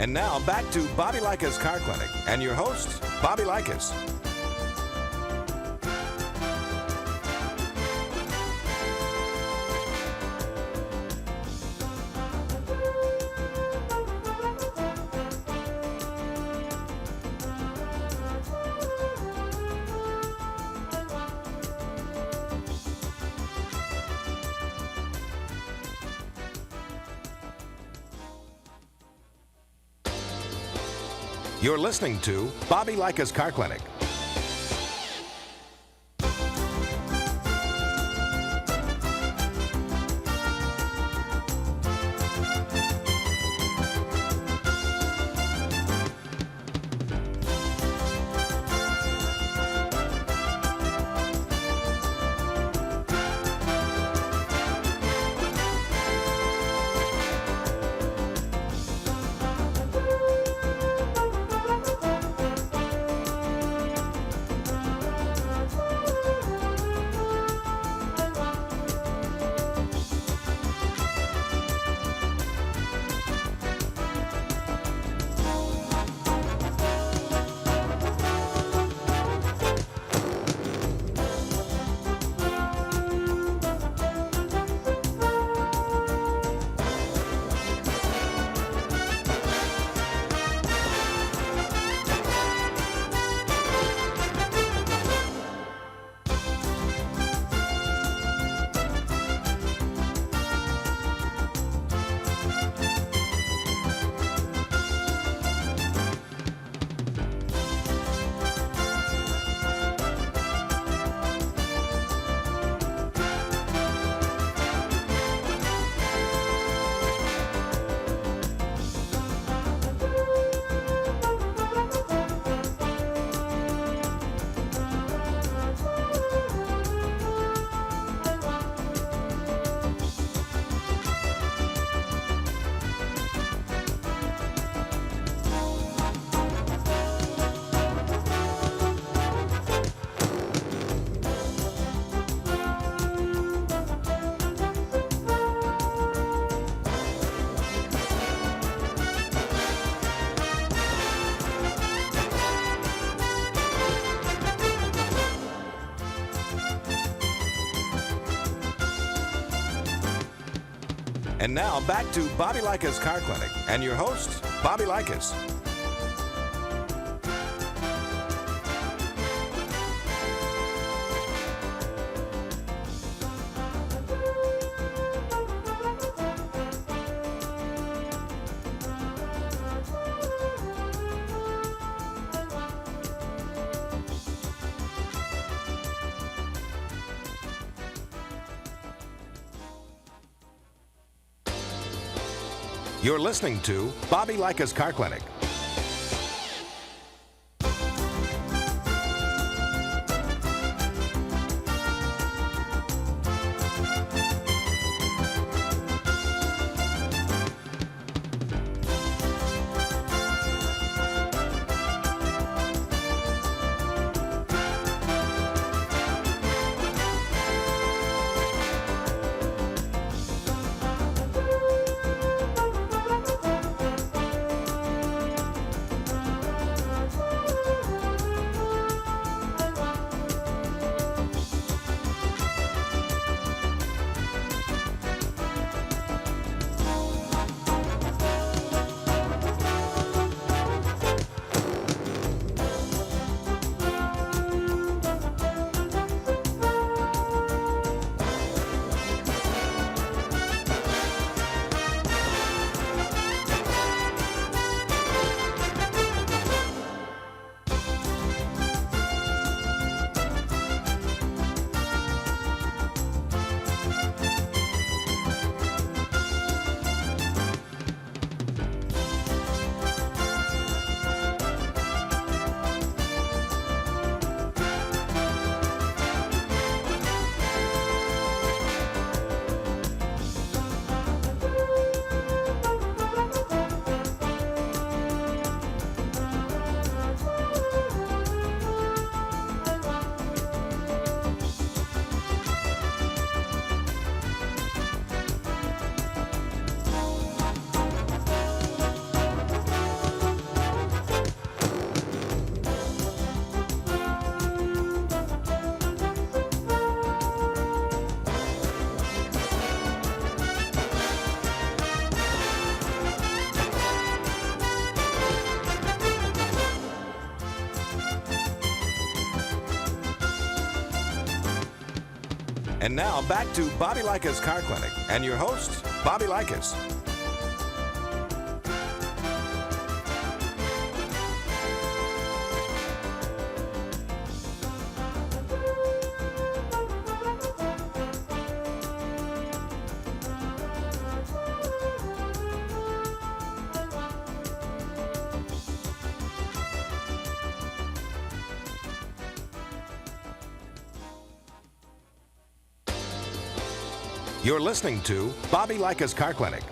And now back to Bobby Likis Car Clinic and your host, Bobby Likis. You're listening to Bobby Likis Car Clinic. And now back to Bobby Likis Car Clinic and your host, Bobby Likis. You're listening to Bobby Likis Car Clinic. And now back to Bobby Likis Car Clinic and your host, Bobby Likis. You're listening to Bobby Likis Car Clinic.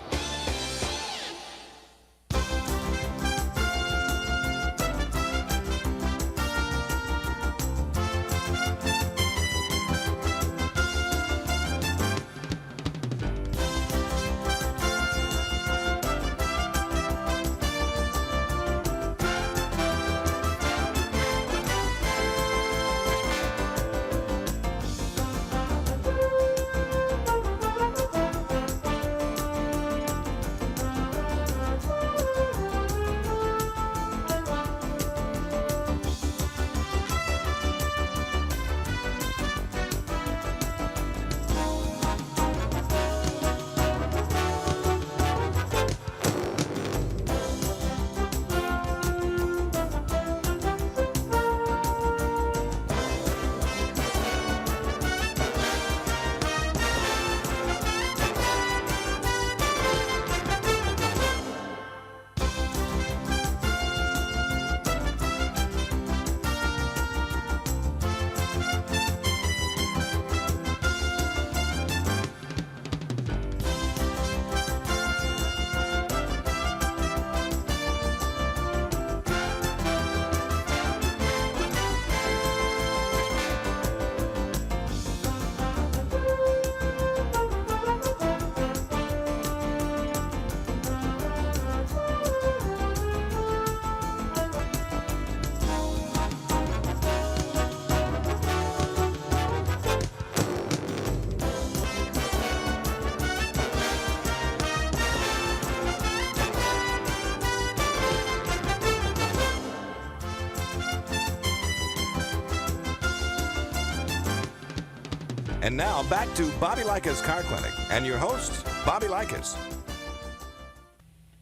And now back to Bobby Likis Car Clinic and your host, Bobby Likis.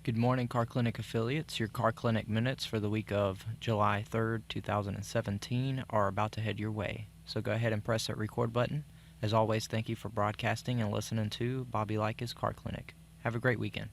Good morning, Car Clinic affiliates. Your Car Clinic minutes for the week of July 3rd, 2017 are about to head your way. So go ahead and press that record button. As always, thank you for broadcasting and listening to Bobby Likis Car Clinic. Have a great weekend.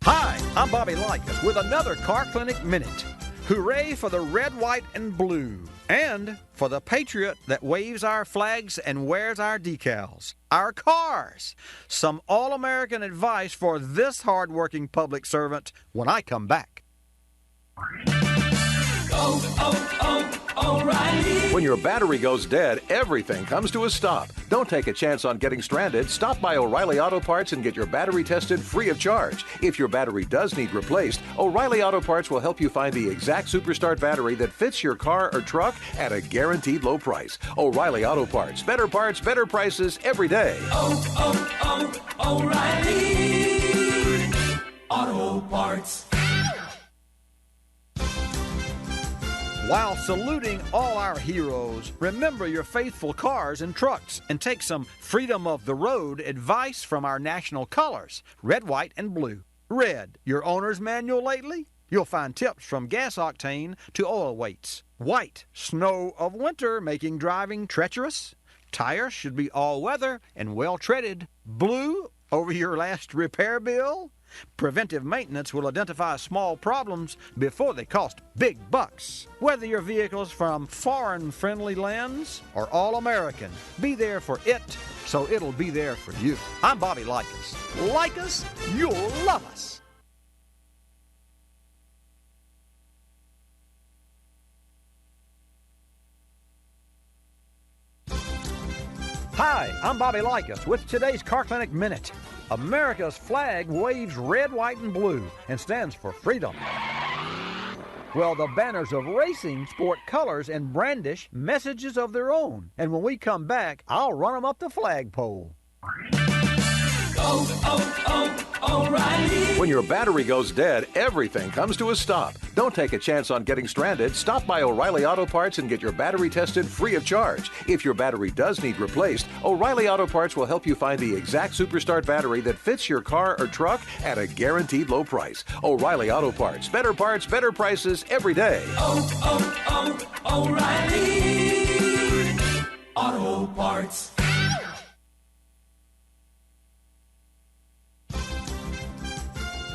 Hi, I'm Bobby Likis with another Car Clinic Minute. Hooray for the red, white, and blue, and for the patriot that waves our flags and wears our decals. Our cars. Some all-American advice for this hard-working public servant when I come back. O'Reilly. When your battery goes dead, everything comes to a stop. Don't take a chance on getting stranded. Stop by O'Reilly Auto Parts and get your battery tested free of charge. If your battery does need replaced, O'Reilly Auto Parts will help you find the exact Superstart battery that fits your car or truck at a guaranteed low price. O'Reilly Auto Parts. Better parts, better prices every day. O'Reilly Auto Parts. While saluting all our heroes, remember your faithful cars and trucks and take some freedom of the road advice from our national colors, red, white, and blue. Red, your owner's manual lately? You'll find tips from gas octane to oil weights. White, snow of winter making driving treacherous. Tires should be all weather and well treaded. Blue, over your last repair bill? Preventive maintenance will identify small problems before they cost big bucks. Whether your vehicle is from foreign-friendly lands or all-American, be there for it so it'll be there for you. I'm Bobby Likis. Like us, you'll love us. Hi, I'm Bobby Likis with today's Car Clinic Minute. America's flag waves red, white, and blue and stands for freedom. Well, the banners of racing sport colors and brandish messages of their own. And when we come back, I'll run them up the flagpole. O'Reilly. When your battery goes dead, everything comes to a stop. Don't take a chance on getting stranded. Stop by O'Reilly Auto Parts and get your battery tested free of charge. If your battery does need replaced, O'Reilly Auto Parts will help you find the exact Superstart battery that fits your car or truck at a guaranteed low price. O'Reilly Auto Parts, better prices every day. O'Reilly Auto Parts.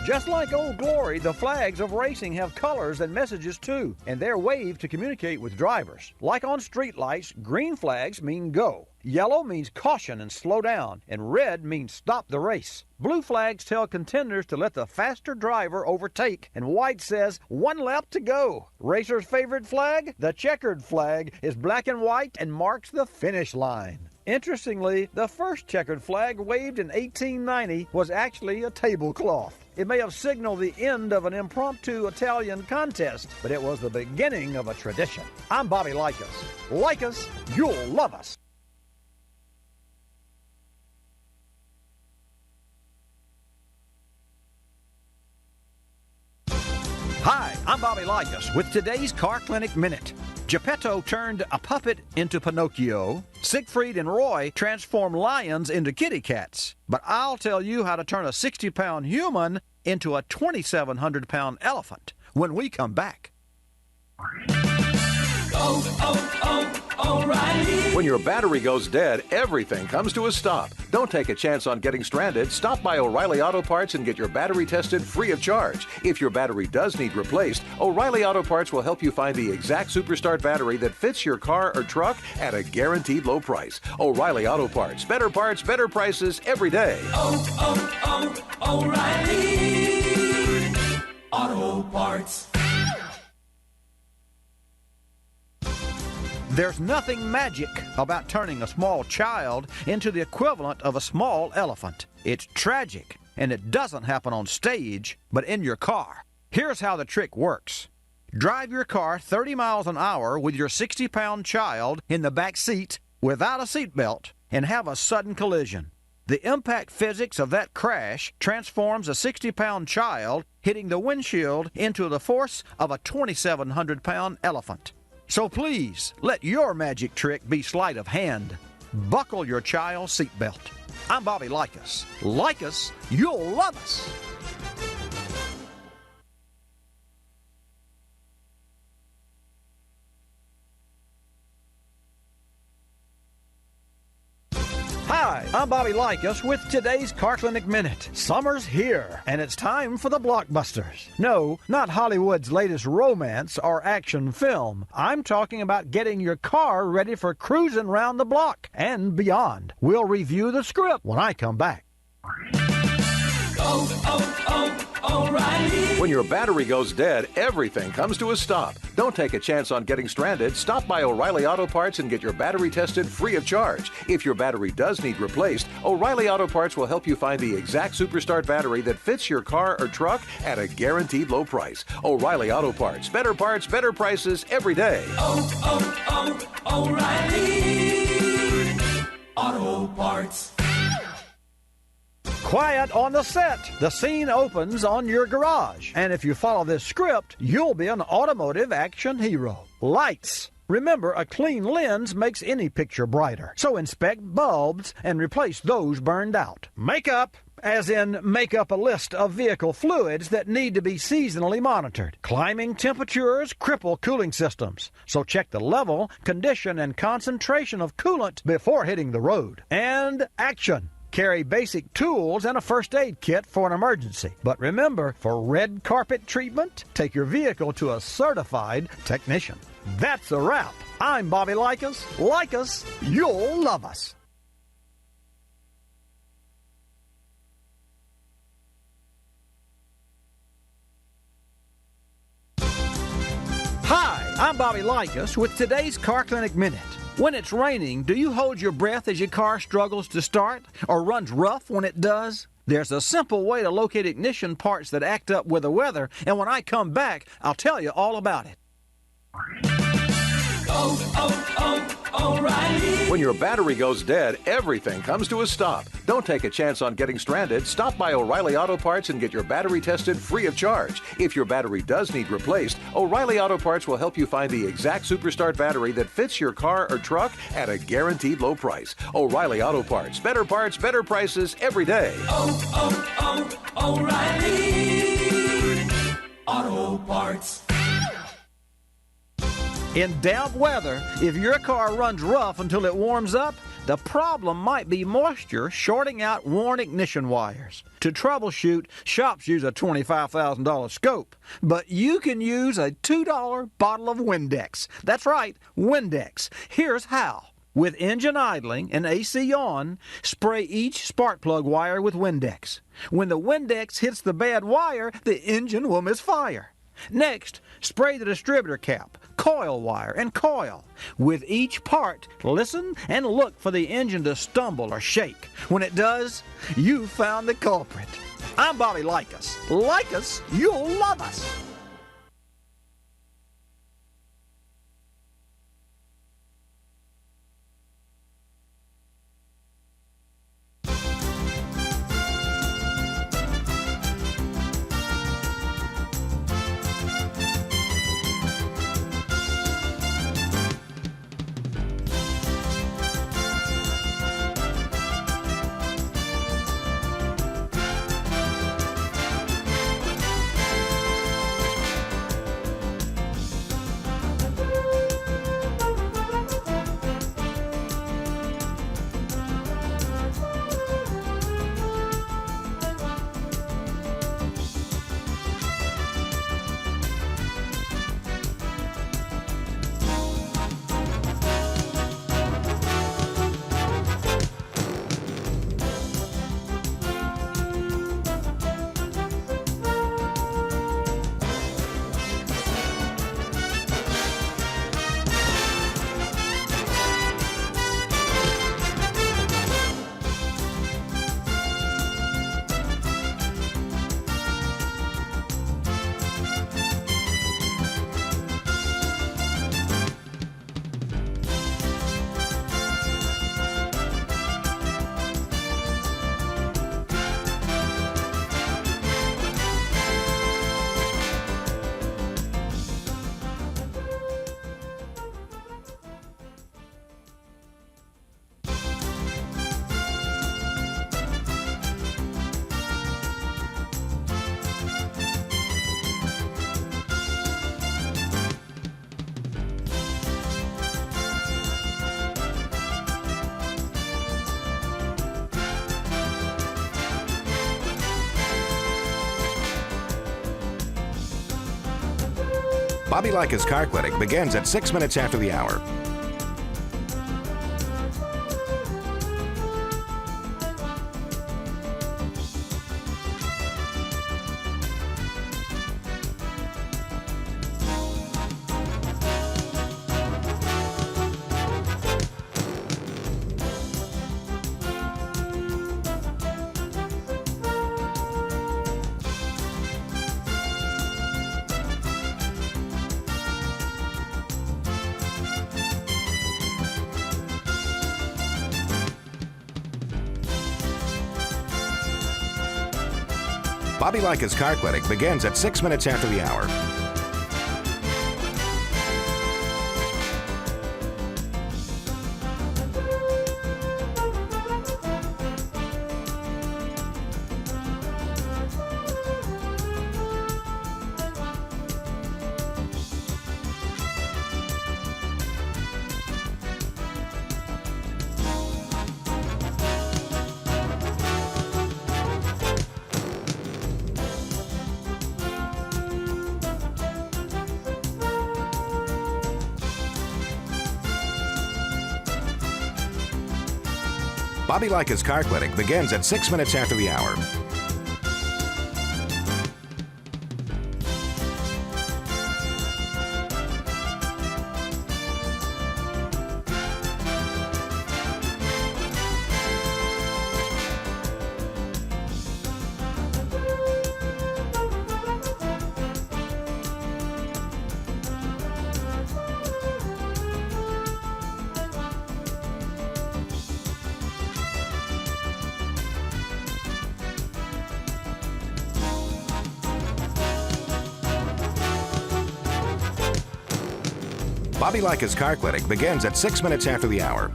Just like Old Glory, the flags of racing have colors and messages too, and they're waved to communicate with drivers. Like on streetlights, green flags mean go. Yellow means caution and slow down, and red means stop the race. Blue flags tell contenders to let the faster driver overtake, and white says 1 lap to go. Racers' favorite flag, the checkered flag, is black and white and marks the finish line. Interestingly, the first checkered flag waved in 1890 was actually a tablecloth. It may have signaled the end of an impromptu Italian contest, but it was the beginning of a tradition. I'm Bobby Likis. Like us, you'll love us. Hi, I'm Bobby Likis with today's Car Clinic Minute. Geppetto turned a puppet into Pinocchio. Siegfried and Roy transformed lions into kitty cats. But I'll tell you how to turn a 60-pound human into a 2,700-pound elephant when we come back. O'Reilly. When your battery goes dead, everything comes to a stop. Don't take a chance on getting stranded. Stop by O'Reilly Auto Parts and get your battery tested free of charge. If your battery does need replaced, O'Reilly Auto Parts will help you find the exact Superstart battery that fits your car or truck at a guaranteed low price. O'Reilly Auto Parts, better prices every day. O'Reilly Auto Parts. There's nothing magic about turning a small child into the equivalent of a small elephant. It's tragic, and it doesn't happen on stage, but in your car. Here's how the trick works. Drive your car 30 miles an hour with your 60-pound child in the back seat without a seatbelt and have a sudden collision. The impact physics of that crash transforms a 60-pound child hitting the windshield into the force of a 2,700-pound elephant. So please, let your magic trick be sleight of hand. Buckle your child's seatbelt. I'm Bobby Likis. Like us, you'll love us. Hi, I'm Bobby Likis with today's Car Clinic Minute. Summer's here, and it's time for the blockbusters. No, not Hollywood's latest romance or action film. I'm talking about getting your car ready for cruising round the block and beyond. We'll review the script when I come back. O'Reilly. When your battery goes dead, everything comes to a stop. Don't take a chance on getting stranded. Stop by O'Reilly Auto Parts and get your battery tested free of charge. If your battery does need replaced, O'Reilly Auto Parts will help you find the exact Superstart battery that fits your car or truck at a guaranteed low price. O'Reilly Auto Parts, better prices every day. O'Reilly Auto Parts. Quiet on the set. The scene opens on your garage. And if you follow this script, you'll be an automotive action hero. Lights. Remember, a clean lens makes any picture brighter. So inspect bulbs and replace those burned out. Makeup. As in, make up a list of vehicle fluids that need to be seasonally monitored. Climbing temperatures cripple cooling systems. So check the level, condition, and concentration of coolant before hitting the road. And action. Carry basic tools and a first aid kit for an emergency. But remember, for red carpet treatment, take your vehicle to a certified technician. That's a wrap. I'm Bobby Likis. Like us, you'll love us. Hi, I'm Bobby Likis with today's Car Clinic Minute. When it's raining, do you hold your breath as your car struggles to start or runs rough when it does? There's a simple way to locate ignition parts that act up with the weather, and when I come back, I'll tell you all about it. O'Reilly. When your battery goes dead, everything comes to a stop. Don't take a chance on getting stranded. Stop by O'Reilly Auto Parts and get your battery tested free of charge. If your battery does need replaced, O'Reilly Auto Parts will help you find the exact Superstart battery that fits your car or truck at a guaranteed low price. O'Reilly Auto Parts. Better parts, better prices every day. O'Reilly Auto Parts. In damp weather, if your car runs rough until it warms up, the problem might be moisture shorting out worn ignition wires. To troubleshoot, shops use a $25,000 scope, but you can use a $2 bottle of Windex. That's right, Windex. Here's how. With engine idling and AC on, spray each spark plug wire with Windex. When the Windex hits the bad wire, the engine will misfire. Next, spray the distributor cap, coil wire, and coil. With each part, listen and look for the engine to stumble or shake. When it does, you found the culprit. I'm Bobby Likis. Like us, you'll love us. Bobby Likis Car Clinic begins at 6 minutes after the hour. Bobby Likis Car Clinic begins at 6 minutes after the hour. Bobby Likis Car Clinic begins at 6 minutes after the hour. Bobby Likis Car Clinic begins at 6 minutes after the hour.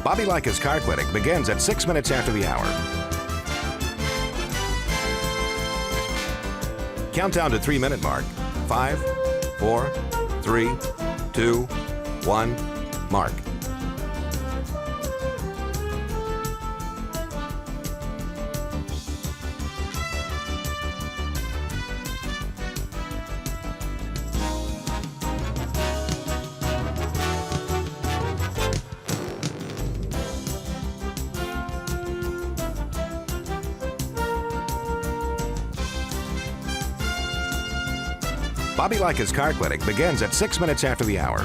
Bobby Likis Car Clinic begins at 6 minutes after the hour. Countdown to 3-minute mark. 5, 4, 3, 2, 1, mark. Bobby Likis Car Clinic begins at 6 minutes after the hour.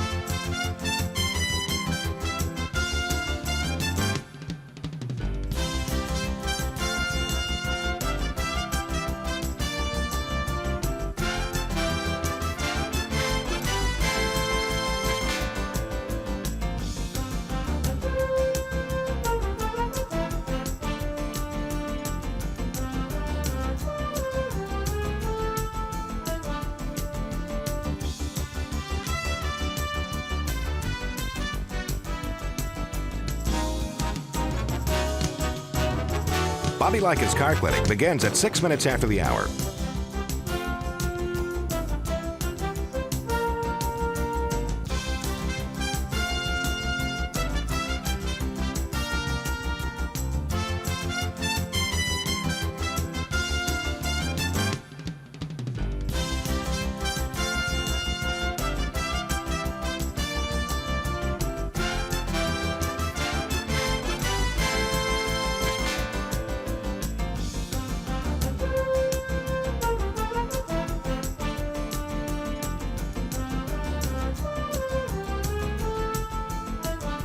Bobby Likis Car Clinic begins at 6 minutes after the hour.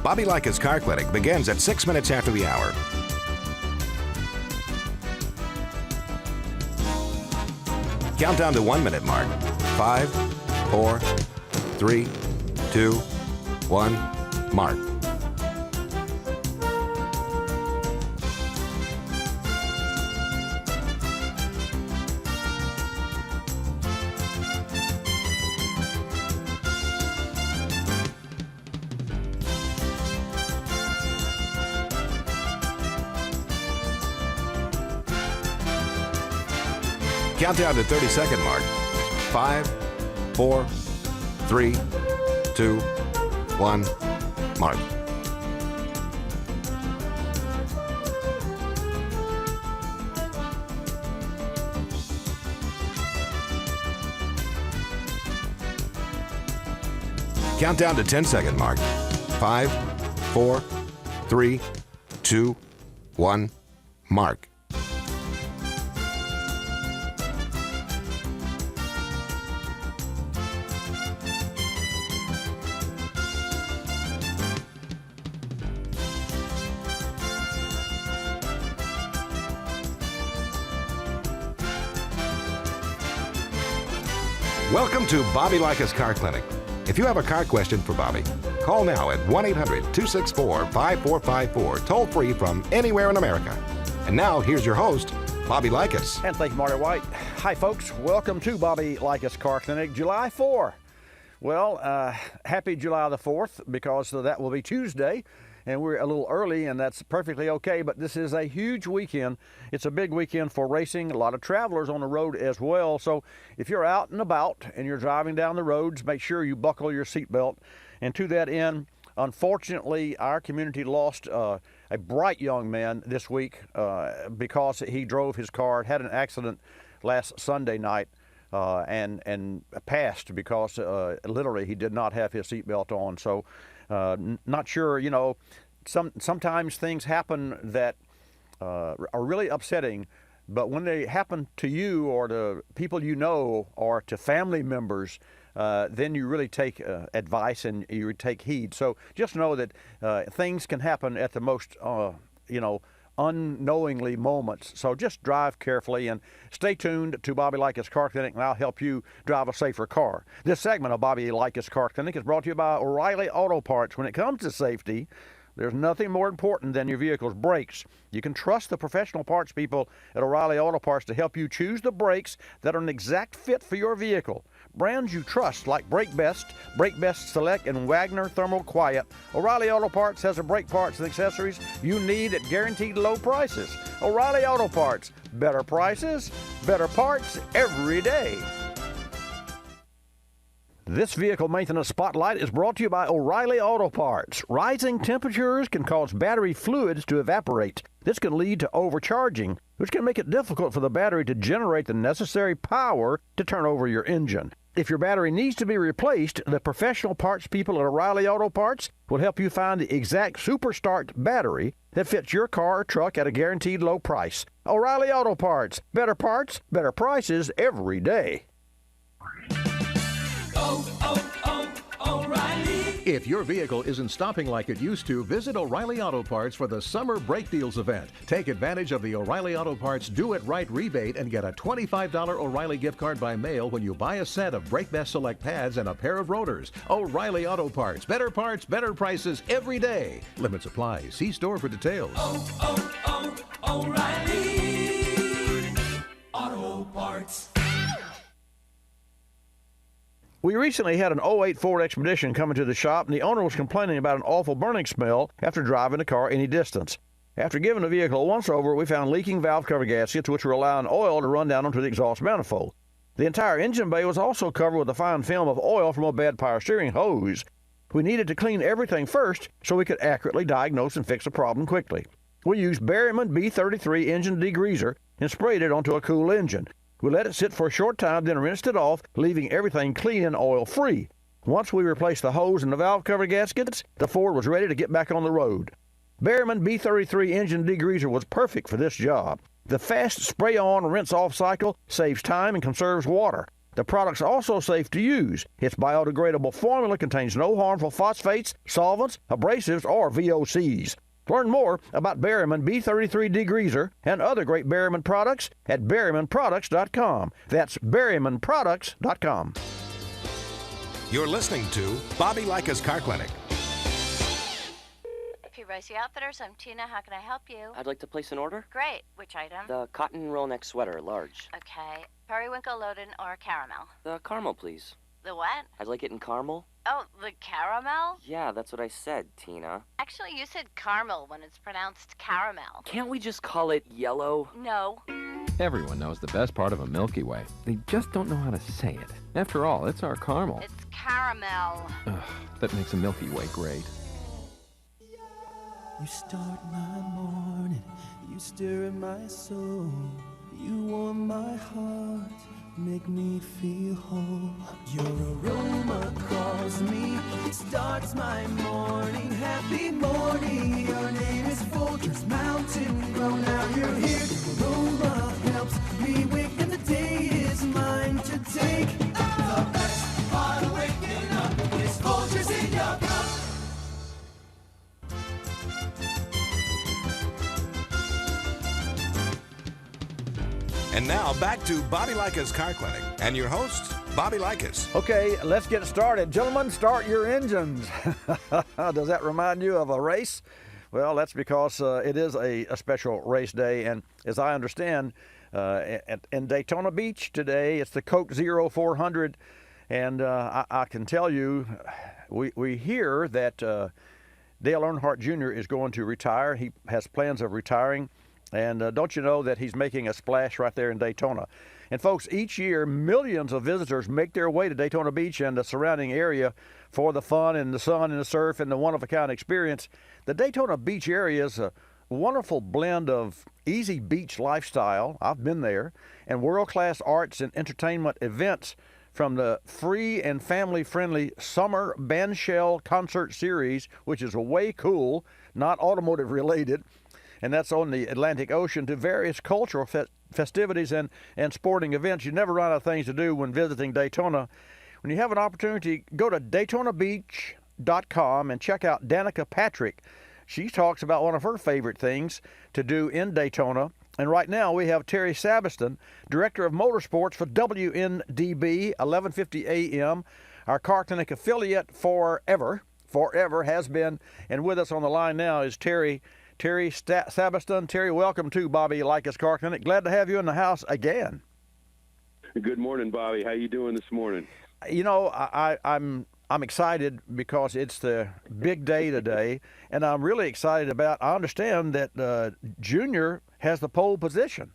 Bobby Likis Car Clinic begins at 6 minutes after the hour. Countdown to 1-minute mark. 5, 4, 3, 2, 1, mark. Countdown to 30-second mark. 5, 4, 3, 2, 1, mark. Countdown to 10-second mark. 5, 4, 3, 2, 1, mark. Welcome to Bobby Likis Car Clinic. If you have a car question for Bobby, call now at 1-800-264-5454, toll free from anywhere in America. And now, here's your host, Bobby Likis. And thank you, Marty White. Hi, folks. Welcome to Bobby Likis Car Clinic, July 4. Well, happy July the 4th, because that will be Tuesday, and we're a little early, and that's perfectly okay, but this is a huge weekend. It's a big weekend for racing, a lot of travelers on the road as well. So if you're out and about and you're driving down the roads, make sure you buckle your seatbelt. And to that end, unfortunately, our community lost a bright young man this week because he drove his car, had an accident last Sunday night, and passed because literally he did not have his seatbelt on. So not sure, you know, sometimes things happen that are really upsetting, but when they happen to you or to people you know or to family members, then you really take advice and you take heed. So just know that things can happen at the most, you know, unknowingly moments. So just drive carefully and stay tuned to Bobby Likis Car Clinic, and I'll help you drive a safer car. This segment of Bobby Likis Car Clinic is brought to you by O'Reilly Auto Parts. When it comes to safety, there's nothing more important than your vehicle's brakes. You can trust the professional parts people at O'Reilly Auto Parts to help you choose the brakes that are an exact fit for your vehicle. Brands you trust like Brake Best Select, and Wagner Thermal Quiet. O'Reilly Auto Parts has the brake parts and accessories you need at guaranteed low prices. O'Reilly Auto Parts, better prices, better parts every day. This vehicle maintenance spotlight is brought to you by O'Reilly Auto Parts. Rising temperatures can cause battery fluids to evaporate. This can lead to overcharging, which can make it difficult for the battery to generate the necessary power to turn over your engine. If your battery needs to be replaced, the professional parts people at O'Reilly Auto Parts will help you find the exact Superstart battery that fits your car or truck at a guaranteed low price. O'Reilly Auto Parts, better prices every day. O'Reilly. If your vehicle isn't stopping like it used to, visit O'Reilly Auto Parts for the Summer Brake Deals event. Take advantage of the O'Reilly Auto Parts Do It Right rebate and get a $25 O'Reilly gift card by mail when you buy a set of Brake Best Select pads and a pair of rotors. O'Reilly Auto Parts, better prices every day. Limits apply. See store for details. O'Reilly Auto Parts. We recently had an '08 Ford Expedition coming to the shop, and the owner was complaining about an awful burning smell after driving the car any distance. After giving the vehicle a once-over, we found leaking valve cover gaskets which were allowing oil to run down onto the exhaust manifold. The entire engine bay was also covered with a fine film of oil from a bad power steering hose. We needed to clean everything first so we could accurately diagnose and fix the problem quickly. We used Berryman B33 engine degreaser and sprayed it onto a cool engine. We let it sit for a short time, then rinsed it off, leaving everything clean and oil-free. Once we replaced the hose and the valve cover gaskets, the Ford was ready to get back on the road. Berryman B33 engine degreaser was perfect for this job. The fast spray-on, rinse-off cycle saves time and conserves water. The product's also safe to use. Its biodegradable formula contains no harmful phosphates, solvents, abrasives, or VOCs. Learn more about Berryman B33 Degreaser and other great Berryman products at berrymanproducts.com. That's berrymanproducts.com. You're listening to Bobby Likis Car Clinic. Rosy Outfitters, I'm Tina. How can I help you? I'd like to place an order. Great. Which item? The cotton roll neck sweater, large. Okay. Periwinkle, Loden, or caramel? The caramel, please. The what? I'd like it in caramel. Oh, the caramel? Yeah, that's what I said, Tina. Actually, you said caramel when it's pronounced caramel. Can't we just call it yellow? No. Everyone knows the best part of a Milky Way. They just don't know how to say it. After all, it's our caramel. It's caramel. Ugh, that makes a Milky Way great. You start my morning, you stir in my soul, you warm my heart, make me feel whole. Your aroma calls me, it starts my morning. Happy morning, your name is Folgers Mountain Grow. Now you're here, your aroma helps me wake, and the day is mine to take. The best part of waking up is Folgers in your cup. And now back to Bobby Likis Car Clinic and your host, Bobby Likis. Okay, let's get started. Gentlemen, start your engines. Does that remind you of a race? Well, that's because it is a special race day, and as I understand, in Daytona Beach today, it's the Coke 0400, and I can tell you, we hear that Dale Earnhardt Jr. is going to retire. He has plans of retiring. And don't you know that he's making a splash right there in Daytona? And folks, each year, millions of visitors make their way to Daytona Beach and the surrounding area for the fun and the sun and the surf and the one-of-a-kind experience. The Daytona Beach area is a wonderful blend of easy beach lifestyle, I've been there, and world-class arts and entertainment events, from the free and family-friendly Summer Bandshell Concert Series, which is way cool, not automotive related, and that's on the Atlantic Ocean, to various cultural festivities and sporting events. You never run out of things to do when visiting Daytona. When you have an opportunity, go to DaytonaBeach.com and check out Danica Patrick. she talks about one of her favorite things to do in Daytona. And right now we have Terry Sabiston, Director of Motorsports for WNDB, 1150 AM, our Car Clinic affiliate forever has been. And with us on the line now is Terry Sabiston. Terry, welcome to Bobby Likis Car Clinic. Glad to have you in the house again. Good morning, Bobby. How you doing this morning? You know, I'm excited because it's the big day today, and I'm really excited about. I understand that Junior has the pole position.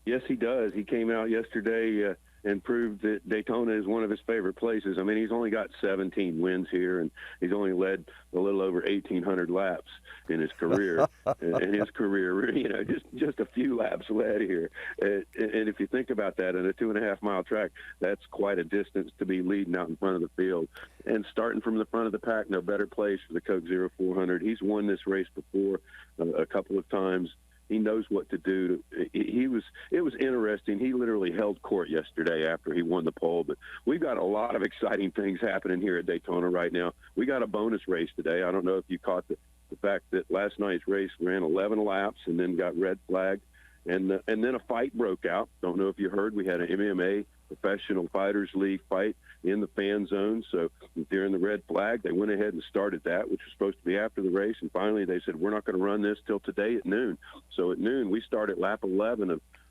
Yes, he does. He came out yesterday and proved that Daytona is one of his favorite places. I mean, he's only got 17 wins here, and he's only led a little over 1,800 laps in his career. In his career, you know, just a few laps led here. And if you think about that, in a 2.5-mile track, that's quite a distance to be leading out in front of the field. And starting from the front of the pack, no better place for the Coke 0400. He's won this race before a couple of times. He knows what to do. It was interesting. He literally held court yesterday after he won the pole. But we've got a lot of exciting things happening here at Daytona right now. We got a bonus race today. I don't know if you caught the fact that last night's race ran 11 laps and then got red flagged. And then a fight broke out. Don't know if you heard. We had an MMA Professional Fighters League fight in the fan zone. So during the red flag, they went ahead and started that, which was supposed to be after the race. And finally, they said, we're not going to run this till today at noon. So at noon, we start at lap 11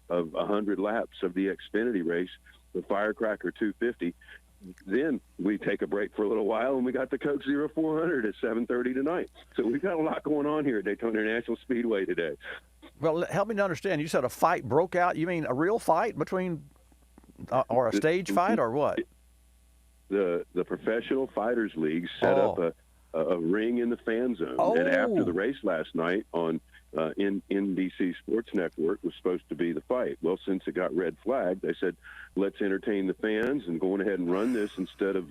of 100 laps of the Xfinity race, the Firecracker 250. Then we take a break for a little while, and we got the Coke 0400 at 7:30 tonight. So we've got a lot going on here at Daytona International Speedway today. Well, help me to understand. You said a fight broke out. You mean a real fight between, or a stage fight, or what? The Professional Fighters League set up a ring in the fan zone. And after the race last night on in NBC Sports Network was supposed to be the fight. Well, since it got red flagged, they said, let's entertain the fans and going ahead and run this instead of,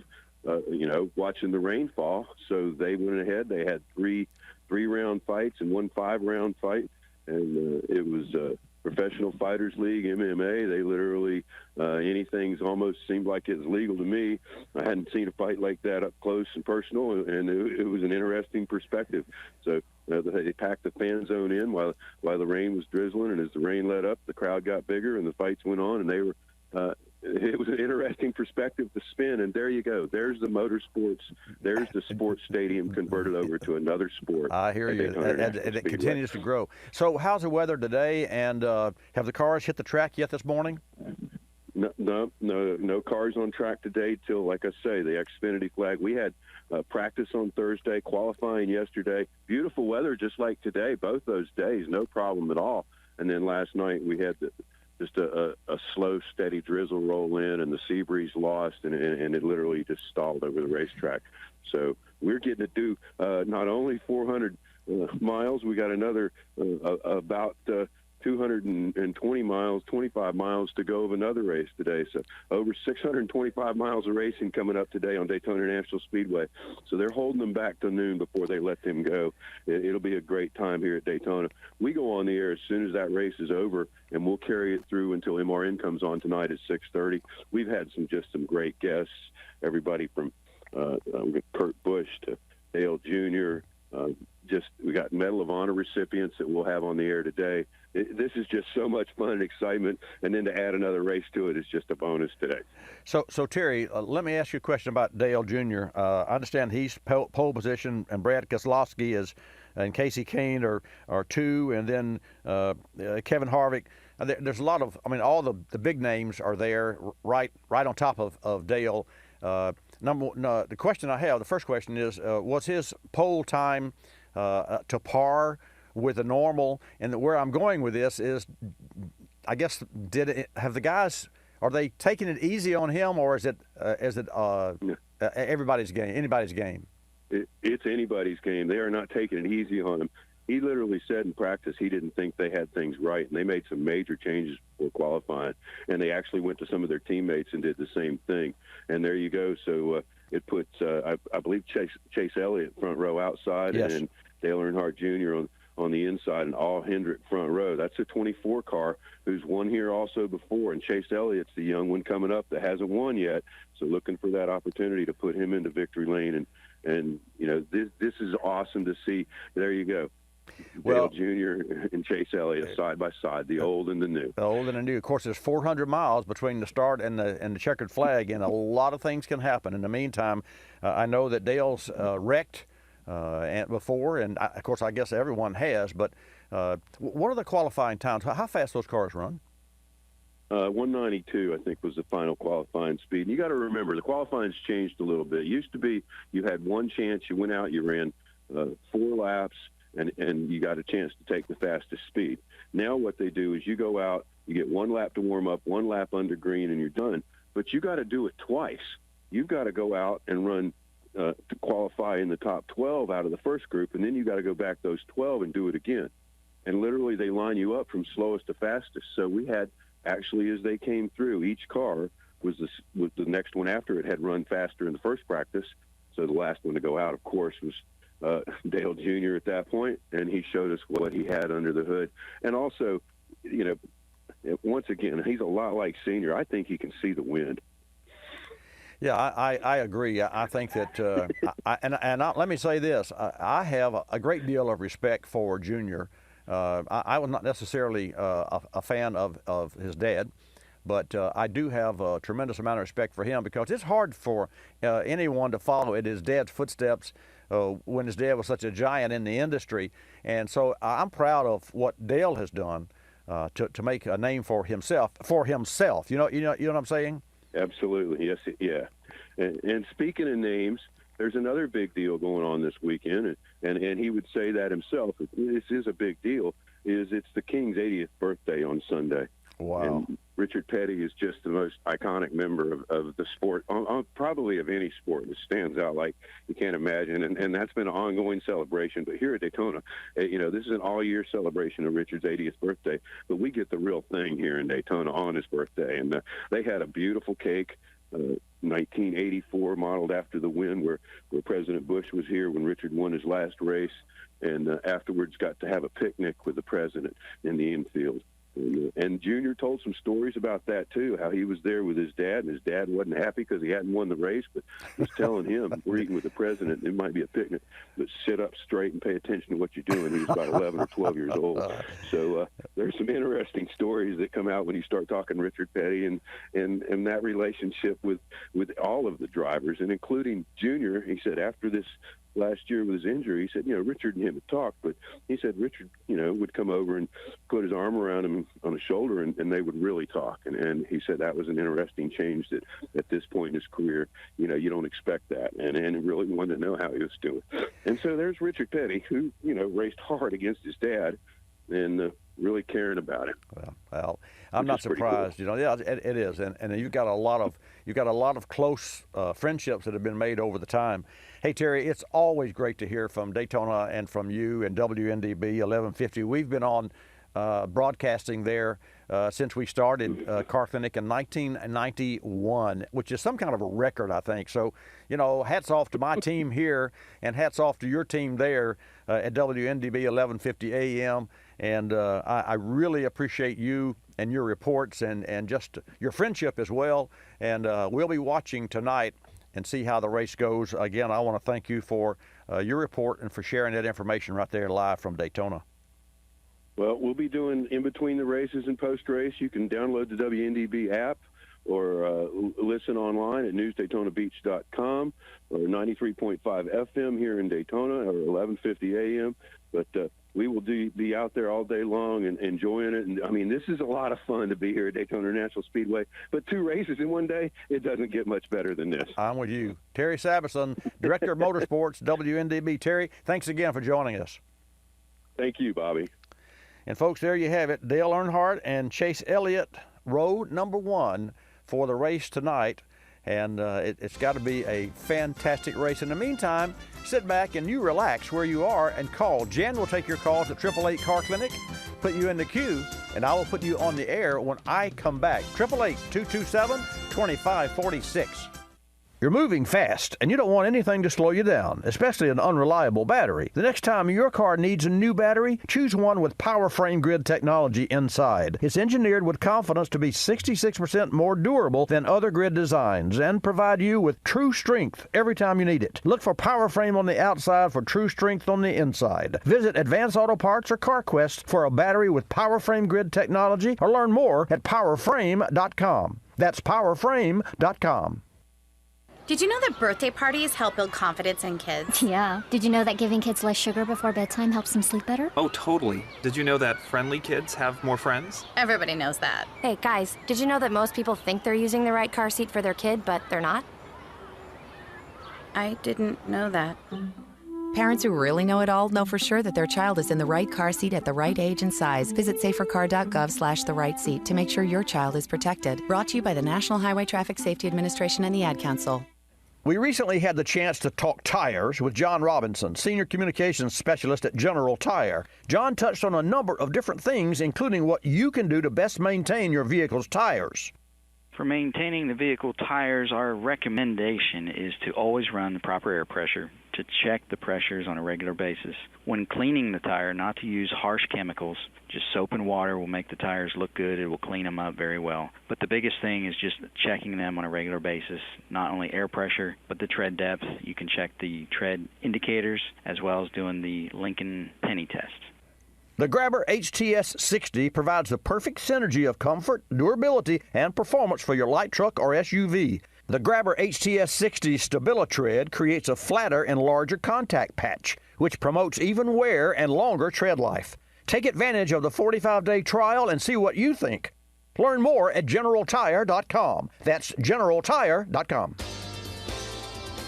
watching the rain fall. So they went ahead. They had three round fights and one 5-round fight. And it was Professional Fighters League, MMA. They literally, anything's almost seemed like it was legal to me. I hadn't seen a fight like that up close and personal, and it was an interesting perspective. So they packed the fan zone in while the rain was drizzling, and as the rain let up, the crowd got bigger, and the fights went on, and they were it was an interesting perspective to spin, and there you go. There's the motorsports. There's the sports stadium converted over to another sport. I hear you, and it continues to grow. So how's the weather today, and have the cars hit the track yet this morning? No cars on track today till, like I say, the Xfinity flag. We had practice on Thursday, qualifying yesterday. Beautiful weather just like today, both those days, no problem at all. And then last night we had just a slow, steady drizzle roll in, and the sea breeze lost, and it literally just stalled over the racetrack. So we're getting to do not only 400 miles, we got another about 220 miles, 25 miles to go of another race today. So over 625 miles of racing coming up today on Daytona International Speedway. So they're holding them back to noon before they let them go. It'll be a great time here at Daytona. We go on the air as soon as that race is over, and we'll carry it through until MRN comes on tonight at 6:30. We've had some great guests, everybody from Kurt Busch to Dale Jr., we got Medal of Honor recipients that we'll have on the air today. This is just so much fun and excitement, and then to add another race to it is just a bonus today. So Terry, let me ask you a question about Dale Jr. I understand he's pole position, and Brad Keselowski is, and Casey Kane are two, and then Kevin Harvick. There's a lot of, all the big names are there right on top of Dale. The question I have, the first question is, was his pole time to par with the normal? And where I'm going with this is, I guess, have the guys, are they taking it easy on him, or is it anybody's game? It's anybody's game. They are not taking it easy on him. He literally said in practice he didn't think they had things right, and they made some major changes before qualifying, and they actually went to some of their teammates and did the same thing. And there you go. So it puts, I believe, Chase Elliott front row outside, yes, and Dale Earnhardt Jr. on the inside, and all Hendrick front row. That's a 24 car who's won here also before, and Chase Elliott's the young one coming up that hasn't won yet. So looking for that opportunity to put him into victory lane And this is awesome to see. There you go. Well, Dale Jr. and Chase Elliott side by side, the old and the new. The old and the new. Of course, there's 400 miles between the start and the checkered flag, and a lot of things can happen. In the meantime, I know that Dale's wrecked before, and of course, I guess everyone has. But what are the qualifying times? How fast those cars run? 192, I think, was the final qualifying speed. And you got to remember, the qualifying's changed a little bit. It used to be you had one chance, you went out, you ran 4 laps, and you got a chance to take the fastest speed. Now what they do is you go out, you get 1 lap to warm up, 1 lap under green, and you're done. But you got to do it twice. You've got to go out and run to qualify in the top 12 out of the first group, and then you got to go back those 12 and do it again. And literally they line you up from slowest to fastest. So we had, actually, as they came through, each car was the next one after it had run faster in the first practice. So the last one to go out, of course, was Dale Jr. at that point, and he showed us what he had under the hood. And also, once again, he's a lot like Senior. I think he can see the wind. Yeah, I agree. I think that, let me say this. I have a great deal of respect for Junior. I was not necessarily a fan of his dad, but I do have a tremendous amount of respect for him, because it's hard for anyone to follow in his dad's footsteps when his dad was such a giant in the industry. And so I'm proud of what Dale has done to make a name for himself. You know what I'm saying? Absolutely, yes, yeah. And speaking of names, there's another big deal going on this weekend, and he would say that himself. This is a big deal. It's the King's 80th birthday on Sunday. Wow. And Richard Petty is just the most iconic member of the sport, probably of any sport. It stands out like you can't imagine, and that's been an ongoing celebration. But here at Daytona, this is an all-year celebration of Richard's 80th birthday, but we get the real thing here in Daytona on his birthday. And they had a beautiful cake, 1984, modeled after the win where President Bush was here when Richard won his last race, and afterwards got to have a picnic with the president in the infield. And Junior told some stories about that, too, how he was there with his dad, and his dad wasn't happy because he hadn't won the race, but was telling him, we're eating with the president, it might be a picnic, but sit up straight and pay attention to what you're doing. He was about 11 or 12 years old. So there's some interesting stories that come out when you start talking Richard Petty and that relationship with all of the drivers, and including Junior. He said after this last year with his injury, he said, Richard and him had talked, but he said Richard, would come over and put his arm around him on his shoulder, and they would really talk. And he said that was an interesting change that at this point in his career, you don't expect that. And he really wanted to know how he was doing. And so there's Richard Petty, who, raced hard against his dad and really caring about it. Well, I'm not surprised. Cool. Yeah, it is, and you've got a lot of close friendships that have been made over the time. Hey Terry, it's always great to hear from Daytona and from you and WNDB 1150. We've been on broadcasting there since we started Car Clinic in 1991, which is some kind of a record, I think. So, hats off to my team here, and hats off to your team there at WNDB 1150 AM. And I really appreciate you and your reports and just your friendship as well. And we'll be watching tonight and see how the race goes. Again, I want to thank you for your report and for sharing that information right there live from Daytona. Well, we'll be doing in between the races and post-race. You can download the WNDB app or listen online at newsdaytonabeach.com or 93.5 FM here in Daytona or 1150 AM. But we will be out there all day long and enjoying it. And, I mean, this is a lot of fun to be here at Daytona International Speedway. But 2 races in one day, it doesn't get much better than this. I'm with you. Terry Sabison, Director of Motorsports, WNDB. Terry, thanks again for joining us. Thank you, Bobby. And, folks, there you have it. Dale Earnhardt and Chase Elliott, row number 1 for the race tonight. And it's got to be a fantastic race. In the meantime, sit back and you relax where you are and call. Jen will take your calls at 888 Car Clinic, put you in the queue, and I will put you on the air when I come back. 888-227-2546. You're moving fast, and you don't want anything to slow you down, especially an unreliable battery. The next time your car needs a new battery, choose one with power frame grid technology inside. It's engineered with confidence to be 66% more durable than other grid designs and provide you with true strength every time you need it. Look for power frame on the outside for true strength on the inside. Visit Advanced Auto Parts or CarQuest for a battery with power frame grid technology, or learn more at powerframe.com. That's powerframe.com. Did you know that birthday parties help build confidence in kids? Yeah. Did you know that giving kids less sugar before bedtime helps them sleep better? Oh, totally. Did you know that friendly kids have more friends? Everybody knows that. Hey, guys, did you know that most people think they're using the right car seat for their kid, but they're not? I didn't know that. Parents who really know it all know for sure that their child is in the right car seat at the right age and size. Visit safercar.gov/the right seat to make sure your child is protected. Brought to you by the National Highway Traffic Safety Administration and the Ad Council. We recently had the chance to talk tires with John Robinson, Senior Communications Specialist at General Tire. John touched on a number of different things, including what you can do to best maintain your vehicle's tires. For maintaining the vehicle tires, our recommendation is to always run the proper air pressure, to check the pressures on a regular basis. When cleaning the tire, not to use harsh chemicals. Just soap and water will make the tires look good. It will clean them up very well. But the biggest thing is just checking them on a regular basis. Not only air pressure, but the tread depth. You can check the tread indicators as well as doing the Lincoln penny test. The Grabber HTS 60 provides the perfect synergy of comfort, durability, and performance for your light truck or SUV. The Grabber HTS 60 StabiliTread creates a flatter and larger contact patch, which promotes even wear and longer tread life. Take advantage of the 45-day trial and see what you think. Learn more at GeneralTire.com. That's GeneralTire.com.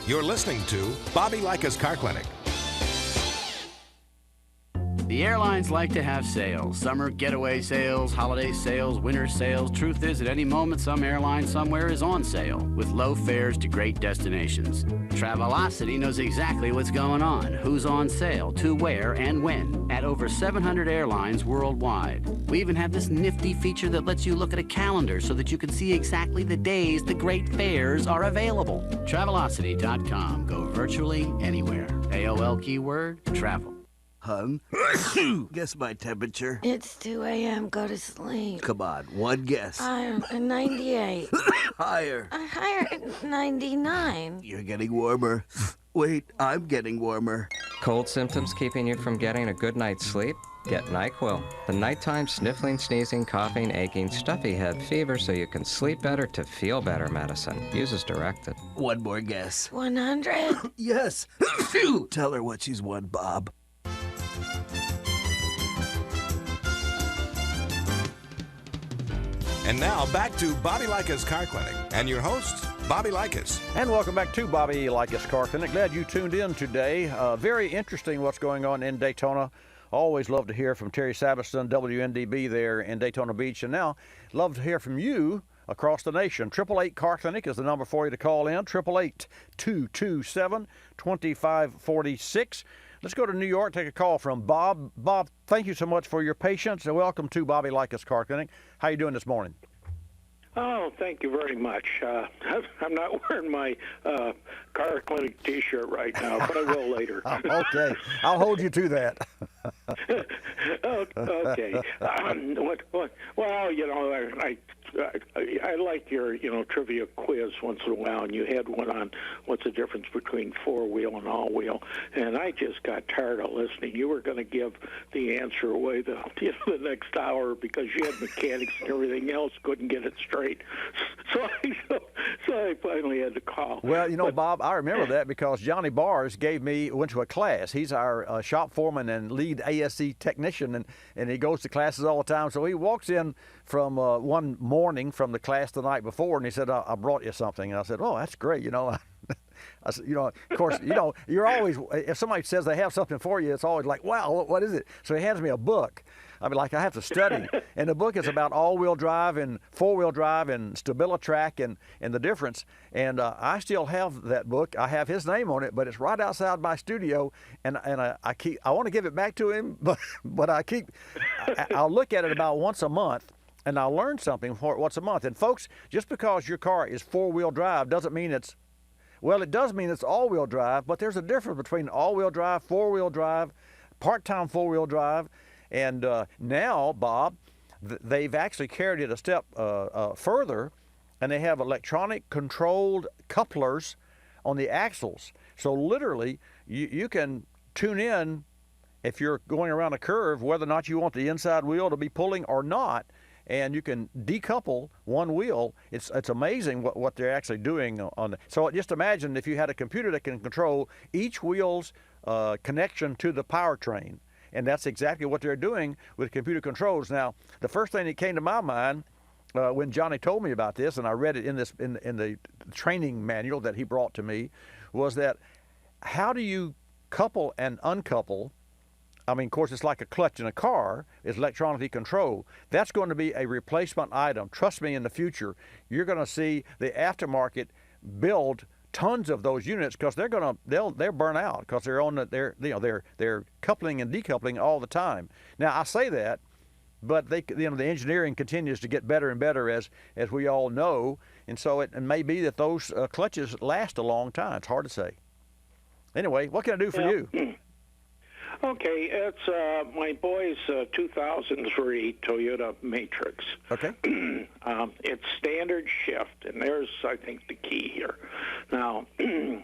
You're listening to Bobby Likis Car Clinic. The airlines like to have sales. Summer getaway sales, holiday sales, winter sales. Truth is, at any moment, some airline somewhere is on sale with low fares to great destinations. Travelocity knows exactly what's going on, who's on sale, to where, and when, at over 700 airlines worldwide. We even have this nifty feature that lets you look at a calendar so that you can see exactly the days the great fares are available. Travelocity.com. Go virtually anywhere. AOL keyword, travel. Hun, guess my temperature. It's 2 a.m. Go to sleep. Come on, one guess. Higher, 98. Higher. Higher, 99. You're getting warmer. Wait, I'm getting warmer. Cold symptoms keeping you from getting a good night's sleep? Get NyQuil, the nighttime sniffling, sneezing, coughing, aching, stuffy head, fever so you can sleep better to feel better medicine. Use as directed. One more guess. 100? Yes. Tell her what she's won, Bob. And now back to Bobby Likis Car Clinic and your host, Bobby Likis. And welcome back to Bobby Likis Car Clinic. Glad you tuned in today. Very interesting what's going on in Daytona. Always love to hear from Terry Sabiston, WNDB there in Daytona Beach. And now, love to hear from you across the nation. 888 Car Clinic is the number for you to call in. 888-227-2546. Let's go to New York, take a call from Bob. Bob, thank you so much for your patience, and welcome to Bobby Likis Car Clinic. How you doing this morning? Oh, thank you very much. I'm not wearing my car clinic T-shirt right now, but I will later. Okay, I'll hold you to that. Okay. Well, you know, I like your, trivia quiz once in a while, and you had one on what's the difference between four-wheel and all-wheel, and I just got tired of listening. You were going to give the answer away the next hour because you had mechanics and everything else, couldn't get it straight. So I finally had to call. Well, Bob, I remember that because Johnny Bars went to a class. He's our shop foreman and lead ASE technician, and he goes to classes all the time. So he walks in from one morning from the class the night before, and he said, I brought you something. And I said, oh, that's great, I said, of course, you're always, if somebody says they have something for you, it's always like, wow, what is it? So he hands me a book. I have to study. And the book is about all-wheel drive and four-wheel drive and StabiliTrack and the difference. And I still have that book. I have his name on it, but it's right outside my studio. And I want to give it back to him, but I'll look at it about once a month. And I'll learn something for it once a month. And folks, just because your car is four-wheel drive doesn't mean it's Well, it does mean it's all-wheel drive, but there's a difference between all-wheel drive, four-wheel drive, part-time four-wheel drive, and now, Bob, they've actually carried it a step further, and they have electronic controlled couplers on the axles. So literally, you can tune in if you're going around a curve whether or not you want the inside wheel to be pulling or not, and you can decouple one wheel. It's amazing what they're actually doing on the. So just imagine if you had a computer that can control each wheel's connection to the powertrain, and that's exactly what they're doing with computer controls. Now, the first thing that came to my mind when Johnny told me about this, and I read it in the training manual that he brought to me, was that how do you couple and uncouple? I mean, of course, it's like a clutch in a car. It's electronically controlled. That's going to be a replacement item. Trust me, in the future, you're going to see the aftermarket build tons of those units because they'll burn out because they're coupling and decoupling all the time. Now, I say that, but the engineering continues to get better and better as we all know, and so it may be that those clutches last a long time. It's hard to say. Anyway, what can I do for you? Okay, it's my boy's 2003 Toyota Matrix. Okay. It's standard shift, and there's, I think, the key here. Now, he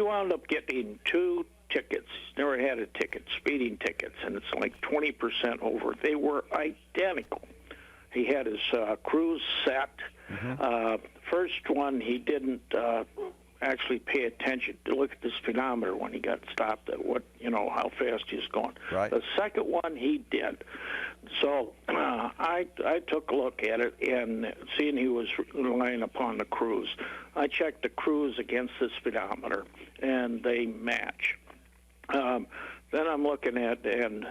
wound up getting 2 tickets. He's never had a ticket, speeding tickets, and it's like 20% over. They were identical. He had his cruise set. First one, he didn't actually pay attention to look at the speedometer when he got stopped at how fast he was going. Right. The second one he did. So I took a look at it, and seeing he was relying upon the cruise, I checked the cruise against the speedometer, and they match. Then I'm looking at, and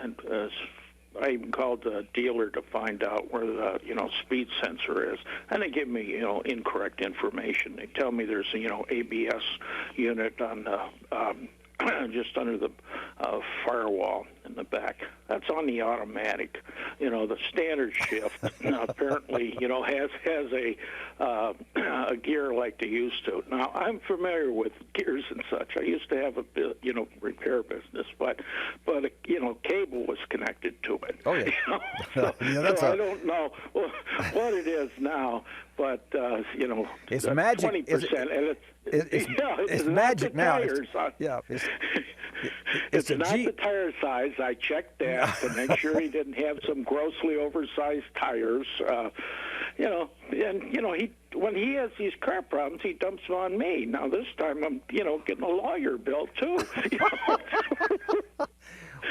I even called the dealer to find out where the speed sensor is, and they give me incorrect information. They tell me there's ABS unit on the just under the firewall in the back. That's on the automatic. The standard shift apparently has a gear like they used to. Now, I'm familiar with gears and such. I used to have a repair business, but cable was connected to it. Oh yeah. So I don't know what it is now, but it's magic. 20%, and it's magic now. It's not the tire size. I checked that to make sure he didn't have some grossly oversized tires. When he has these car problems, he dumps them on me. Now this time I'm getting a lawyer bill too.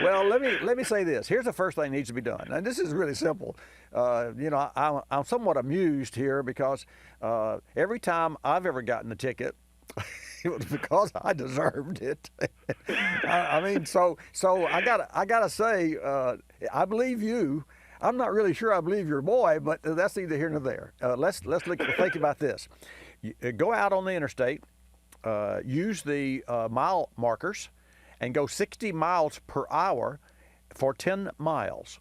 Well, let me say this. Here's the first thing that needs to be done, and this is really simple. I'm somewhat amused here because every time I've ever gotten a ticket, it was because I deserved it. I mean, so I gotta say, I believe you. I'm not really sure I believe your boy, but that's neither here nor there. Let's think about this. Go out on the interstate, use the mile markers, and go 60 miles per hour for 10 miles.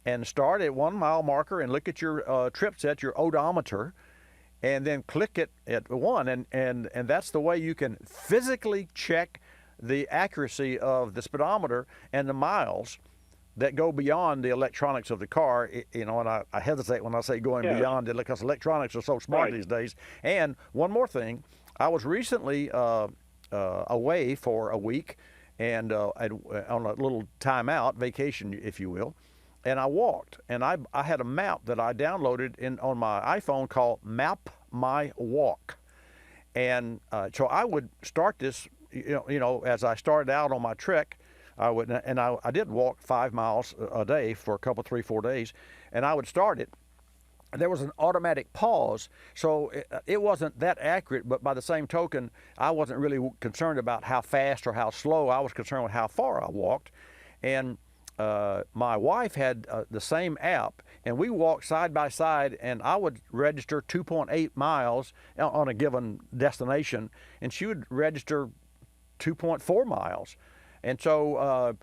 And start at 1 mile marker and look at your trip set, your odometer, and then click it at 1. And that's the way you can physically check the accuracy of the speedometer and the miles that go beyond the electronics of the car. And I hesitate when I say going beyond it because electronics are so smart these days. And one more thing, I was recently away for a week and on a little timeout, vacation, if you will, and I walked. And I had a map that I downloaded on my iPhone called Map My Walk. And so I would start this, as I started out on my trek, I did walk 5 miles a day for a couple, 3, 4 days, and I would start it. There was an automatic pause, so it wasn't that accurate, but by the same token, I wasn't really concerned about how fast or how slow. I was concerned with how far I walked. And my wife had the same app, and we walked side by side, and I would register 2.8 miles on a given destination, and she would register 2.4 miles. And so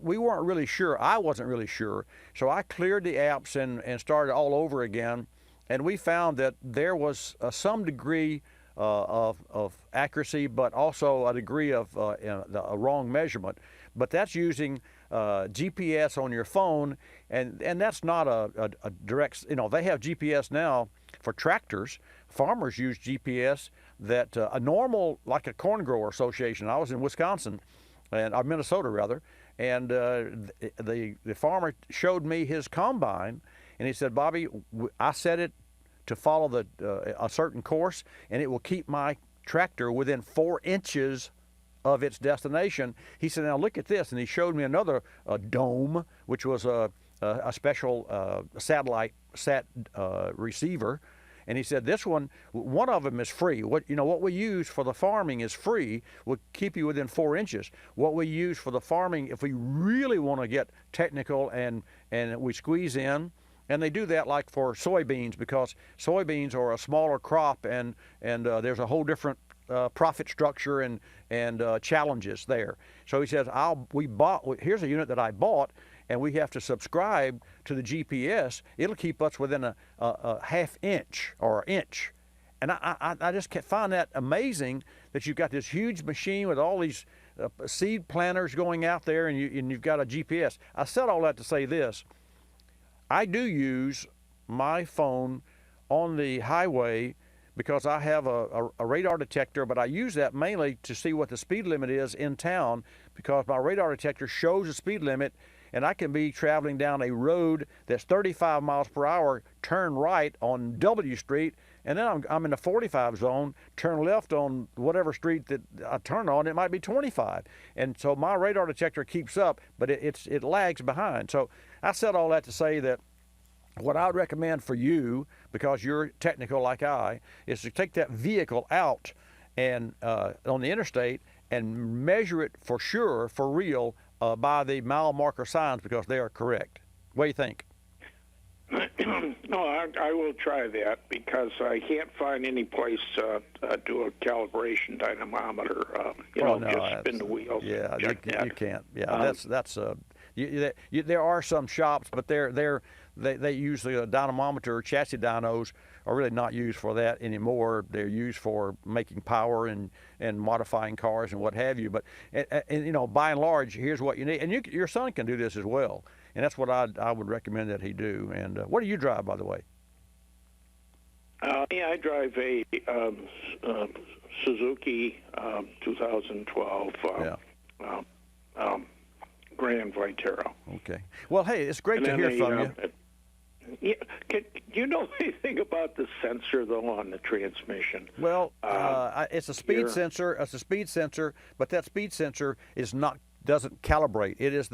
we weren't really sure. I wasn't really sure. So I cleared the apps and started all over again. And we found that there was some degree of accuracy, but also a degree of a wrong measurement. But that's using GPS on your phone, and that's not a direct. They have GPS now for tractors. Farmers use GPS that a normal, like a corn grower association. I was in Wisconsin, or Minnesota rather, and the farmer showed me his combine, and he said, Bobby, I set it to follow a certain course, and it will keep my tractor within 4 inches of its destination. He said, now look at this, and he showed me another dome, which was a special satellite receiver. And he said, this one of them is free. What we use for the farming is free, will keep you within 4 inches. What we use for the farming, if we really want to get technical and we squeeze in, and they do that like for soybeans, because soybeans are a smaller crop, and there's a whole different profit structure and challenges there. So he says, here's a unit that I bought, and we have to subscribe to the GPS. It'll keep us within a half inch or an inch. And I just find that amazing that you've got this huge machine with all these seed planters going out there, and you've got a GPS. I said all that to say this. I do use my phone on the highway because I have a radar detector, but I use that mainly to see what the speed limit is in town, because my radar detector shows the speed limit, and I can be traveling down a road that's 35 miles per hour, turn right on W Street, and then I'm in the 45 zone, turn left on whatever street that I turn on, it might be 25. And so my radar detector keeps up, but it lags behind. So I said all that to say that what I would recommend for you, because you're technical like I, is to take that vehicle out and on the interstate and measure it for sure, for real, by the mile marker signs, because they are correct. What do you think? No, I will try that, because I can't find any place to do a calibration dynamometer. Just spin the wheels. Yeah, you can't. Yeah, there are some shops, but they use the dynamometer. Chassis dynos are really not used for that anymore. They're used for making power and modifying cars and what have you. But by and large, here's what you need, and your son can do this as well. And that's what I would recommend that he do. And what do you drive, by the way? I drive a Suzuki 2012 Grand Vitero. Okay. Well, hey, it's great to hear from you. Do you know anything about the sensor, though, on the transmission? Well, it's a speed sensor. It's a speed sensor, but that speed sensor doesn't calibrate. It is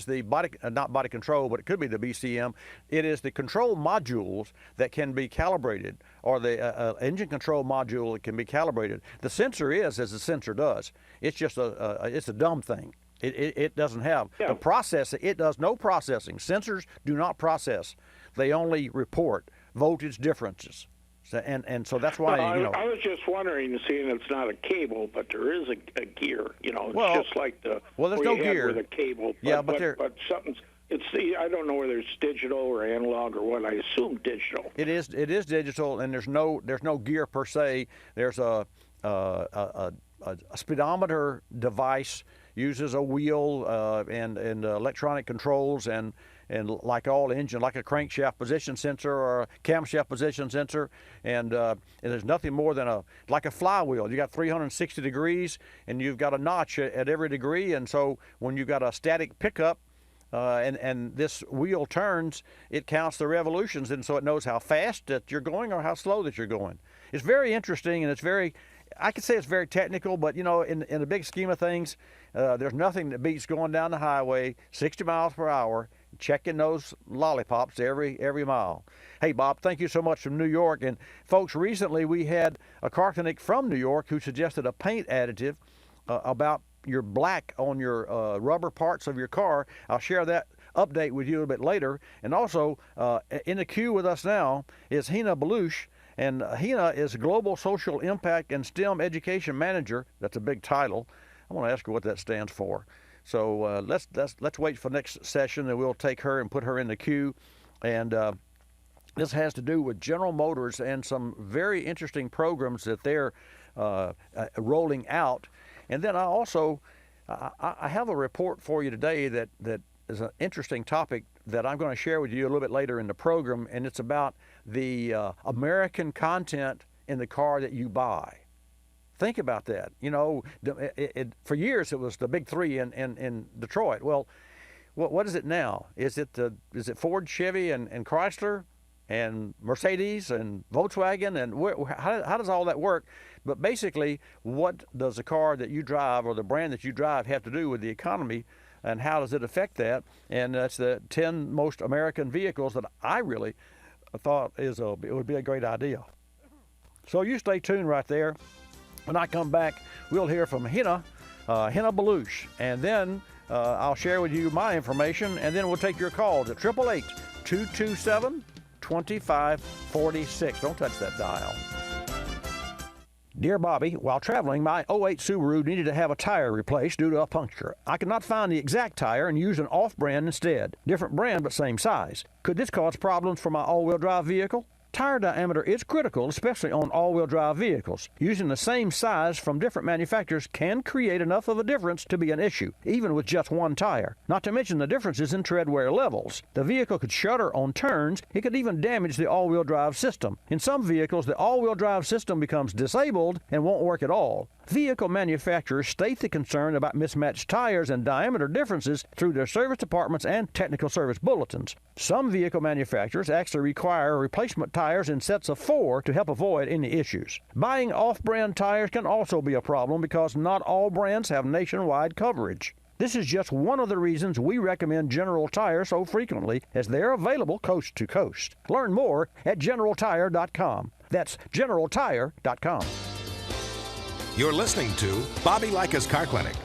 the body, not body control, but it could be the BCM. It is the control modules that can be calibrated, or the engine control module that can be calibrated. The sensor is as the sensor does. It's just it's a dumb thing. It doesn't have the processing. It does no processing. Sensors do not process. They only report voltage differences. So, and so that's why, I was just wondering, seeing it's not a cable, but there is a gear. It's just like the there's no gear with a cable. But something's. I don't know whether it's digital or analog or what. I assume digital. It is digital, and there's no gear per se. There's a speedometer device, uses a wheel and electronic controls, and like all engine, like a crankshaft position sensor or a camshaft position sensor, and there's nothing more than like a flywheel. You got 360 degrees, and you've got a notch at every degree, and so when you've got a static pickup and this wheel turns, it counts the revolutions, and so it knows how fast that you're going or how slow that you're going. It's very interesting, and I could say it's very technical, but in the big scheme of things, there's nothing that beats going down the highway 60 miles per hour, checking those lollipops every mile. Hey, Bob, thank you so much from New York. And folks, recently we had a carconic from New York who suggested a paint additive about your black on your rubber parts of your car. I'll share that update with you a bit later. And also in the queue with us now is Hina Belush. And Hina is Global Social Impact and STEM Education Manager. That's a big title. I want to ask her what that stands for. So let's wait for the next session, and we'll take her and put her in the queue. And This has to do with General Motors and some very interesting programs that they're rolling out. And then I have a report for you today that is an interesting topic that I'm going to share with you a little bit later in the program, and it's about the American content in the car that you buy. Think about that. You know, for years it was the big three in Detroit. Well, what is it now? Is it Ford, Chevy, and Chrysler, and Mercedes, and Volkswagen, and how does all that work? But basically, what does the car that you drive or the brand that you drive have to do with the economy, and how does it affect that? And that's the 10 most American vehicles that I really thought it would be a great idea. So you stay tuned right there. When I come back, we'll hear from Hina Belush, and then I'll share with you my information, and then we'll take your calls at 888-227-2546. Don't touch that dial. Dear Bobby, while traveling, my 08 Subaru needed to have a tire replaced due to a puncture. I could not find the exact tire and used an off-brand instead. Different brand, but same size. Could this cause problems for my all-wheel drive vehicle? Tire diameter is critical, especially on all-wheel drive vehicles. Using the same size from different manufacturers can create enough of a difference to be an issue, even with just one tire. Not to mention the differences in tread wear levels. The vehicle could shudder on turns. It could even damage the all-wheel drive system. In some vehicles, the all-wheel drive system becomes disabled and won't work at all. Vehicle manufacturers state the concern about mismatched tires and diameter differences through their service departments and technical service bulletins. Some vehicle manufacturers actually require replacement tires in sets of 4 to help avoid any issues. Buying off-brand tires can also be a problem because not all brands have nationwide coverage. This is just one of the reasons we recommend General Tire so frequently, as they're available coast to coast. Learn more at GeneralTire.com. That's GeneralTire.com. You're listening to Bobby Likis Car Clinic.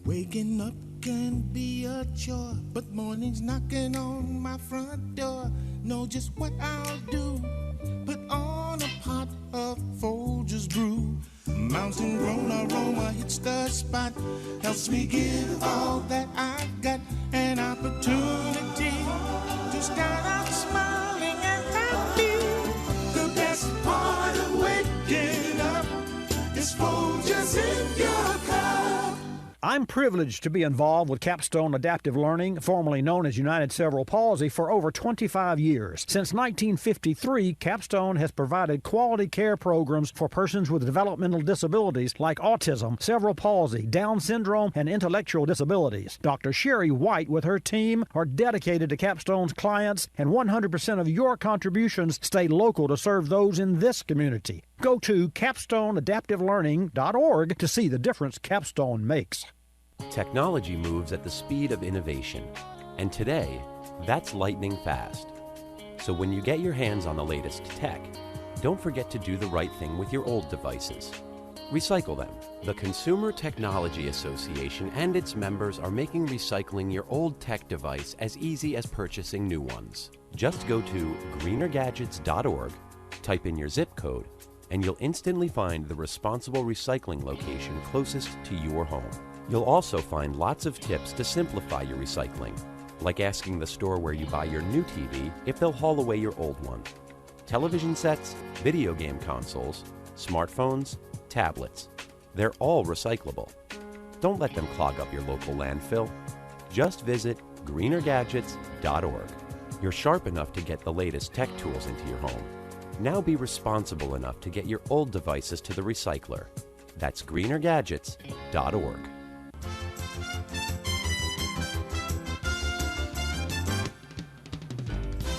Waking up can be a chore, but mornings knocking on my front door. Know just what I'll do. Put on a pot of Folgers brew. Mountain grown aroma hits the spot. Helps me give all that I've got. An opportunity to start out smiling and happy. The best part of waking up is Folgers in your cup. I'm privileged to be involved with Capstone Adaptive Learning, formerly known as United Cerebral Palsy, for over 25 years. Since 1953, Capstone has provided quality care programs for persons with developmental disabilities like autism, cerebral palsy, Down syndrome, and intellectual disabilities. Dr. Sherry White with her team are dedicated to Capstone's clients, and 100% of your contributions stay local to serve those in this community. Go to capstoneadaptivelearning.org to see the difference Capstone makes. Technology moves at the speed of innovation, and today, that's lightning fast. So when you get your hands on the latest tech, don't forget to do the right thing with your old devices. Recycle them. The Consumer Technology Association and its members are making recycling your old tech device as easy as purchasing new ones. Just go to greenergadgets.org, type in your zip code, and you'll instantly find the responsible recycling location closest to your home. You'll also find lots of tips to simplify your recycling, like asking the store where you buy your new TV if they'll haul away your old one. Television sets, video game consoles, smartphones, tablets, they're all recyclable. Don't let them clog up your local landfill. Just visit greenergadgets.org. You're sharp enough to get the latest tech tools into your home. Now be responsible enough to get your old devices to the recycler. That's greenergadgets.org.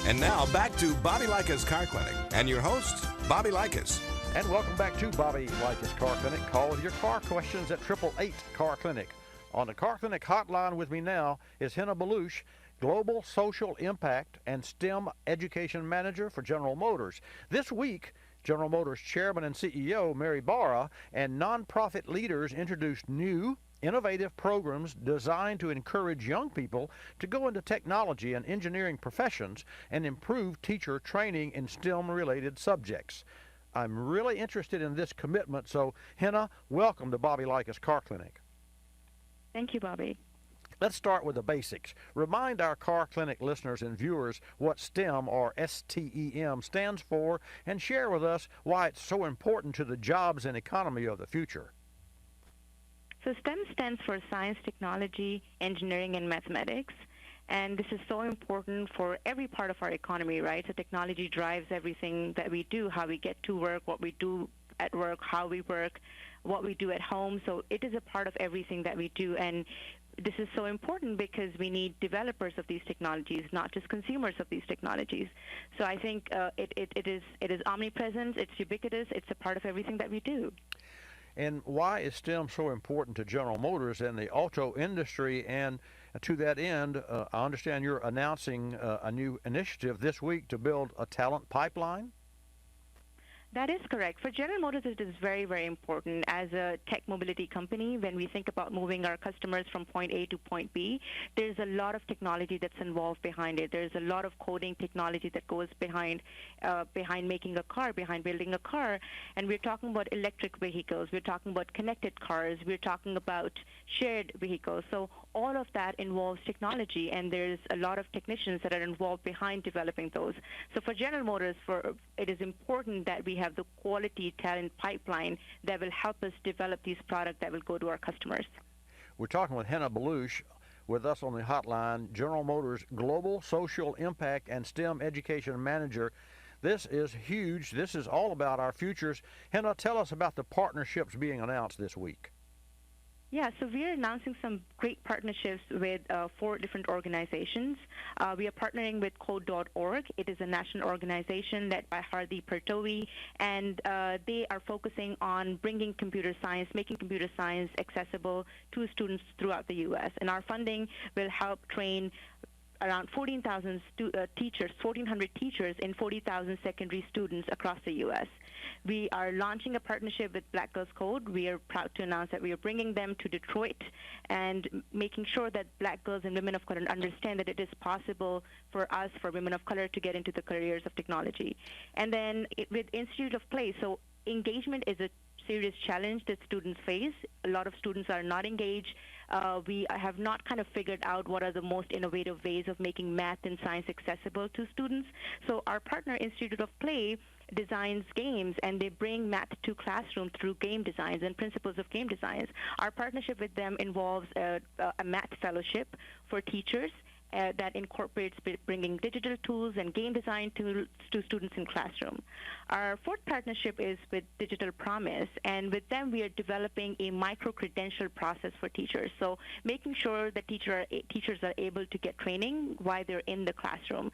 And now back to Bobby Likis Car Clinic and your host, Bobby Likis. And welcome back to Bobby Likis Car Clinic. Call with your car questions at 888 Car Clinic. On the Car Clinic hotline with me now is Hina Belush, Global Social Impact and STEM Education Manager for General Motors. This week, General Motors Chairman and CEO Mary Barra and nonprofit leaders introduced new, innovative programs designed to encourage young people to go into technology and engineering professions and improve teacher training in STEM-related subjects. I'm really interested in this commitment, so Hina, welcome to Bobby Likis Car Clinic. Thank you, Bobby. Let's start with the basics. Remind our Car Clinic listeners and viewers what STEM, or STEM, stands for, and share with us why it's so important to the jobs and economy of the future. So STEM stands for science, technology, engineering, and mathematics. And this is so important for every part of our economy, right? So technology drives everything that we do, how we get to work, what we do at work, how we work, what we do at home. So it is a part of everything that we do. And this is so important because we need developers of these technologies, not just consumers of these technologies. So I think it is omnipresent, it's ubiquitous, it's a part of everything that we do. And why is STEM so important to General Motors and the auto industry? And to that end, I understand you're announcing a new initiative this week to build a talent pipeline? That is correct. For General Motors, it is very, very important as a tech mobility company. When we think about moving our customers from point A to point B, there's a lot of technology that's involved behind it. There's a lot of coding technology that goes behind making a car, behind building a car. And we're talking about electric vehicles. We're talking about connected cars. We're talking about shared vehicles. So all of that involves technology, and there's a lot of technicians that are involved behind developing those. So for General Motors, it is important that we have the quality talent pipeline that will help us develop these products that will go to our customers. We're talking with Henna Belush with us on the hotline, General Motors Global Social Impact and STEM Education Manager. This is huge. This is all about our futures. Henna, tell us about the partnerships being announced this week. Yeah, so we are announcing some great partnerships with 4 different organizations. We are partnering with Code.org. It is a national organization led by Hardy Pertowi, and they are focusing on bringing computer science, making computer science accessible to students throughout the U.S. And our funding will help train around 14,000 teachers, 1,400 teachers in 40,000 secondary students across the U.S. We are launching a partnership with Black Girls Code. We are proud to announce that we are bringing them to Detroit and making sure that Black girls and women of color understand that it is possible for us, for women of color, to get into the careers of technology. And then with Institute of Play, so engagement is a serious challenge that students face. A lot of students are not engaged. We have not kind of figured out what are the most innovative ways of making math and science accessible to students. So our partner, Institute of Play, designs games, and they bring math to classroom through game designs and principles of game designs. Our partnership with them involves a math fellowship for teachers that incorporates bringing digital tools and game design to students in classroom. Our 4th partnership is with Digital Promise, and with them we are developing a micro-credential process for teachers. So making sure that teachers are able to get training while they're in the classroom.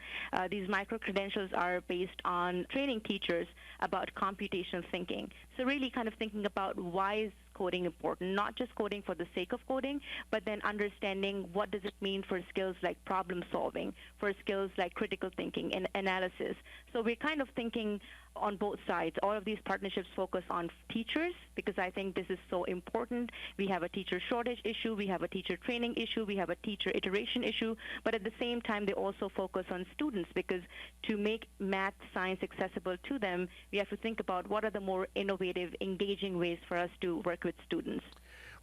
These micro-credentials are based on training teachers about computational thinking. So really kind of thinking about why is coding important, not just coding for the sake of coding, but then understanding what does it mean for skills like problem solving, for skills like critical thinking and analysis. So we're kind of thinking on both sides. All of these partnerships focus on teachers because I think this is so important. We have a teacher shortage issue, we have a teacher training issue, we have a teacher iteration issue, but at the same time they also focus on students because to make math, science accessible to them, we have to think about what are the more innovative, engaging ways for us to work with students.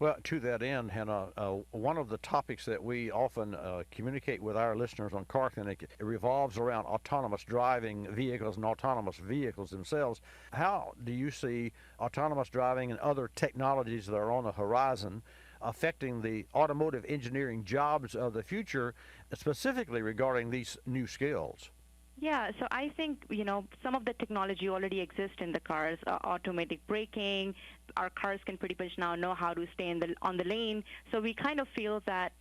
Well, to that end, Henna, one of the topics that we often communicate with our listeners on Car Clinic revolves around autonomous driving vehicles and autonomous vehicles themselves. How do you see autonomous driving and other technologies that are on the horizon affecting the automotive engineering jobs of the future, specifically regarding these new skills? Yeah, so I think, some of the technology already exists in the cars, automatic braking. Our cars can pretty much now know how to stay on the lane. So we kind of feel that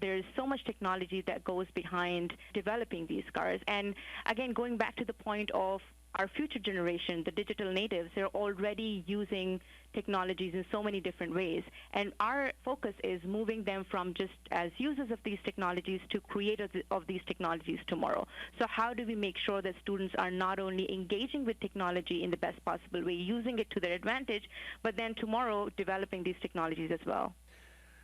there is so much technology that goes behind developing these cars. And again, going back to the point of our future generation, the digital natives, they're already using technologies in so many different ways. And our focus is moving them from just as users of these technologies to creators of these technologies tomorrow. So how do we make sure that students are not only engaging with technology in the best possible way, using it to their advantage, but then tomorrow developing these technologies as well?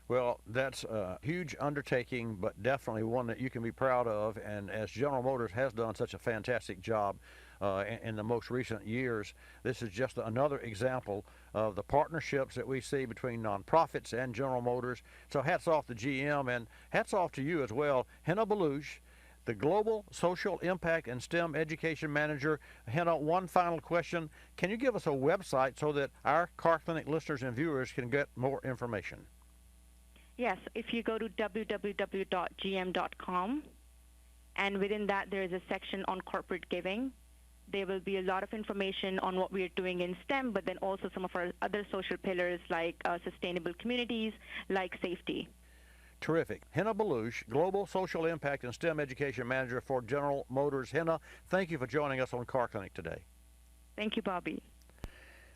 Well, that's a huge undertaking, but definitely one that you can be proud of. And as General Motors has done such a fantastic job in the most recent years. This is just another example of the partnerships that we see between nonprofits and General Motors. So hats off to GM, and hats off to you as well, Henna Belush, the Global Social Impact and STEM Education Manager. Henna, one final question. Can you give us a website so that our Car Clinic listeners and viewers can get more information? Yes, if you go to www.gm.com, and within that there is a section on corporate giving. There will be a lot of information on what we are doing in STEM, but then also some of our other social pillars like sustainable communities, like safety. Terrific. Henna Belush, Global Social Impact and STEM Education Manager for General Motors. Henna, thank you for joining us on Car Clinic today. Thank you, Bobby.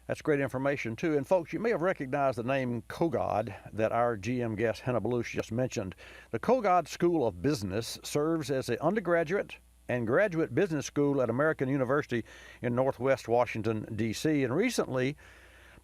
That's great information, too. And, folks, you may have recognized the name Kogod that our GM guest, Henna Belush, just mentioned. The Kogod School of Business serves as an undergraduate and graduate business school at American University in Northwest Washington, D.C. And recently,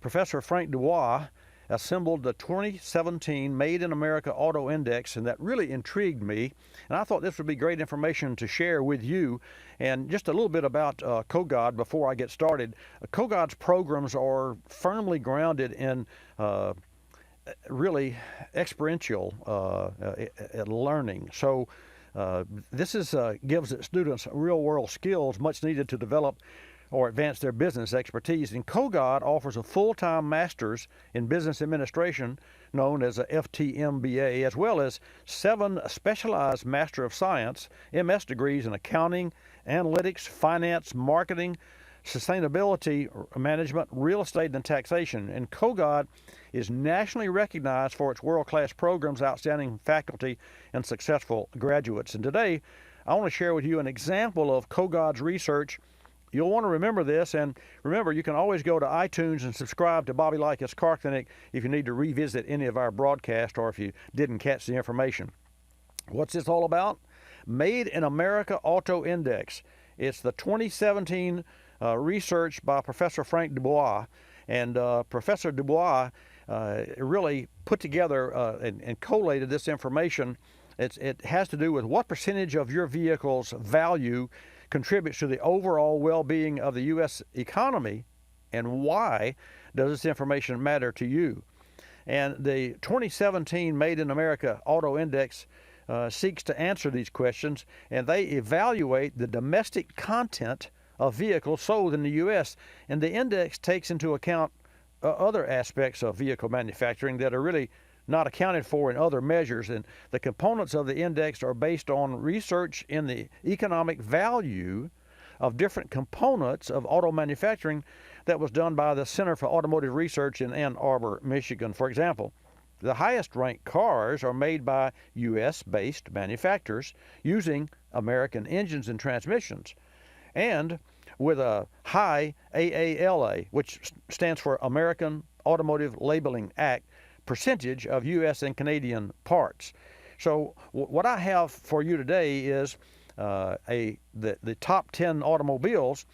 Professor Frank Dubois assembled the 2017 Made in America Auto Index, and that really intrigued me. And I thought this would be great information to share with you. And just a little bit about Kogod before I get started. Kogod's programs are firmly grounded in really experiential learning. So this gives its students real-world skills much needed to develop or advance their business expertise. And Kogod offers a full-time master's in business administration known as a FTMBA, as well as 7 specialized Master of Science, MS degrees in accounting, analytics, finance, marketing, sustainability management, real estate, and taxation. And Kogod is nationally recognized for its world-class programs, outstanding faculty, and successful graduates. And today, I want to share with you an example of Kogod's research. You'll want to remember this, and remember, you can always go to iTunes and subscribe to Bobby Likis Car Clinic if you need to revisit any of our broadcasts or if you didn't catch the information. What's this all about? Made in America Auto Index. It's the 2017 research by Professor Frank Dubois, and Professor Dubois really put together and collated this information. It has to do with what percentage of your vehicle's value contributes to the overall well-being of the U.S. economy, and why does this information matter to you? And the 2017 Made in America Auto Index seeks to answer these questions, and they evaluate the domestic content of vehicles sold in the U.S., and the index takes into account other aspects of vehicle manufacturing that are really not accounted for in other measures. And the components of the index are based on research in the economic value of different components of auto manufacturing that was done by the Center for Automotive Research in Ann Arbor, Michigan. For example, the highest ranked cars are made by U.S.-based manufacturers using American engines and transmissions, and with a high AALA, which stands for American Automotive Labeling Act, percentage of U.S. and Canadian parts. So what I have for you today is the top 10 automobiles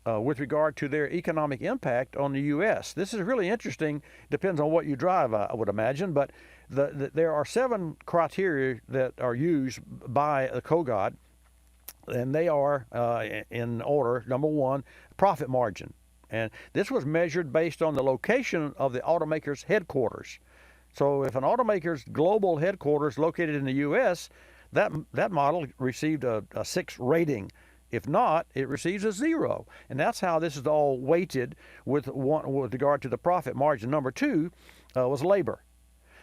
with regard to their economic impact on the U.S. This is really interesting. Depends on what you drive, I would imagine, but there are 7 criteria that are used by the Kogod, and they are in order. Number 1, profit margin. And this was measured based on the location of the automaker's headquarters. So if an automaker's global headquarters located in the U.S., that model received a 6 rating. If not, it receives a 0. And that's how this is all weighted with regard to the profit margin. Number 2 was labor.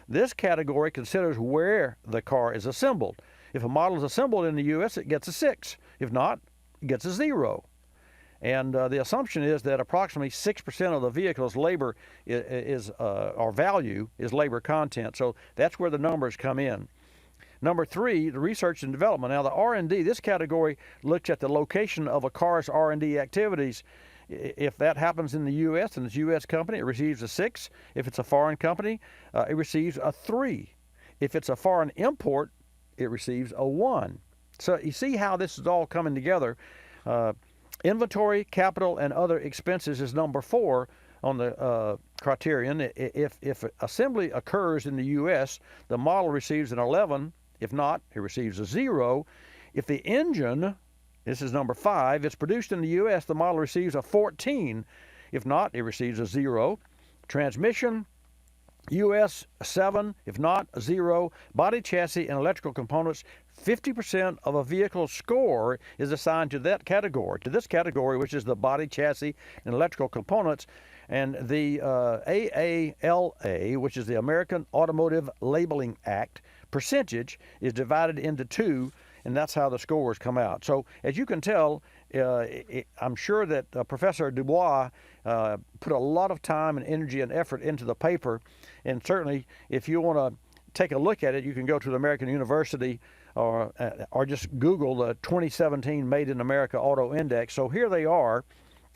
This category considers where the car is assembled. If a model is assembled in the U.S., it gets a 6. If not, it gets a 0. And the assumption is that approximately 6% of the vehicle's labor or value is labor content. So that's where the numbers come in. Number 3, the research and development. Now, the R&D, this category looks at the location of a car's R&D activities. If that happens in the U.S. and it's a U.S. company, it receives a 6. If it's a foreign company, it receives a 3. If it's a foreign import, it receives a 1. So you see how this is all coming together. Inventory, capital, and other expenses is number 4 on the criterion. If assembly occurs in the U.S., the model receives an 11. If not, it receives a 0. If the engine This is number 5. It's produced in the U.S. The model receives a 14. If not, it receives a 0. Transmission, U.S. 7. If not, a 0. Body, chassis, and electrical components, 50% of a vehicle's score is assigned to that category, to this category, which is the body, chassis, and electrical components. And the AALA, which is the American Automotive Labeling Act, percentage is divided into 2, and that's how the scores come out. So as you can tell, I'm sure that Professor Dubois put a lot of time and energy and effort into the paper, and certainly if you want to take a look at it, you can go to the American University or just Google the 2017 Made in America Auto Index. So here they are.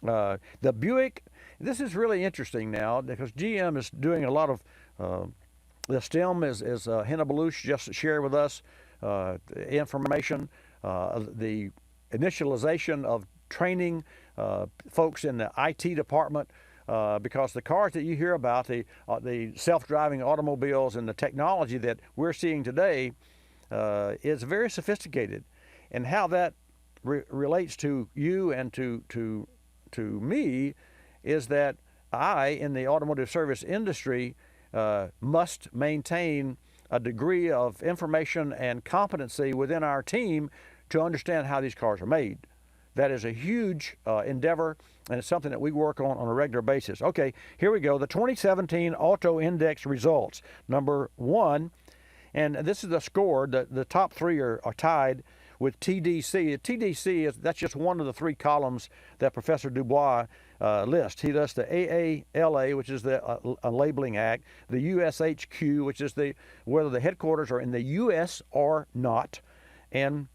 The Buick, this is really interesting now because GM is doing a lot of, the STEM is Hannah Belush just shared with us information, the initialization of training folks in the IT department, because the cars that you hear about, the self-driving automobiles and the technology that we're seeing today is very sophisticated. And how that relates to you and to me is that I, in the automotive service industry, must maintain a degree of information and competency within our team to understand how these cars are made. That is a huge endeavor, and it's something that we work on a regular basis. Okay, here we go. The 2017 Auto Index results. Number 1, and this is the score. The top 3 are tied with TDC. TDC that's just one of the 3 columns that Professor Dubois lists. He lists the AALA, which is the Labeling Act, the USHQ, which is whether the headquarters are in the U.S. or not, and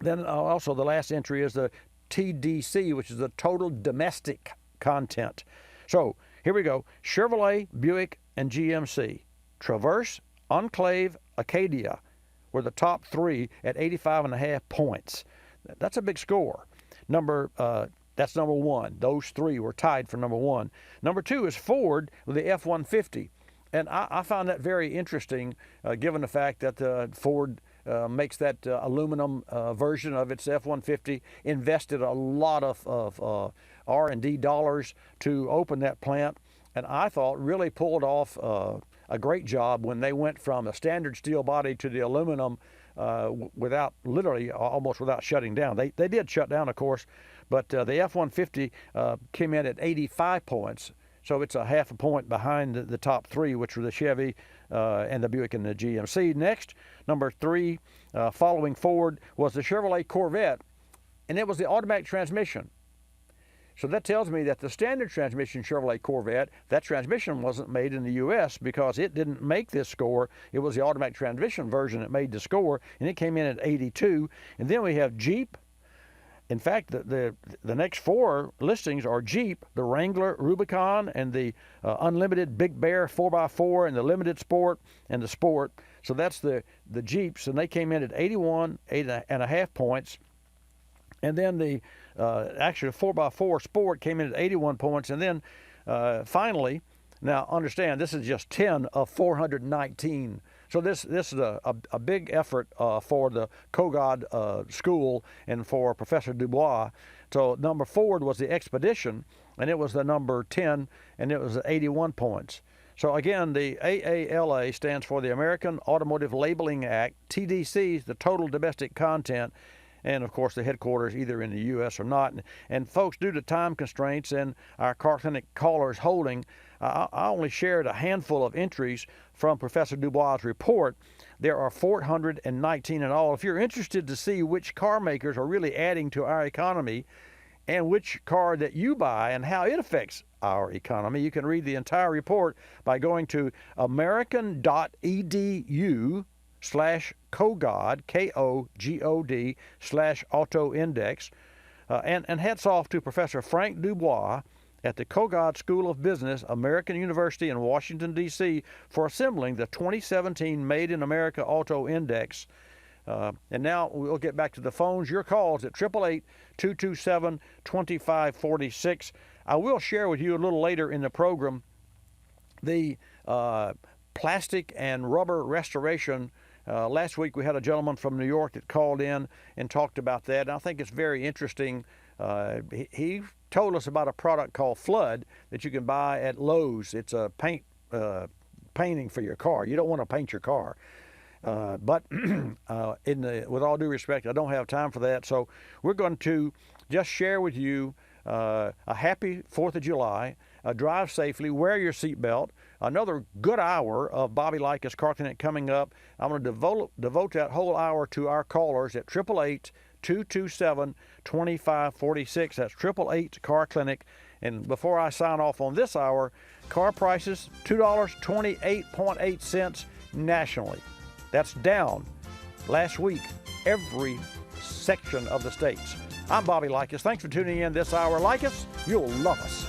then also the last entry is the TDC, which is the total domestic content. So here we go. Chevrolet, Buick, and GMC. Traverse, Enclave, Acadia were the top 3 at 85.5 points. That's a big score. That's number 1. Those 3 were tied for number 1. Number 2 is Ford with the F-150. And I found that very interesting, given the fact that Ford makes that aluminum version of its F-150, invested a lot of R&D dollars to open that plant, and I thought really pulled off a great job when they went from a standard steel body to the aluminum without, literally, almost without shutting down. They did shut down, of course, but the F-150 came in at 85 points. So it's a half a point behind the top 3, which were the Chevy and the Buick and the GMC. Next, number 3, following Ford, was the Chevrolet Corvette, and it was the automatic transmission. So that tells me that the standard transmission Chevrolet Corvette, that transmission wasn't made in the U.S. because it didn't make this score. It was the automatic transmission version that made the score, and it came in at 82. And then we have Jeep. In fact, the next 4 listings are Jeep, the Wrangler, Rubicon, and the Unlimited Big Bear 4x4, and the Limited Sport, and the Sport. So that's the Jeeps, and they came in at 81.5 points. And then the actually 4x4 Sport came in at 81 points. And then finally, now understand, this is just 10 of 419. So this is a big effort for the Kogod School and for Professor Dubois. So number 4 was the Expedition, and it was the number 10, and it was 81 points. So again, the AALA stands for the American Automotive Labeling Act. TDC is the total domestic content, and of course the headquarters either in the U.S. or not. And folks, due to time constraints and our car clinic callers holding, I only shared a handful of entries from Professor Dubois' report. There are 419 in all. If you're interested to see which car makers are really adding to our economy and which car that you buy and how it affects our economy, you can read the entire report by going to american.edu/Kogod, Kogod, /auto index. And hats off to Professor Frank Dubois at the Kogod School of Business, American University in Washington, D.C., for assembling the 2017 Made in America Auto Index. And now we'll get back to the phones. Your calls at 888-227-2546. I will share with you a little later in the program the plastic and rubber restoration Last week we had a gentleman from New York that called in and talked about that, and I think it's very interesting. He told us about a product called Flood that you can buy at Lowe's. It's a painting for your car. You don't want to paint your car. But with all due respect, I don't have time for that, so we're going to just share with you a happy 4th of July. Drive safely, wear your seatbelt. Another good hour of Bobby Likis Car Clinic coming up. I'm going to devote that whole hour to our callers at 888-227-2546. That's 888 Car Clinic. And before I sign off on this hour, car prices $2.28.8 nationally. That's down last week, every section of the states. I'm Bobby Likis. Thanks for tuning in this hour. Like us, you'll love us.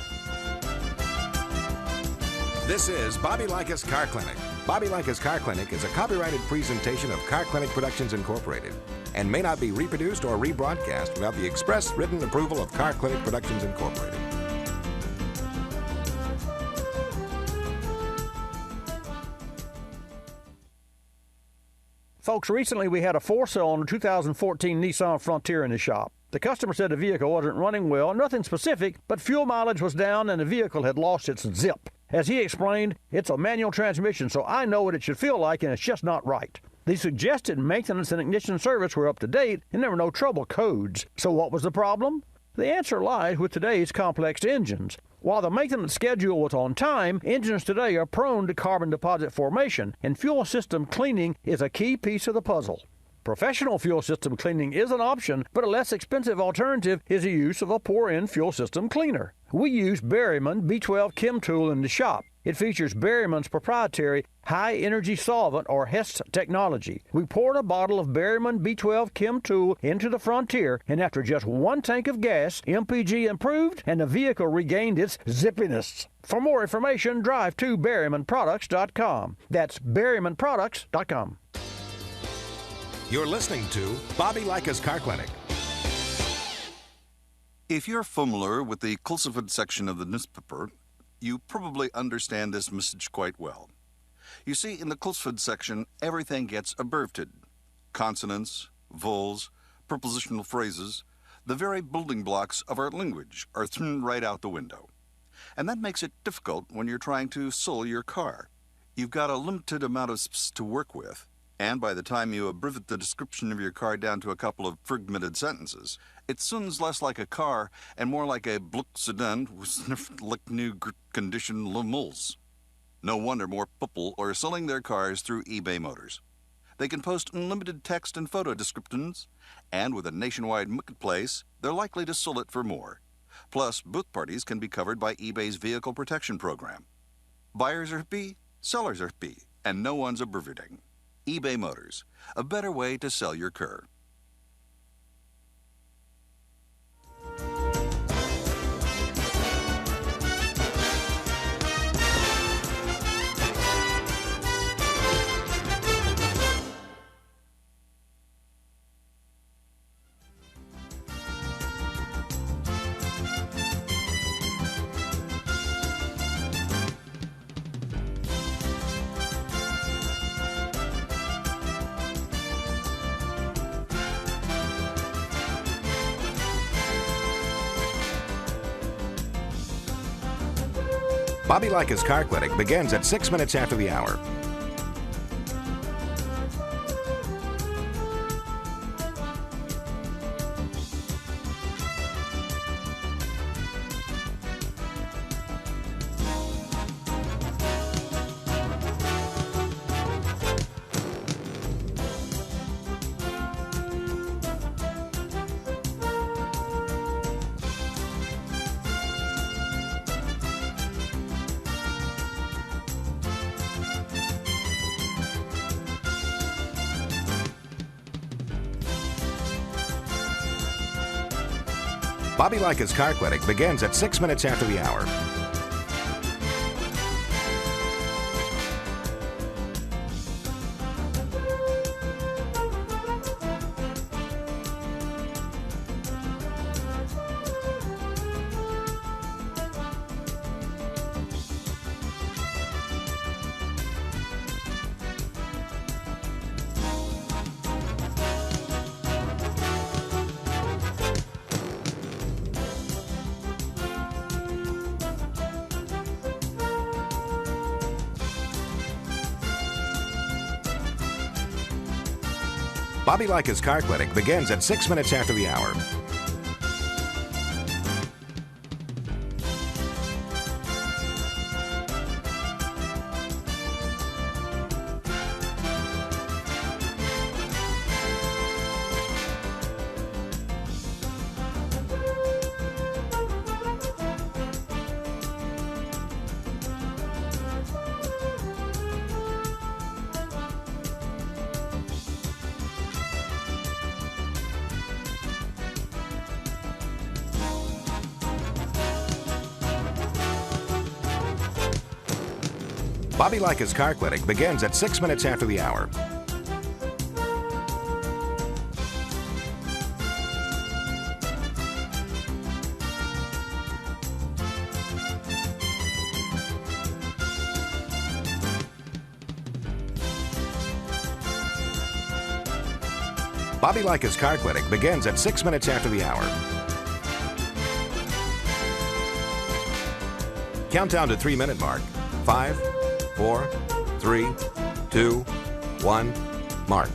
This is Bobby Likis Car Clinic. Bobby Likis Car Clinic is a copyrighted presentation of Car Clinic Productions Incorporated and may not be reproduced or rebroadcast without the express written approval of Car Clinic Productions Incorporated. Folks, recently we had a for-sale 2014 Nissan Frontier in the shop. The customer said the vehicle wasn't running well, nothing specific, but fuel mileage was down and the vehicle had lost its zip. As he explained, it's a manual transmission, so I know what it should feel like, and it's just not right. The suggested maintenance and ignition service were up to date, and there were no trouble codes. So what was the problem? The answer lies with today's complex engines. While the maintenance schedule was on time, engines today are prone to carbon deposit formation, and fuel system cleaning is a key piece of the puzzle. Professional fuel system cleaning is an option, but a less expensive alternative is the use of a pour-in fuel system cleaner. We use Berryman B12 Chem Tool in the shop. It features Berryman's proprietary high-energy solvent, or HEST technology. We poured a bottle of Berryman B12 Chem Tool into the Frontier, and after just one tank of gas, MPG improved and the vehicle regained its zippiness. For more information, drive to BerrymanProducts.com. That's BerrymanProducts.com. You're listening to Bobby Likis Car Clinic. If you're familiar with the cultivated section of the newspaper, you probably understand this message quite well. You see, in the cultivated section, everything gets abbreviated. Consonants, vowels, prepositional phrases, the very building blocks of our language are thrown right out the window. And that makes it difficult when you're trying to sell your car. You've got a limited amount of space to work with. And by the time you abbreviate the description of your car down to a couple of fragmented sentences, it sounds less like a car and more like a Bluck sedan with sniffed like new condition lemals. No wonder more people are selling their cars through eBay Motors. They can post unlimited text and photo descriptions, and with a nationwide marketplace, they're likely to sell it for more. Plus, both parties can be covered by eBay's vehicle protection program. Buyers are happy, sellers are happy, and no one's abbreviating. eBay Motors, a better way to sell your car. Bobby Likis Car Clinic begins at 6 minutes after the hour. Bobby Likis Car Clinic begins at 6 minutes after the hour. Bobby Likis Car Clinic begins at 6 minutes after the hour. Bobby Likis Car Clinic begins at 6 minutes after the hour. Bobby Likis Car Clinic begins at 6 minutes after the hour. Countdown to 3-minute mark. 5, 4, 3, 2, 1, mark.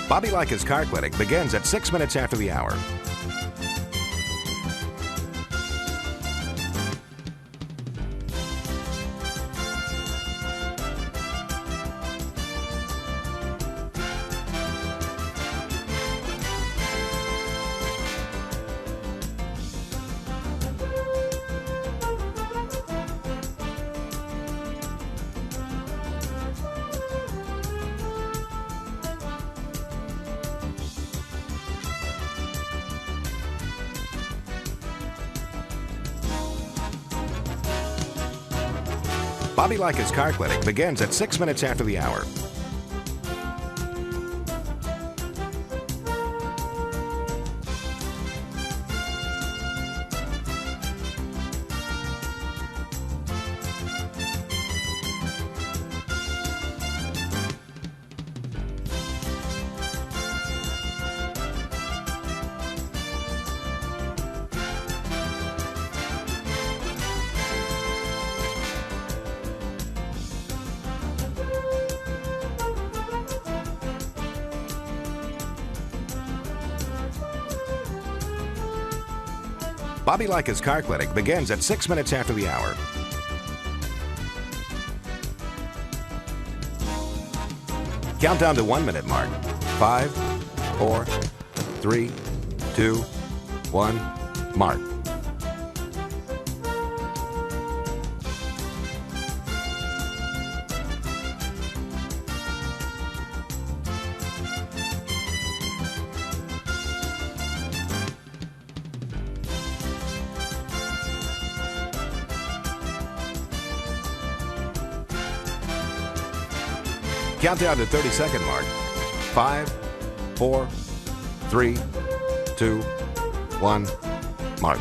Bobby Likis Car Clinic begins at 6 minutes after the hour. Bobby Likis Car Clinic begins at 6 minutes after the hour. Bobby Likis Car Clinic begins at 6 minutes after the hour. Countdown to 1-minute mark. 5, 4, 3, 2, 1, mark. Countdown to 30-second mark. 5, 4, 3, 2, 1, mark.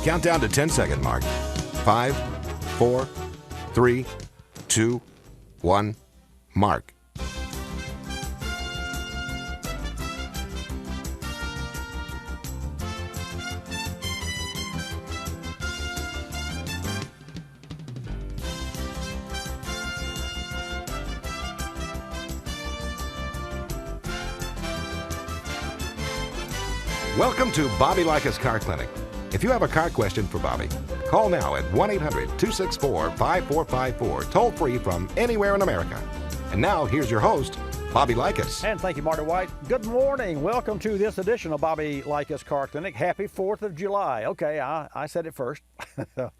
Countdown to 10-second mark. 5, 4, 3, 2, 1, mark. Welcome to Bobby Likis Car Clinic. If you have a car question for Bobby, call now at 1-800-264-5454, toll free from anywhere in America. And now, here's your host, Bobby Likis. And thank you, Marty White. Good morning. Welcome to this edition of Bobby Likis Car Clinic. Happy 4th of July. Okay, I said it first. So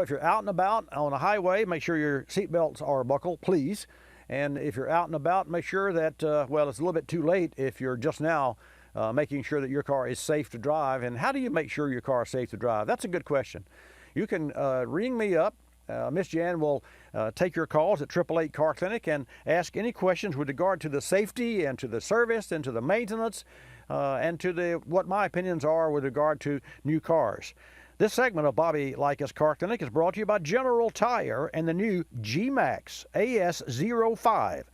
if you're out and about on a highway, make sure your seatbelts are buckled, please. And if you're out and about, make sure that, well, it's a little bit too late if you're just now making sure that your car is safe to drive. And how do you make sure your car is safe to drive? That's a good question. You can ring me up Miss Jan will take your calls at 888 Car Clinic and ask any questions with regard to the safety and to the service and to the maintenance and to what my opinions are with regard to new cars. This segment of Bobby Likis Car Clinic is brought to you by General Tire and the new G-Max AS05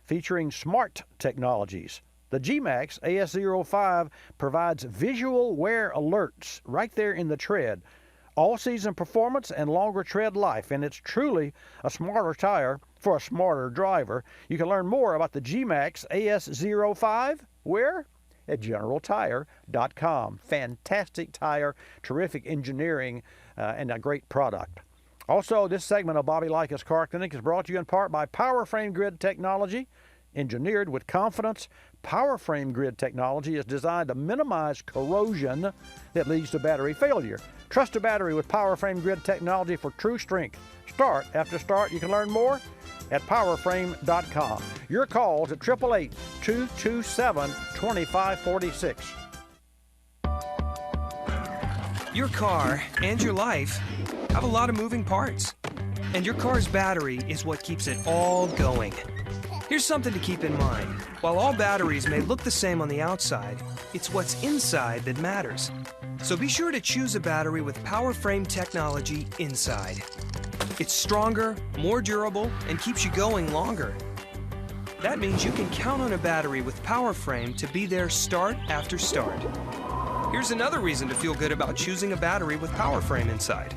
featuring smart technologies. The G-Max AS05 provides visual wear alerts right there in the tread, all-season performance and longer tread life, and it's truly a smarter tire for a smarter driver. You can learn more about the G-Max AS05 where? At GeneralTire.com. Fantastic tire, terrific engineering, and a great product. Also, this segment of Bobby Likis Car Clinic is brought to you in part by PowerFrame Grid Technology. Engineered with confidence, PowerFrame Grid Technology is designed to minimize corrosion that leads to battery failure. Trust a battery with PowerFrame Grid Technology for true strength. Start after start. You can learn more at powerframe.com. Your calls at 888-227-2546. Your car and your life have a lot of moving parts, and your car's battery is what keeps it all going. Here's something to keep in mind. While all batteries may look the same on the outside, it's what's inside that matters. So be sure to choose a battery with PowerFrame technology inside. It's stronger, more durable, and keeps you going longer. That means you can count on a battery with PowerFrame to be there start after start. Here's another reason to feel good about choosing a battery with PowerFrame inside.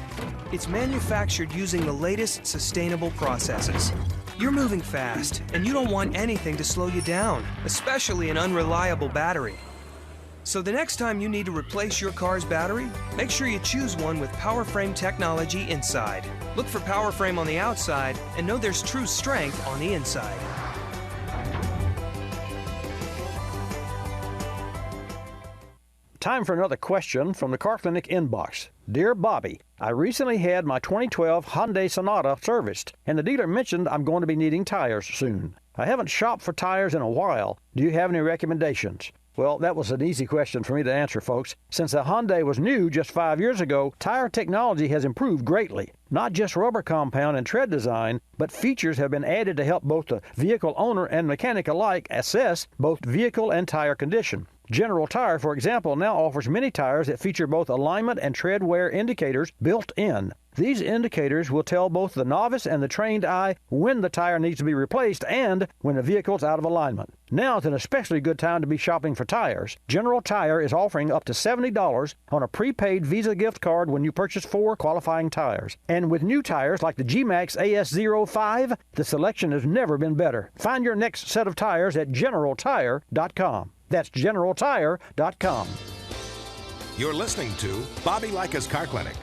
It's manufactured using the latest sustainable processes. You're moving fast, and you don't want anything to slow you down, especially an unreliable battery. So the next time you need to replace your car's battery, make sure you choose one with PowerFrame technology inside. Look for PowerFrame on the outside and know there's true strength on the inside. Time for another question from the Car Clinic inbox. Dear Bobby, I recently had my 2012 Hyundai Sonata serviced, and the dealer mentioned I'm going to be needing tires soon. I haven't shopped for tires in a while. Do you have any recommendations? Well, that was an easy question for me to answer, folks. Since the Hyundai was new just 5 years ago, tire technology has improved greatly. Not just rubber compound and tread design, but features have been added to help both the vehicle owner and mechanic alike assess both vehicle and tire condition. General Tire, for example, now offers many tires that feature both alignment and tread wear indicators built in. These indicators will tell both the novice and the trained eye when the tire needs to be replaced and when the vehicle's out of alignment. Now is an especially good time to be shopping for tires. General Tire is offering up to $70 on a prepaid Visa gift card when you purchase 4 qualifying tires. And with new tires like the G-Max AS05, the selection has never been better. Find your next set of tires at GeneralTire.com. That's GeneralTire.com. You're listening to Bobby Likis Car Clinic.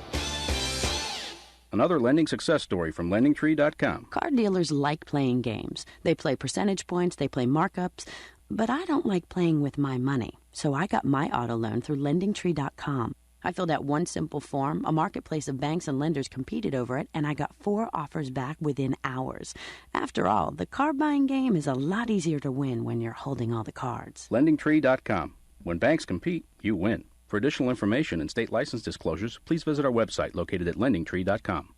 Another lending success story from LendingTree.com. Car dealers like playing games. They play percentage points, they play markups, but I don't like playing with my money. So I got my auto loan through LendingTree.com. I filled out one simple form, a marketplace of banks and lenders competed over it, and I got 4 offers back within hours. After all, the car buying game is a lot easier to win when you're holding all the cards. LendingTree.com. When banks compete, you win. For additional information and state license disclosures, please visit our website located at LendingTree.com.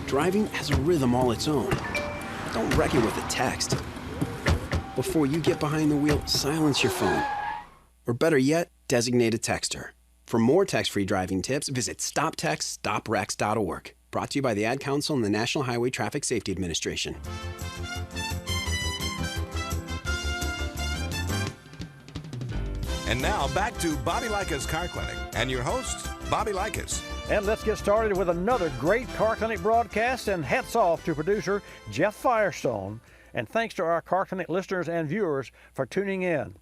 Driving has a rhythm all its own. Don't wreck it with a text. Before you get behind the wheel, silence your phone. Or better yet, designate a texter. For more text-free driving tips, visit StopTextStopWrecks.org. Brought to you by the Ad Council and the National Highway Traffic Safety Administration. And now back to Bobby Likis Car Clinic and your host, Bobby Likis. And let's get started with another great Car Clinic broadcast, and hats off to producer Jeff Firestone. And thanks to our Car Clinic listeners and viewers for tuning in.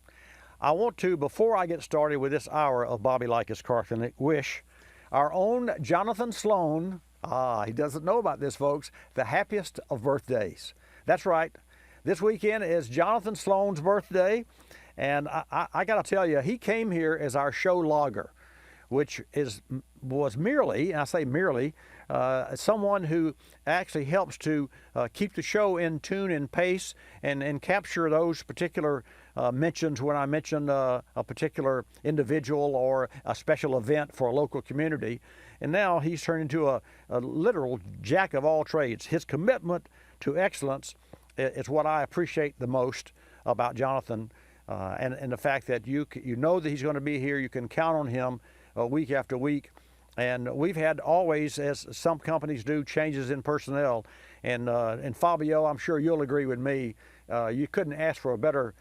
I want to, before I get started with this hour of Bobby Likis Car Clinic, wish our own Jonathan Sloan, he doesn't know about this, folks, the happiest of birthdays. That's right. This weekend is Jonathan Sloan's birthday, and I got to tell you, he came here as our show logger, which was merely, and I say merely, someone who actually helps to keep the show in tune and pace and capture those particular mentions when I mention a particular individual or a special event for a local community. And now he's turned into a literal jack of all trades. His commitment to excellence is what I appreciate the most about Jonathan, and the fact that you know that he's going to be here. You can count on him week after week. And we've had always, as some companies do, changes in personnel. And Fabio, I'm sure you'll agree with me, you couldn't ask for a better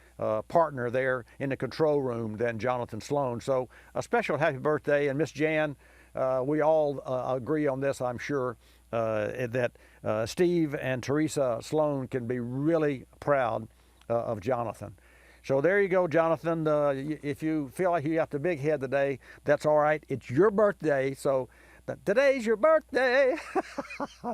partner there in the control room than Jonathan Sloan. So a special happy birthday. And Miss Jan, we all agree on this, I'm sure, that Steve and Teresa Sloan can be really proud of Jonathan. So there you go, Jonathan. If you feel like you got the big head today, that's all right. It's your birthday, so today's your birthday.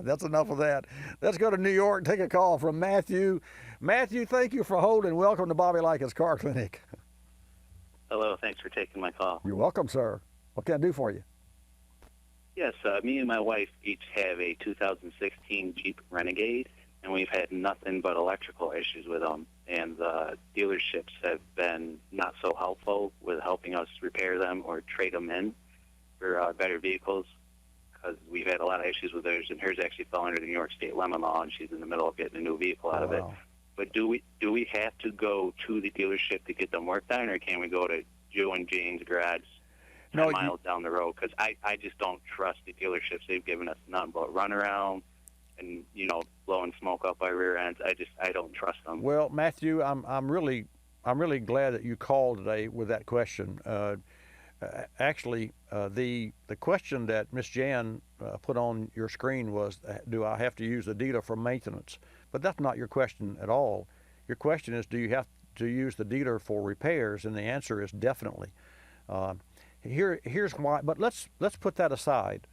That's enough of that. Let's go to New York and take a call from Matthew. Matthew, thank you for holding. Welcome to Bobby Likis Car Clinic. Hello, thanks for taking my call. You're welcome, sir. What can I do for you? Yes, me and my wife each have a 2016 Jeep Renegade, and we've had nothing but electrical issues with them. And the dealerships have been not so helpful with helping us repair them or trade them in for better vehicles, because we've had a lot of issues with theirs, and hers actually fell under the New York State lemon law, and she's in the middle of getting a new vehicle out of it. But do we have to go to the dealership to get them worked on, or can we go to Joe and Jane's garage 10 miles down the road? Because I just don't trust the dealerships. They've given us nothing but runaround and, blowing smoke up our rear ends. I don't trust them. Well, Matthew, I'm really glad that you called today with that question. Actually, the question that Miss Jan put on your screen was, do I have to use the dealer for maintenance? But that's not your question at all. Your question is, do you have to use the dealer for repairs? And the answer is definitely. Here's why. But let's put that aside.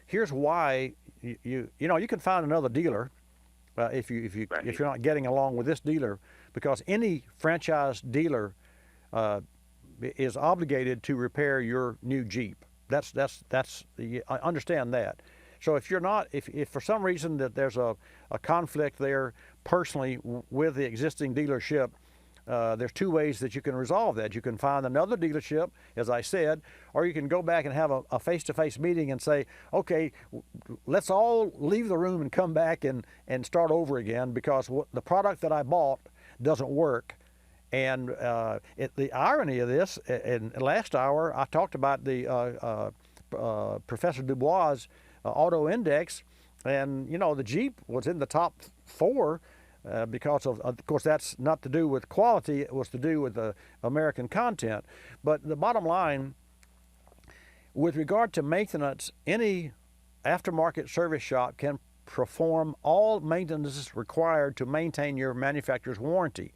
Here's why you can find another dealer if you're not getting along with this dealer, because any franchise dealer is obligated to repair your new Jeep. I understand that. So if you're not, if for some reason that there's a conflict there personally with the existing dealership, there's two ways that you can resolve that. You can find another dealership, as I said, or you can go back and have a face-to-face meeting and say, okay, let's all leave the room and come back and start over again, because the product that I bought doesn't work. And the irony of this, in last hour, I talked about the Professor Dubois auto index, and the Jeep was in the top 4 because of course, that's not to do with quality, it was to do with the American content. But the bottom line, with regard to maintenance, any aftermarket service shop can perform all maintenance required to maintain your manufacturer's warranty.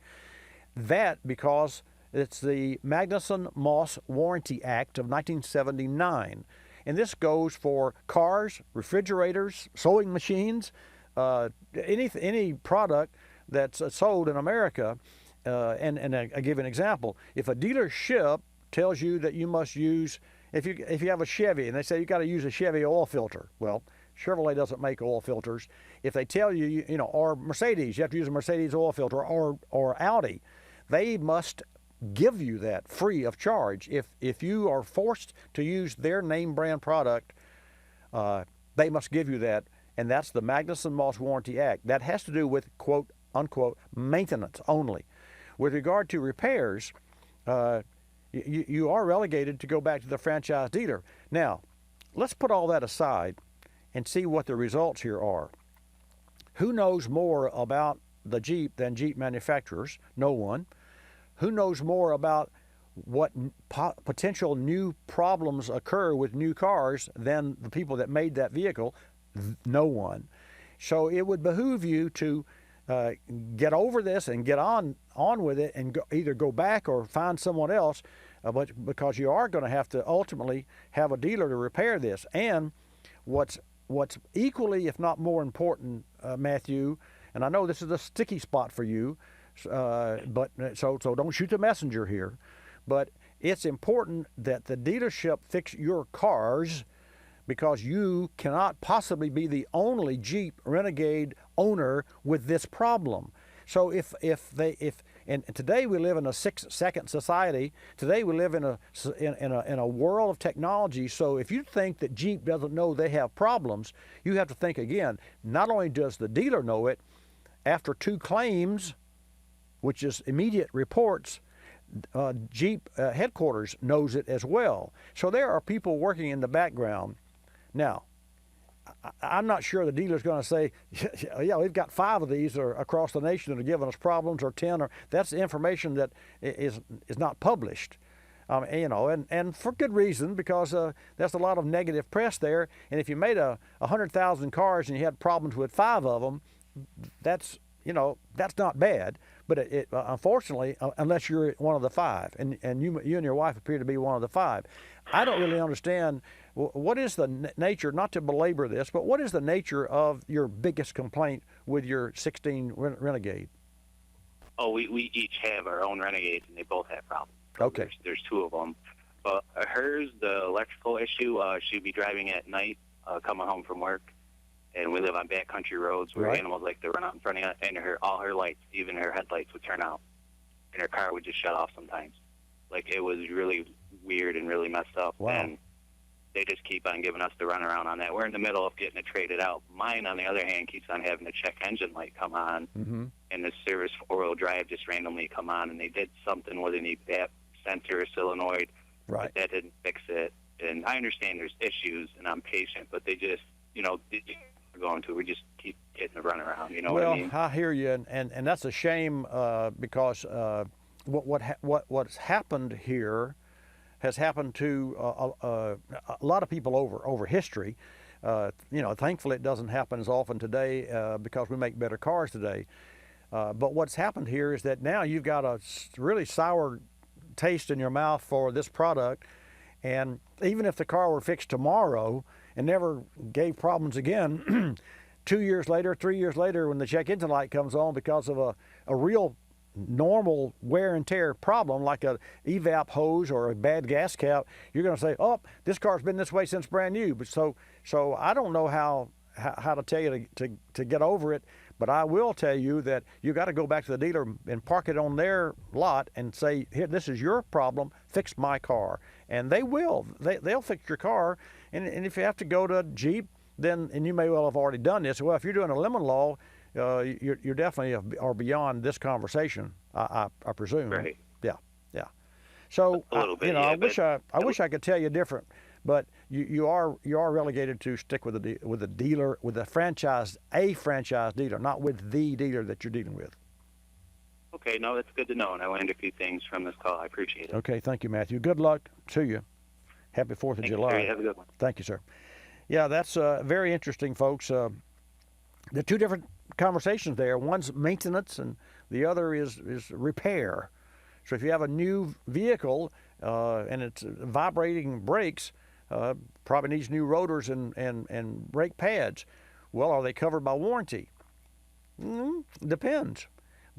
That because it's the Magnuson-Moss Warranty Act of 1979. And this goes for cars, refrigerators, sewing machines, any product that's sold in America. And I give an example. If a dealership tells you that you must use, if you have a Chevy and they say you got to use a Chevy oil filter, well, Chevrolet doesn't make oil filters. If they tell you, or Mercedes, you have to use a Mercedes oil filter, or Audi, they must give you that free of charge. If you are forced to use their name brand product, they must give you that, and that's the Magnuson-Moss Warranty Act. That has to do with quote unquote maintenance only. With regard to repairs, you are relegated to go back to the franchise dealer. Now, let's put all that aside and see what the results here are. Who knows more about the Jeep than Jeep manufacturers? No one. Who knows more about what potential new problems occur with new cars than the people that made that vehicle? No one. So it would behoove you to get over this and get on with it, and either go back or find someone else, but because you are going to have to ultimately have a dealer to repair this. And what's equally, if not more important, Matthew, and I know this is a sticky spot for you, but so don't shoot the messenger here, but it's important that the dealership fix your cars because you cannot possibly be the only Jeep Renegade owner with this problem. So and today we live in a 6-second society. Today we live in a world of technology. So if you think that Jeep doesn't know they have problems, you have to think again. Not only does the dealer know it, after 2 claims, which is immediate reports, Jeep headquarters knows it as well. So there are people working in the background. Now, I'm not sure the dealer's going to say, yeah, we've got 5 of these across the nation that are giving us problems, or 10, or that's the information that is not published. And for good reason, because there's a lot of negative press there. And if you made 100,000 cars and you had problems with 5 of them, that's not bad. But it unfortunately, unless you're one of the 5, and you and your wife appear to be one of the 5, I don't really understand what is the nature, not to belabor this, but what is the nature of your biggest complaint with your 16 Renegade? Oh, we each have our own Renegades, and they both have problems. Okay. There's 2 of them. But hers, the electrical issue, she'd be driving at night, coming home from work, and we live on backcountry roads where animals like to run out in front of you, and all her lights, even her headlights, would turn out, and her car would just shut off sometimes. Like, it was really weird and really messed up. Wow. And they just keep on giving us the runaround on that. We're in the middle of getting it traded out. Mine, on the other hand, keeps on having the check engine light come on, and the service 4-wheel drive just randomly come on, and they did something with an EVAP sensor or solenoid, but that didn't fix it. And I understand there's issues, and I'm patient, but they just, we just keep getting the runaround. You know what I mean? Well, I hear you, and that's a shame because what's happened here has happened to a lot of people over history. Thankfully it doesn't happen as often today because we make better cars today. But what's happened here is that now you've got a really sour taste in your mouth for this product, and even if the car were fixed tomorrow and never gave problems again, 2 years later, 3 years later, when the check engine light comes on because of a real normal wear and tear problem like a evap hose or a bad gas cap, you're going to say, oh, this car's been this way since brand new. But so I don't know how to tell you to get over it, but I will tell you that you got to go back to the dealer and park it on their lot and say, here, this is your problem, fix my car. And they will. They'll fix your car. And if you have to go to Jeep, then, and you may well have already done this, well, if you're doing a lemon law, you're definitely are beyond this conversation, I presume. Right. Yeah. So a little bit, I wish I could tell you different, but you are relegated to stick with the dealer, with a franchise dealer, not with the dealer that you're dealing with. Okay, no, that's good to know, and I learned a few things from this call. I appreciate it. Okay, thank you, Matthew. Good luck to you. Happy 4th of July. Thank you, have a good one. Thank you, sir. Yeah, that's very interesting, folks. There are 2 different conversations there. One's maintenance, and the other is repair. So if you have a new vehicle and it's vibrating brakes, probably needs new rotors and brake pads. Well, are they covered by warranty? Depends.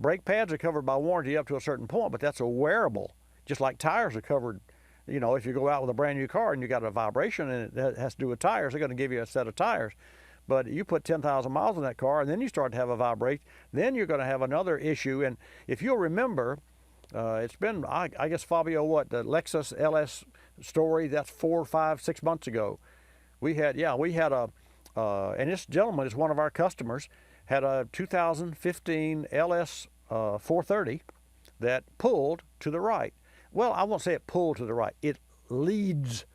Brake pads are covered by warranty up to a certain point, but that's a wearable. Just like tires are covered. If you go out with a brand new car and you got a vibration and it has to do with tires, they're going to give you a set of tires. But you put 10,000 miles in that car and then you start to have a vibrate, then you're going to have another issue. And if you'll remember, it's been, I guess, Fabio, the Lexus LS story, that's 4, 5, 6 months ago. We had and this gentleman is one of our customers, had a 2015 LS 430 that pulled to the right. Well, I won't say it pulled to the right. It leads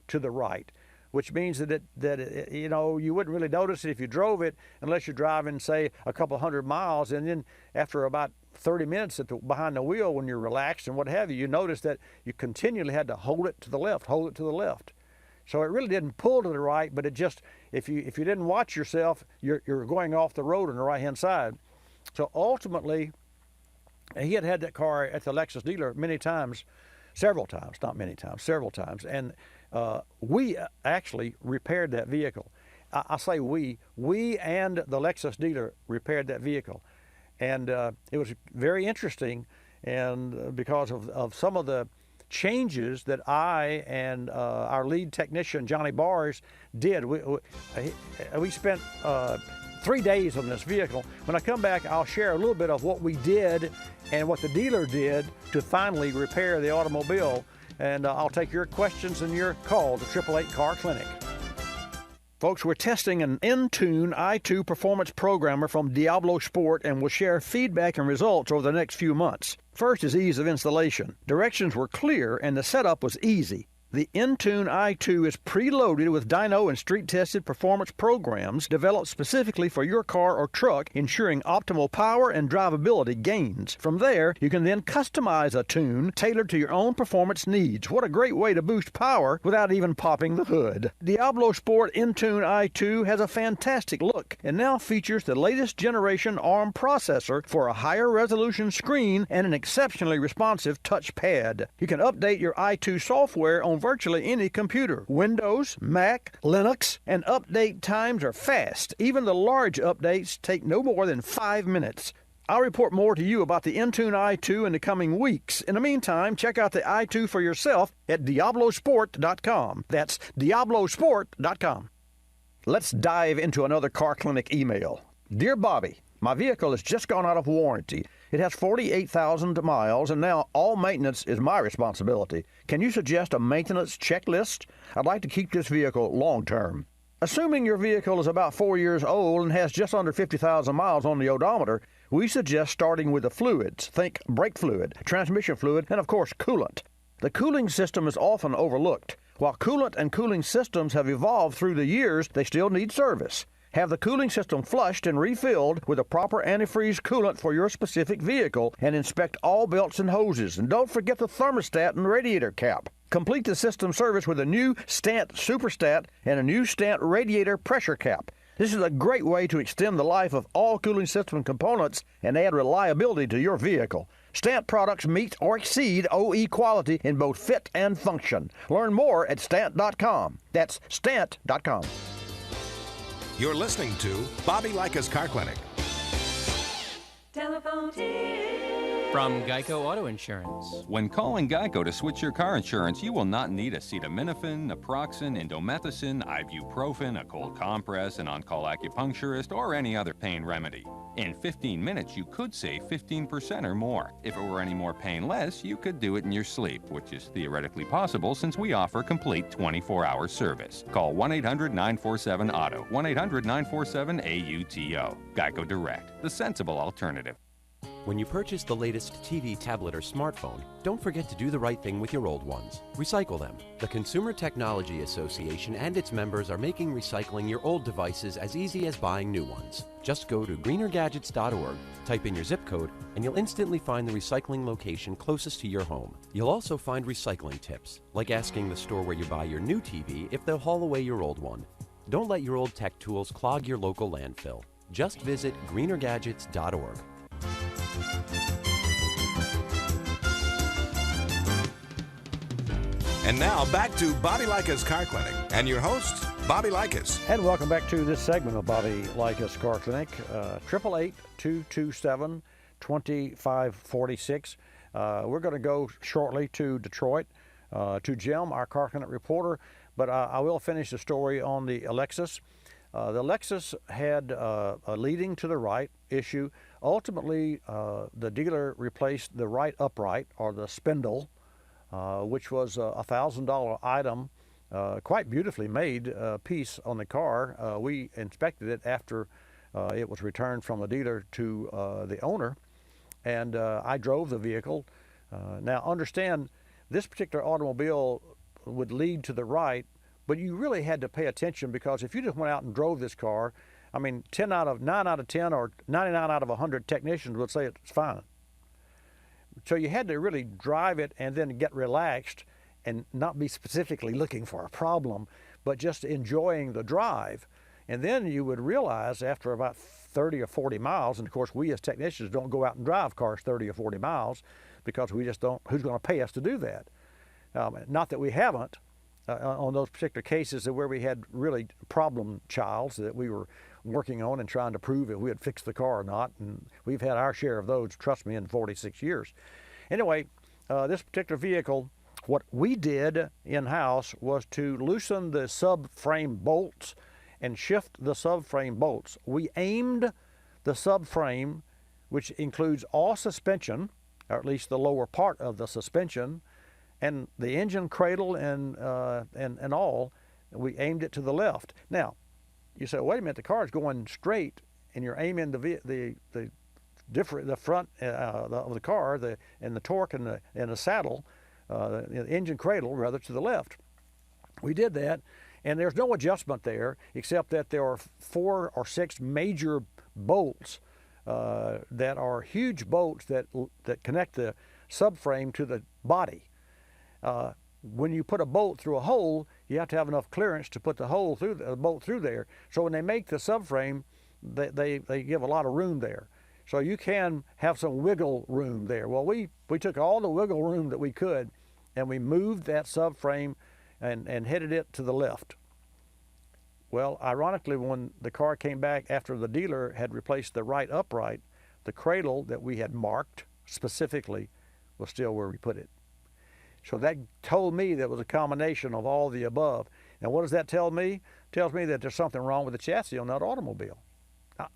to the right, which means that you wouldn't really notice it if you drove it unless you're driving, say, a couple 100 miles, and then after about 30 minutes behind the wheel when you're relaxed and what have you, you notice that you continually had to hold it to the left. So it really didn't pull to the right, but it just, if you didn't watch yourself, you're going off the road on the right-hand side. So ultimately, he had that car at the Lexus dealer several times, and we actually repaired that vehicle. I say we and the Lexus dealer repaired that vehicle. And it was very interesting, and because of some of the changes that I and our lead technician, Johnny Bars, did. We spent 3 days on this vehicle. When I come back, I'll share a little bit of what we did and what the dealer did to finally repair the automobile. And I'll take your questions and your call to 888 Car Clinic. Folks, we're testing an Intune i2 performance programmer from Diablo Sport, and we'll share feedback and results over the next few months. First is ease of installation. Directions were clear and the setup was easy. The Intune i2 is preloaded with dyno and street-tested performance programs developed specifically for your car or truck, ensuring optimal power and drivability gains. From there, you can then customize a tune tailored to your own performance needs. What a great way to boost power without even popping the hood. Diablo Sport Intune i2 has a fantastic look and now features the latest generation ARM processor for a higher resolution screen and an exceptionally responsive touchpad. You can update your i2 software on virtually any computer. Windows, Mac, Linux, and update times are fast. Even the large updates take no more than 5 minutes. I'll report more to you about the Intune i2 in the coming weeks. In the meantime, check out the i2 for yourself at DiabloSport.com. That's DiabloSport.com. Let's dive into another Car Clinic email. Dear Bobby, my vehicle has just gone out of warranty. It has 48,000 miles, and now all maintenance is my responsibility. Can you suggest a maintenance checklist? I'd like to keep this vehicle long-term. Assuming your vehicle is about 4 years old and has just under 50,000 miles on the odometer, we suggest starting with the fluids. Think brake fluid, transmission fluid, and of course coolant. The cooling system is often overlooked. While coolant and cooling systems have evolved through the years, they still need service. Have the cooling system flushed and refilled with a proper antifreeze coolant for your specific vehicle, and inspect all belts and hoses. And don't forget the thermostat and radiator cap. Complete the system service with a new Stant Superstat and a new Stant radiator pressure cap. This is a great way to extend the life of all cooling system components and add reliability to your vehicle. Stant products meet or exceed OE quality in both fit and function. Learn more at Stant.com. That's Stant.com. You're listening to Bobby Likis Car Clinic. Telephone tip from Geico Auto Insurance. When calling Geico to switch your car insurance, you will not need acetaminophen, naproxen, indomethacin, ibuprofen, a cold compress, an on-call acupuncturist, or any other pain remedy. In 15 minutes, you could save 15% or more. If it were any more painless, you could do it in your sleep, which is theoretically possible since we offer complete 24-hour service. Call 1-800-947-AUTO, 1-800-947-AUTO. Geico Direct, the sensible alternative. When you purchase the latest TV, tablet, or smartphone, don't forget to do the right thing with your old ones. Recycle them. The Consumer Technology Association and its members are making recycling your old devices as easy as buying new ones. Just go to greenergadgets.org, type in your zip code, and you'll instantly find the recycling location closest to your home. You'll also find recycling tips, like asking the store where you buy your new TV if they'll haul away your old one. Don't let your old tech tools clog your local landfill. Just visit greenergadgets.org. And now back to Bobby Likis Car Clinic and your host, Bobby Likis. And welcome back to this segment of Bobby Likis Car Clinic. 888-227-2546. We're going to go shortly to Detroit, to Jim, our Car Clinic reporter, but I will finish the story on the Lexus. The Lexus had a leading to the right issue. Ultimately, the dealer replaced the right upright, or the spindle, which was a $1,000 item, quite beautifully made piece on the car. We inspected it after it was returned from the dealer to the owner, and I drove the vehicle. Now understand, this particular automobile would lead to the right, but you really had to pay attention, because if you just went out and drove this car, I mean, 9 out of 10 or 99 out of 100 technicians would say it's fine. So you had to really drive it and then get relaxed and not be specifically looking for a problem, but just enjoying the drive. And then you would realize after about 30 or 40 miles, and of course we as technicians don't go out and drive cars 30 or 40 miles because we just don't, who's going to pay us to do that? Not that we haven't. On those particular cases where we had really problem childs that we were working on and trying to prove if we had fixed the car or not, and we've had our share of those, trust me, in 46 years. Anyway, this particular vehicle What we did in-house was to loosen the subframe bolts and shift the subframe bolts. We aimed the subframe, which includes all suspension, or at least the lower part of the suspension, and the engine cradle and all. We aimed it to the left. Now, you say, wait a minute, the car is going straight, and you're aiming the front of the car, and the torque and the saddle, the engine cradle rather, to the left. We did that, and there's no adjustment there except that there are 4 or 6 major bolts that are huge bolts that connect the subframe to the body. When you put a bolt through a hole, you have to have enough clearance to put the bolt through there. So when they make the subframe, they give a lot of room there. So you can have some wiggle room there. Well, we took all the wiggle room that we could, and we moved that subframe and headed it to the left. Well, ironically, when the car came back after the dealer had replaced the right upright, the cradle that we had marked specifically was still where we put it. So that told me that was a combination of all the above. And what does that tell me? It tells me that there's something wrong with the chassis on that automobile,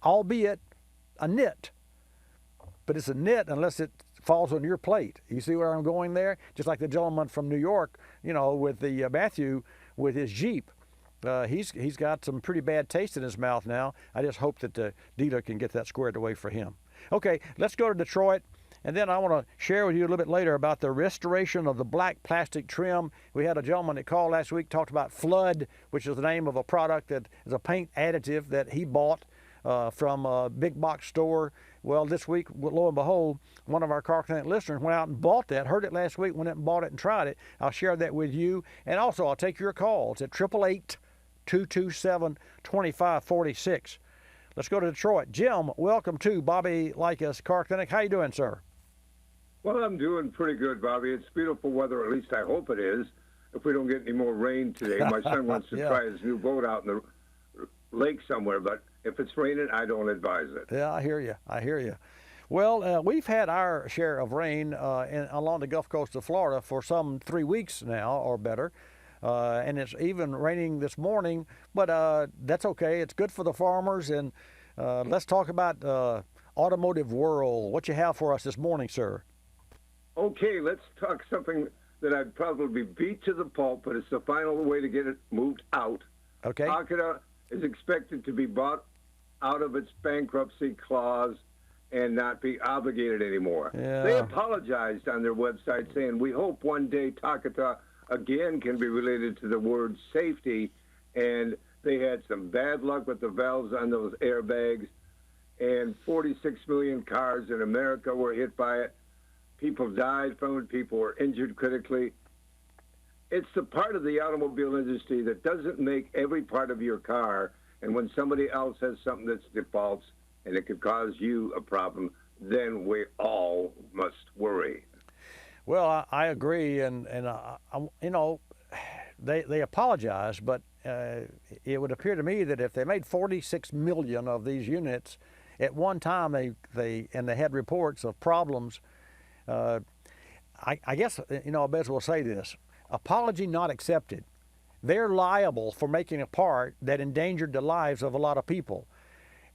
albeit a nit. But it's a nit unless it falls on your plate. You see where I'm going there? Just like the gentleman from New York, with the Matthew with his Jeep. He's got some pretty bad taste in his mouth now. I just hope that the dealer can get that squared away for him. Okay, let's go to Detroit. And then I want to share with you a little bit later about the restoration of the black plastic trim. We had a gentleman that called last week, talked about Flood, which is the name of a product that is a paint additive that he bought from a big box store. Well, this week, lo and behold, one of our Car Clinic listeners went out and bought that, heard it last week, went out and bought it and tried it. I'll share that with you. And also, I'll take your calls at 888-227-2546. Let's go to Detroit. Jim, welcome to Bobby Likis Car Clinic. How you doing, sir? Well, I'm doing pretty good, Bobby. It's beautiful weather, at least I hope it is, if we don't get any more rain today. My son wants to try his new boat out in the lake somewhere, but if it's raining, I don't advise it. Yeah, I hear you. Well, we've had our share of rain along the Gulf Coast of Florida for some 3 weeks now or better, and it's even raining this morning, but that's okay. It's good for the farmers, and let's talk about automotive world. What you have for us this morning, sir? Okay, let's talk something that I'd probably beat to the pulp, but it's the final way to get it moved out. Okay. Takata is expected to be bought out of its bankruptcy clause and not be obligated anymore. Yeah. They apologized on their website saying, we hope one day Takata again can be related to the word safety, and they had some bad luck with the valves on those airbags, and 46 million cars in America were hit by it. People died from it. People were injured critically. It's the part of the automobile industry that doesn't make every part of your car, and when somebody else has something that's defaults and it could cause you a problem, then we all must worry. Well, I agree, and they apologize, but it would appear to me that if they made 46 million of these units at one time, they had reports of problems. I guess, I may as well say this. Apology not accepted. They're liable for making a part that endangered the lives of a lot of people.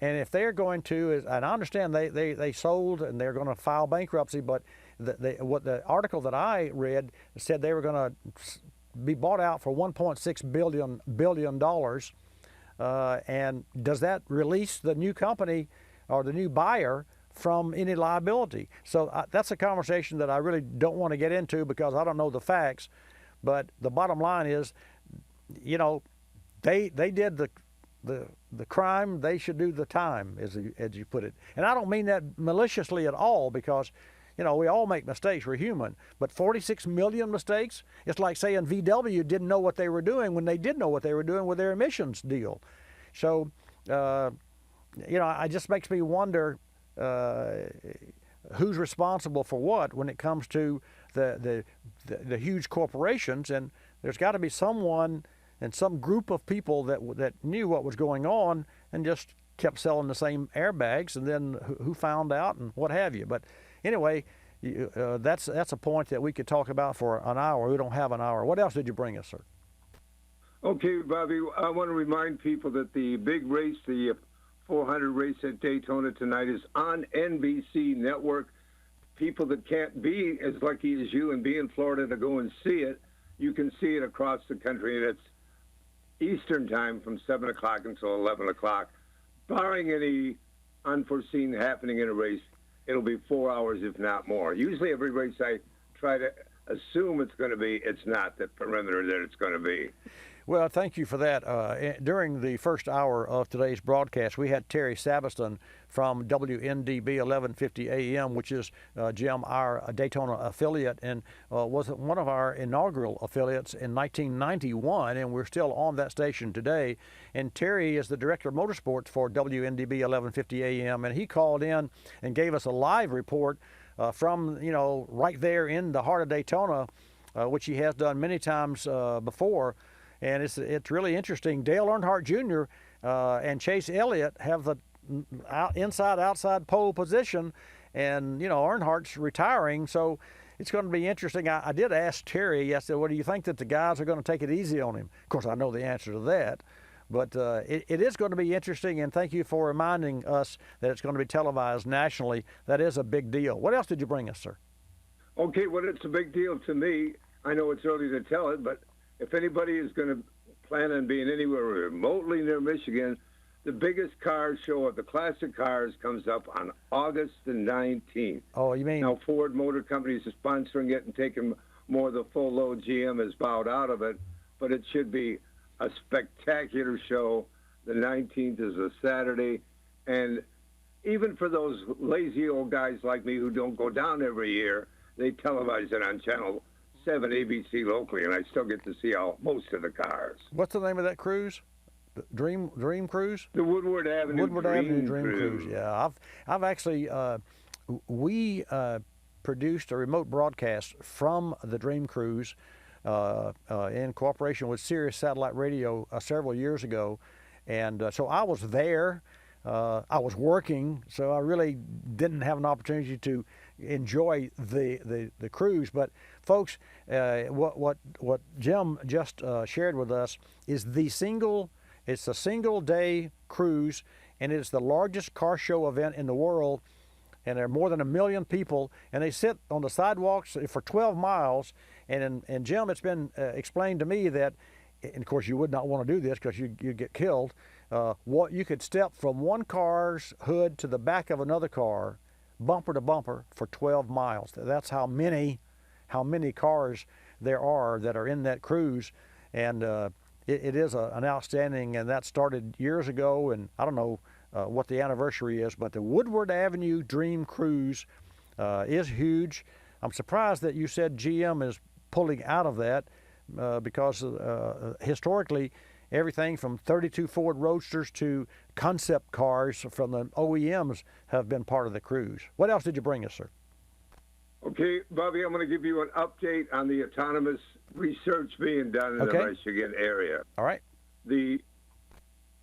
And if they're going to, and I understand they sold and they're going to file bankruptcy, but what the article that I read said they were going to be bought out for $1.6 billion. And does that release the new company or the new buyer from any liability? So that's a conversation that I really don't want to get into because I don't know the facts. But the bottom line is, they did the crime, they should do the time, as you put it. And I don't mean that maliciously at all because, we all make mistakes. We're human. But 46 million mistakes, it's like saying VW didn't know what they were doing when they did know what they were doing with their emissions deal. So, it just makes me wonder who's responsible for what when it comes to the huge corporations, and there's got to be someone and some group of people that knew what was going on and just kept selling the same airbags, and then who found out and what have you. But anyway, that's a point that we could talk about for an hour. We don't have an hour. What else did you bring us, sir? Okay, Bobby, I want to remind people that the big race, the 400 race at Daytona tonight, is on NBC Network. People that can't be as lucky as you and be in Florida to go and see it, you can see it across the country, and it's Eastern time from 7 o'clock until 11 o'clock. Barring any unforeseen happening in a race, it'll be 4 hours, if not more. Usually every race I try to assume it's going to be, it's not the perimeter that it's going to be. Well, thank you for that. During the first hour of today's broadcast, we had Terry Sabiston from WNDB 1150 AM, which is, Jim, our Daytona affiliate, and was one of our inaugural affiliates in 1991, and we're still on that station today. And Terry is the director of motorsports for WNDB 1150 AM, and he called in and gave us a live report from, right there in the heart of Daytona, which he has done many times before. And it's really interesting. Dale Earnhardt Jr. And Chase Elliott have the inside-outside pole position, and Earnhardt's retiring, so it's going to be interesting. I did ask Terry. I said, "Well, do you think that the guys are going to take it easy on him?" Of course, I know the answer to that, but it is going to be interesting. And thank you for reminding us that it's going to be televised nationally. That is a big deal. What else did you bring us, sir? Okay, well, it's a big deal to me. I know it's early to tell it, but if anybody is going to plan on being anywhere remotely near Michigan, the biggest car show of the classic cars comes up on August the 19th. Oh, you mean? Now, Ford Motor Company is sponsoring it and taking more of the full load. GM has bowed out of it, but it should be a spectacular show. The 19th is a Saturday, and even for those lazy old guys like me who don't go down every year, they televise it on Channel 7 ABC locally, and I still get to see most of the cars. What's the name of that cruise? Dream Cruise? The Woodward Avenue Dream Cruise. Yeah, I've actually we produced a remote broadcast from the Dream Cruise in cooperation with Sirius Satellite Radio several years ago, and so I was there. I was working, so I really didn't have an opportunity to enjoy the cruise. But folks, what Jim just shared with us is it's a single day cruise, and it's the largest car show event in the world. And there are more than 1 million people, and they sit on the sidewalks for 12 miles. And Jim, it's been explained to me that, and of course you would not want to do this because you get killed. What you could step from one car's hood to the back of another car, bumper to bumper, for 12 miles. That's how many cars there are that are in that cruise, and it is an outstanding. And that started years ago, and I don't know what the anniversary is, but the Woodward Avenue Dream Cruise is huge. I'm surprised that you said GM is pulling out of that because historically, everything from 32 Ford Roadsters to concept cars from the OEMs have been part of the cruise. What else did you bring us, sir? Okay, Bobby, I'm going to give you an update on the autonomous research being done in the Michigan area. All right. The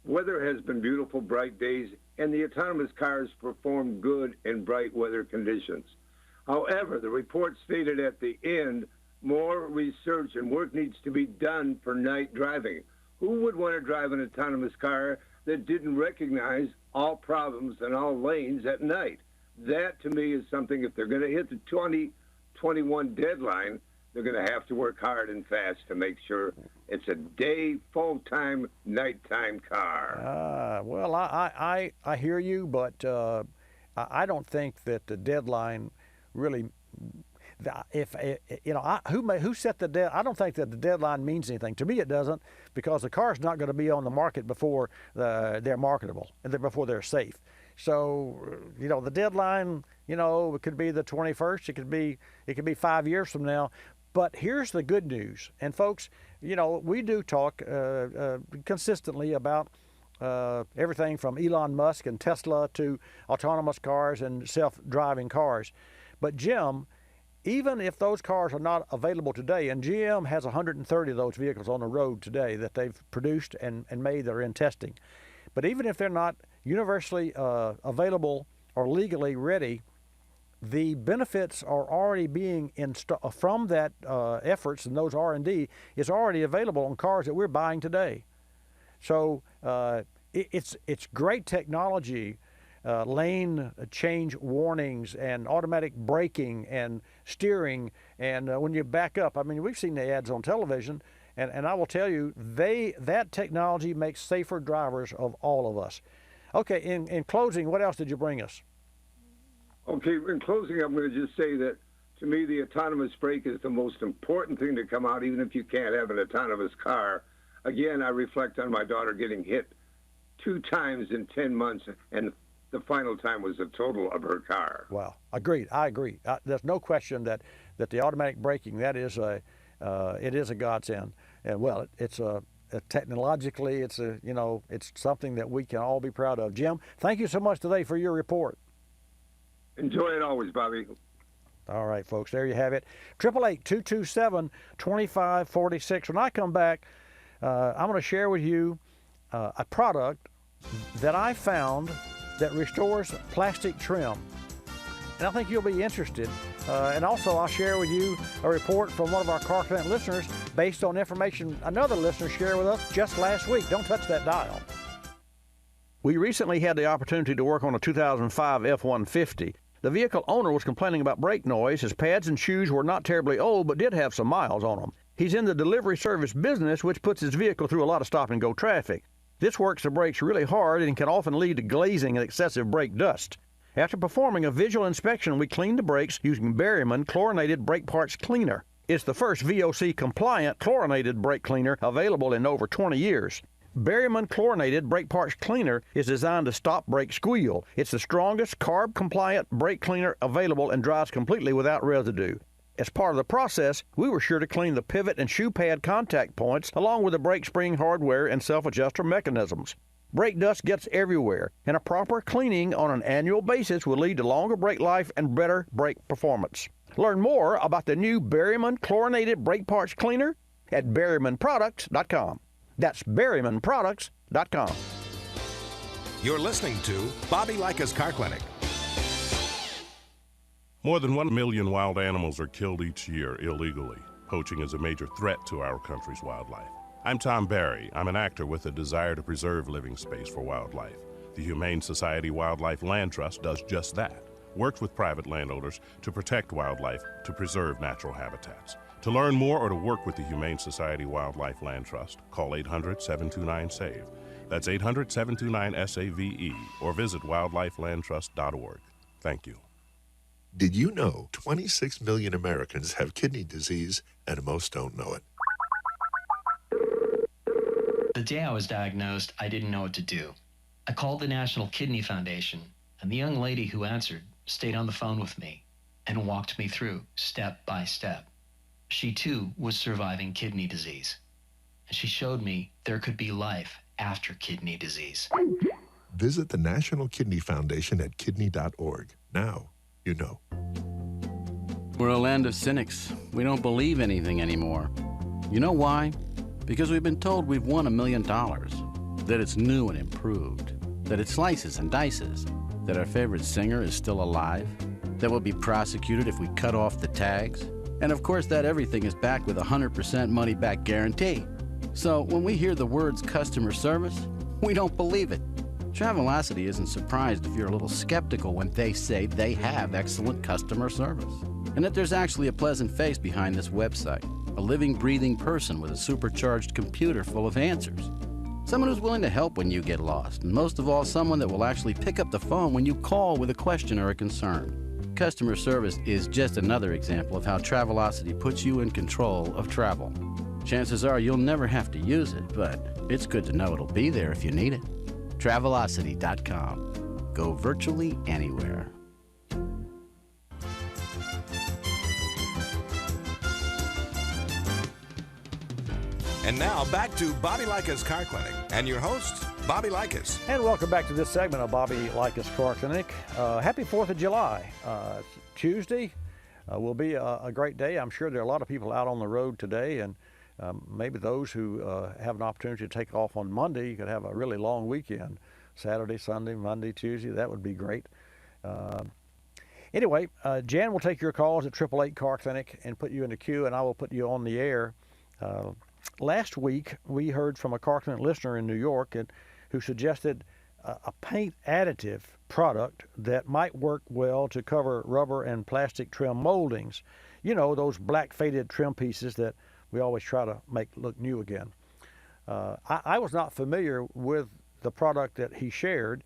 weather has been beautiful, bright days, and the autonomous cars perform good in bright weather conditions. However, the report stated at the end, more research and work needs to be done for night driving. Who would want to drive an autonomous car that didn't recognize all problems in all lanes at night? That, to me, is something, if they're going to hit the 2021 deadline, they're going to have to work hard and fast to make sure it's a day, full-time, nighttime car. Well, I hear you, but I don't think that the deadline really... who set the deadline? I don't think that the deadline means anything. To me, it doesn't, because the car's not going to be on the market before they're marketable and before they're safe. So, the deadline, it could be the 21st. It could be 5 years from now. But here's the good news. And folks, we do talk consistently about everything from Elon Musk and Tesla to autonomous cars and self-driving cars. But Jim, even if those cars are not available today, and GM has 130 of those vehicles on the road today that they've produced and made that are in testing, but even if they're not universally available or legally ready, the benefits are already being from that efforts, and those R&D is already available on cars that we're buying today. So it's great technology, lane change warnings and automatic braking and steering, and when you back up, I mean, we've seen the ads on television, and I will tell you, that technology makes safer drivers of all of us. Okay, in closing, what else did you bring us? Okay, in closing, I'm going to just say that to me, the autonomous brake is the most important thing to come out, even if you can't have an autonomous car. Again, I reflect on my daughter getting hit 2 times in 10 months, and the final time was the total of her car. Wow, agreed. I agree. There's no question that the automatic braking, that is it is a godsend. And well, it's technologically, it's something that we can all be proud of. Jim, thank you so much today for your report. Enjoy it always, Bobby. All right, folks, there you have it. 888-227-2546. When I come back, I'm going to share with you a product that I found that restores plastic trim. And I think you'll be interested. And also, I'll share with you a report from one of our Car Clinic listeners based on information another listener shared with us just last week. Don't touch that dial. We recently had the opportunity to work on a 2005 F-150. The vehicle owner was complaining about brake noise. His pads and shoes were not terribly old, but did have some miles on them. He's in the delivery service business, which puts his vehicle through a lot of stop-and-go traffic. This works the brakes really hard and can often lead to glazing and excessive brake dust. After performing a visual inspection, we cleaned the brakes using Berryman Chlorinated Brake Parts Cleaner. It's the first VOC-compliant chlorinated brake cleaner available in over 20 years. Berryman Chlorinated Brake Parts Cleaner is designed to stop brake squeal. It's the strongest carb-compliant brake cleaner available and dries completely without residue. As part of the process, we were sure to clean the pivot and shoe pad contact points along with the brake spring hardware and self-adjuster mechanisms. Brake dust gets everywhere, and a proper cleaning on an annual basis will lead to longer brake life and better brake performance. Learn more about the new Berryman Chlorinated Brake Parts Cleaner at berrymanproducts.com. That's berrymanproducts.com. You're listening to Bobby Likis Car Clinic. More than 1 million wild animals are killed each year illegally. Poaching is a major threat to our country's wildlife. I'm Tom Barry. I'm an actor with a desire to preserve living space for wildlife. The Humane Society Wildlife Land Trust does just that. Works with private landowners to protect wildlife, to preserve natural habitats. To learn more or to work with the Humane Society Wildlife Land Trust, call 800-729-SAVE. That's 800-729-SAVE, or visit wildlifelandtrust.org. Thank you. Did you know 26 million Americans have kidney disease and most don't know it? The day I was diagnosed, I didn't know what to do. I called the National Kidney Foundation, and the young lady who answered stayed on the phone with me and walked me through step by step. She too was surviving kidney disease, and she showed me there could be life after kidney disease. Visit the National Kidney Foundation at kidney.org. Now you know. We're a land of cynics. We don't believe anything anymore. You know why? Because we've been told we've won $1 million, that it's new and improved, that it slices and dices, that our favorite singer is still alive, that we'll be prosecuted if we cut off the tags, and of course that everything is backed with a 100% money-back guarantee. So when we hear the words customer service, we don't believe it. Travelocity isn't surprised if you're a little skeptical when they say they have excellent customer service, and that there's actually a pleasant face behind this website, a living, breathing person with a supercharged computer full of answers. Someone who's willing to help when you get lost, and most of all, someone that will actually pick up the phone when you call with a question or a concern. Customer service is just another example of how Travelocity puts you in control of travel. Chances are you'll never have to use it, but it's good to know it'll be there if you need it. Travelocity.com. Go virtually anywhere. And now back to Bobby Likis Car Clinic and your host, Bobby Likis. And welcome back to this segment of Bobby Likis Car Clinic. Happy 4th of July. Tuesday will be a great day. I'm sure there are a lot of people out on the road today, and maybe those who have an opportunity to take off on Monday, you could have a really long weekend. Saturday, Sunday, Monday, Tuesday, that would be great. Anyway, Jan will take your calls at 888 Car Clinic and put you in the queue, and I will put you on the air. Last week, we heard from a Car Clinic listener in New York who suggested a paint additive product that might work well to cover rubber and plastic trim moldings. You know, those black faded trim pieces that we always try to make look new again. I was not familiar with the product that he shared,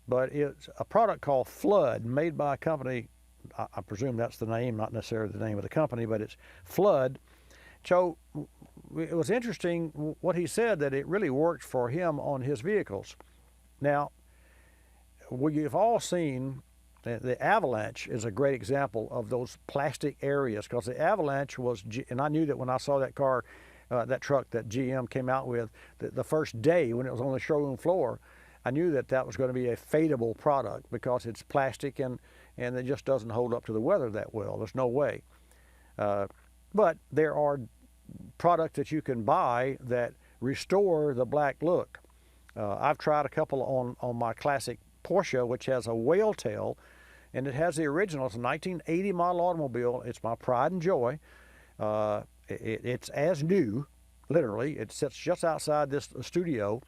but it's a product called Flood, made by a company, I presume that's the name, not necessarily the name of the company, but it's Flood. So it was interesting what he said, that it really worked for him on his vehicles. Now, we've all seen the Avalanche is a great example of those plastic areas, because the Avalanche was, and I knew that when I saw that car, that truck that GM came out with, the first day when it was on the showroom floor, I knew that that was going to be a fadeable product because it's plastic and it just doesn't hold up to the weather that well. There's no way. But there are products that you can buy that restore the black look. I've tried a couple on my classic Porsche, which has a whale tail, and it has the original. It's a 1980 model automobile. It's my pride and joy. It's as new, literally. It sits just outside this studio,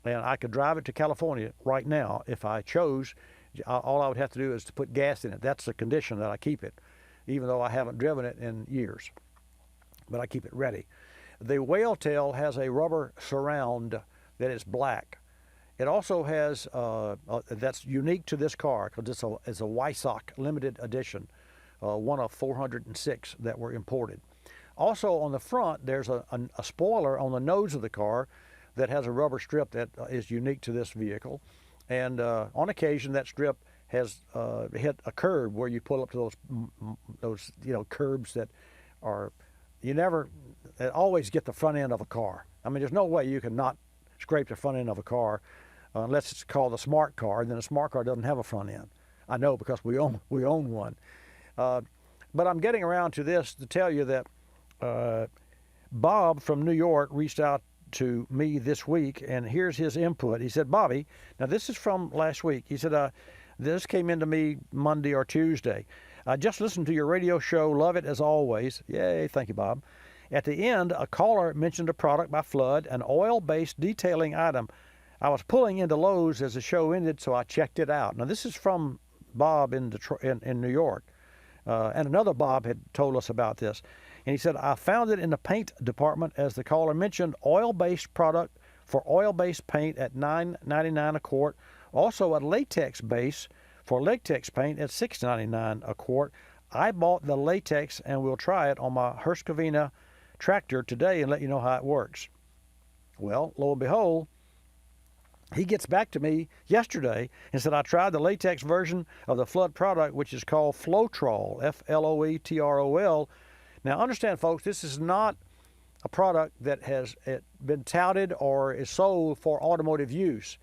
and I could drive it to California right now if I chose. All I would have to do is to put gas in it. That's the condition that I keep it, even though I haven't driven it in years. But I keep it ready. The whale tail has a rubber surround that is black. It also has, that's unique to this car, because it's a Weissach limited edition, one of 406 that were imported. Also on the front, there's a spoiler on the nose of the car that has a rubber strip that is unique to this vehicle. And on occasion, that strip has hit a curb where you pull up to those curbs that are, always get the front end of a car. I mean, there's no way you can not scrape the front end of a car unless it's called a smart car, and then a smart car doesn't have a front end. I know because we own one. But I'm getting around to this to tell you that Bob from New York reached out to me this week, and here's his input. He said, Bobby, now this is from last week. He said, this came into me Monday or Tuesday. I just listened to your radio show, love it as always. Yay, thank you, Bob. At the end, a caller mentioned a product by Flood, an oil-based detailing item. I was pulling into Lowe's as the show ended, so I checked it out. Now, this is from Bob in New York. And another Bob had told us about this. And he said, I found it in the paint department, as the caller mentioned, oil-based product for oil-based paint at $9.99 a quart. Also a latex base for latex paint at $6.99 a quart. I bought the latex and will try it on my Husqvarna tractor today and let you know how it works. Well, lo and behold, he gets back to me yesterday and said, I tried the latex version of the Flood product, which is called Floetrol, Floetrol. Now, understand, folks, this is not a product that has been touted or is sold for automotive use.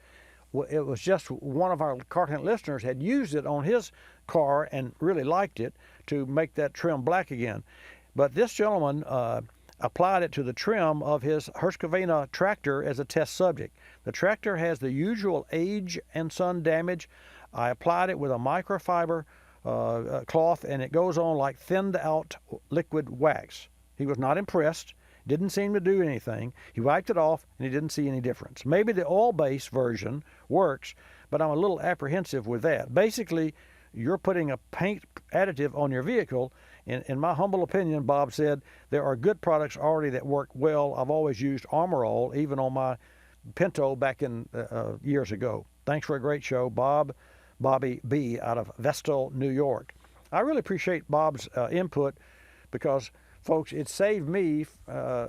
It was just one of our Car Clinic listeners had used it on his car and really liked it to make that trim black again. But this gentleman applied it to the trim of his Husqvarna tractor as a test subject. The tractor has the usual age and sun damage. I applied it with a microfiber cloth, and it goes on like thinned out liquid wax. He was not impressed, didn't seem to do anything. He wiped it off and he didn't see any difference. Maybe the oil-based version works, but I'm a little apprehensive with that. Basically, you're putting a paint additive on your vehicle. In my humble opinion, Bob said, there are good products already that work well. I've always used Armor All, even on my Pinto back in years ago. Thanks for a great show, Bobby B. out of Vestal, New York. I really appreciate Bob's input because, folks, it saved me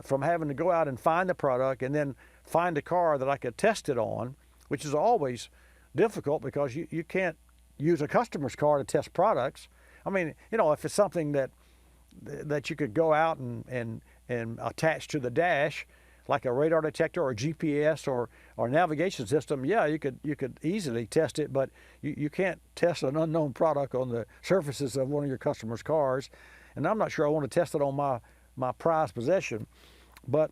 from having to go out and find the product and then find a car that I could test it on, which is always difficult because you can't use a customer's car to test products. I mean, if it's something that you could go out and attach to the dash, like a radar detector or GPS or navigation system, yeah, you could easily test it, but you can't test an unknown product on the surfaces of one of your customers' cars. And I'm not sure I want to test it on my prized possession. But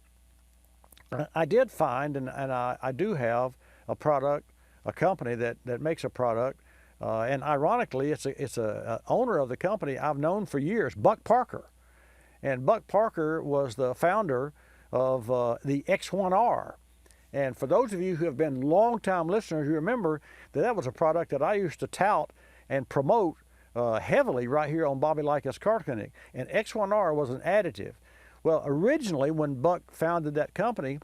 I did find, and I do have a product, a company that makes a product And ironically, it's a owner of the company I've known for years, Buck Parker. And Buck Parker was the founder of the X1R. And for those of you who have been long-time listeners, you remember that was a product that I used to tout and promote heavily right here on Bobby Likis Car Clinic. And X1R was an additive. Well, originally when Buck founded that company,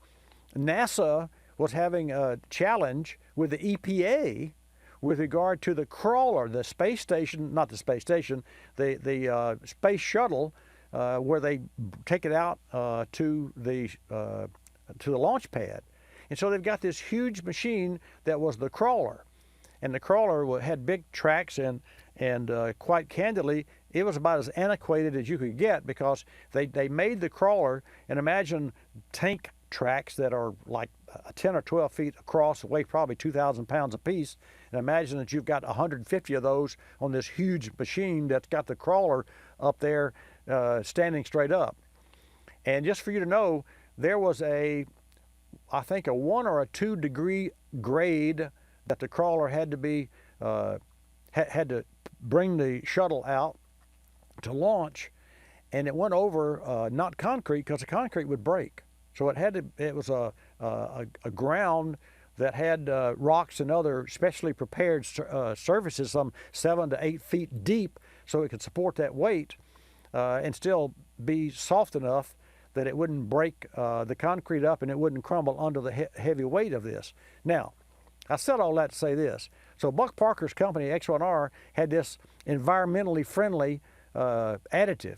NASA was having a challenge with the EPA with regard to the crawler, the space station, not the space station, the space shuttle, where they take it out to the launch pad. And so they've got this huge machine that was the crawler. And the crawler had big tracks, and quite candidly, it was about as antiquated as you could get, because they made the crawler, and imagine tank tracks that are like 10 or 12 feet across, weigh probably 2,000 pounds apiece. And imagine that you've got 150 of those on this huge machine that's got the crawler up there standing straight up. And just for you to know, there was I think a 1 or a 2 degree grade that the crawler had to be had to bring the shuttle out to launch, and it went over not concrete, because the concrete would break. So it was a ground that had rocks and other specially prepared surfaces, some 7 to 8 feet deep, so it could support that weight and still be soft enough that it wouldn't break the concrete up and it wouldn't crumble under the heavy weight of this. Now, I said all that to say this. So Buck Parker's company, X1R, had this environmentally friendly additive.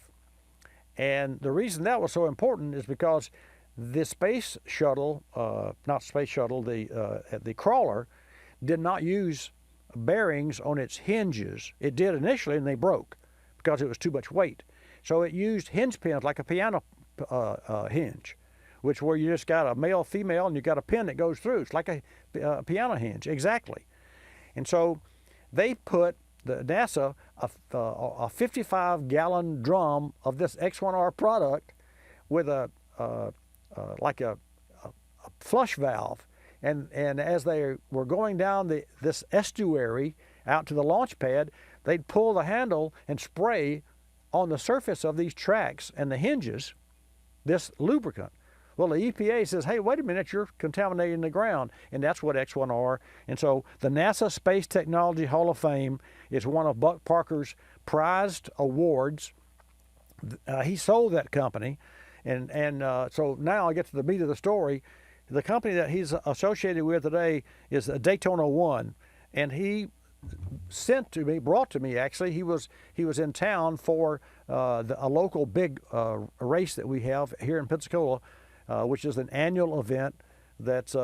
And the reason that was so important is because the space shuttle, not space shuttle, the crawler, did not use bearings on its hinges. It did initially, and they broke because it was too much weight. So it used hinge pins like a piano hinge, which where you just got a male, female, and you got a pin that goes through. It's like a piano hinge, exactly. And so they put the NASA a 55-gallon drum of this X1R product with like a flush valve, and as they were going down this estuary out to the launch pad, they'd pull the handle and spray on the surface of these tracks and the hinges this lubricant. Well, the EPA says, hey, wait a minute, you're contaminating the ground, and that's what X1R. And so the NASA Space Technology Hall of Fame is one of Buck Parker's prized awards. He sold that company, and so now I get to the meat of the story. The company that he's associated with today is a Daytona 1, and he brought to me actually. He was in town for a local big race that we have here in Pensacola, which is an annual event that's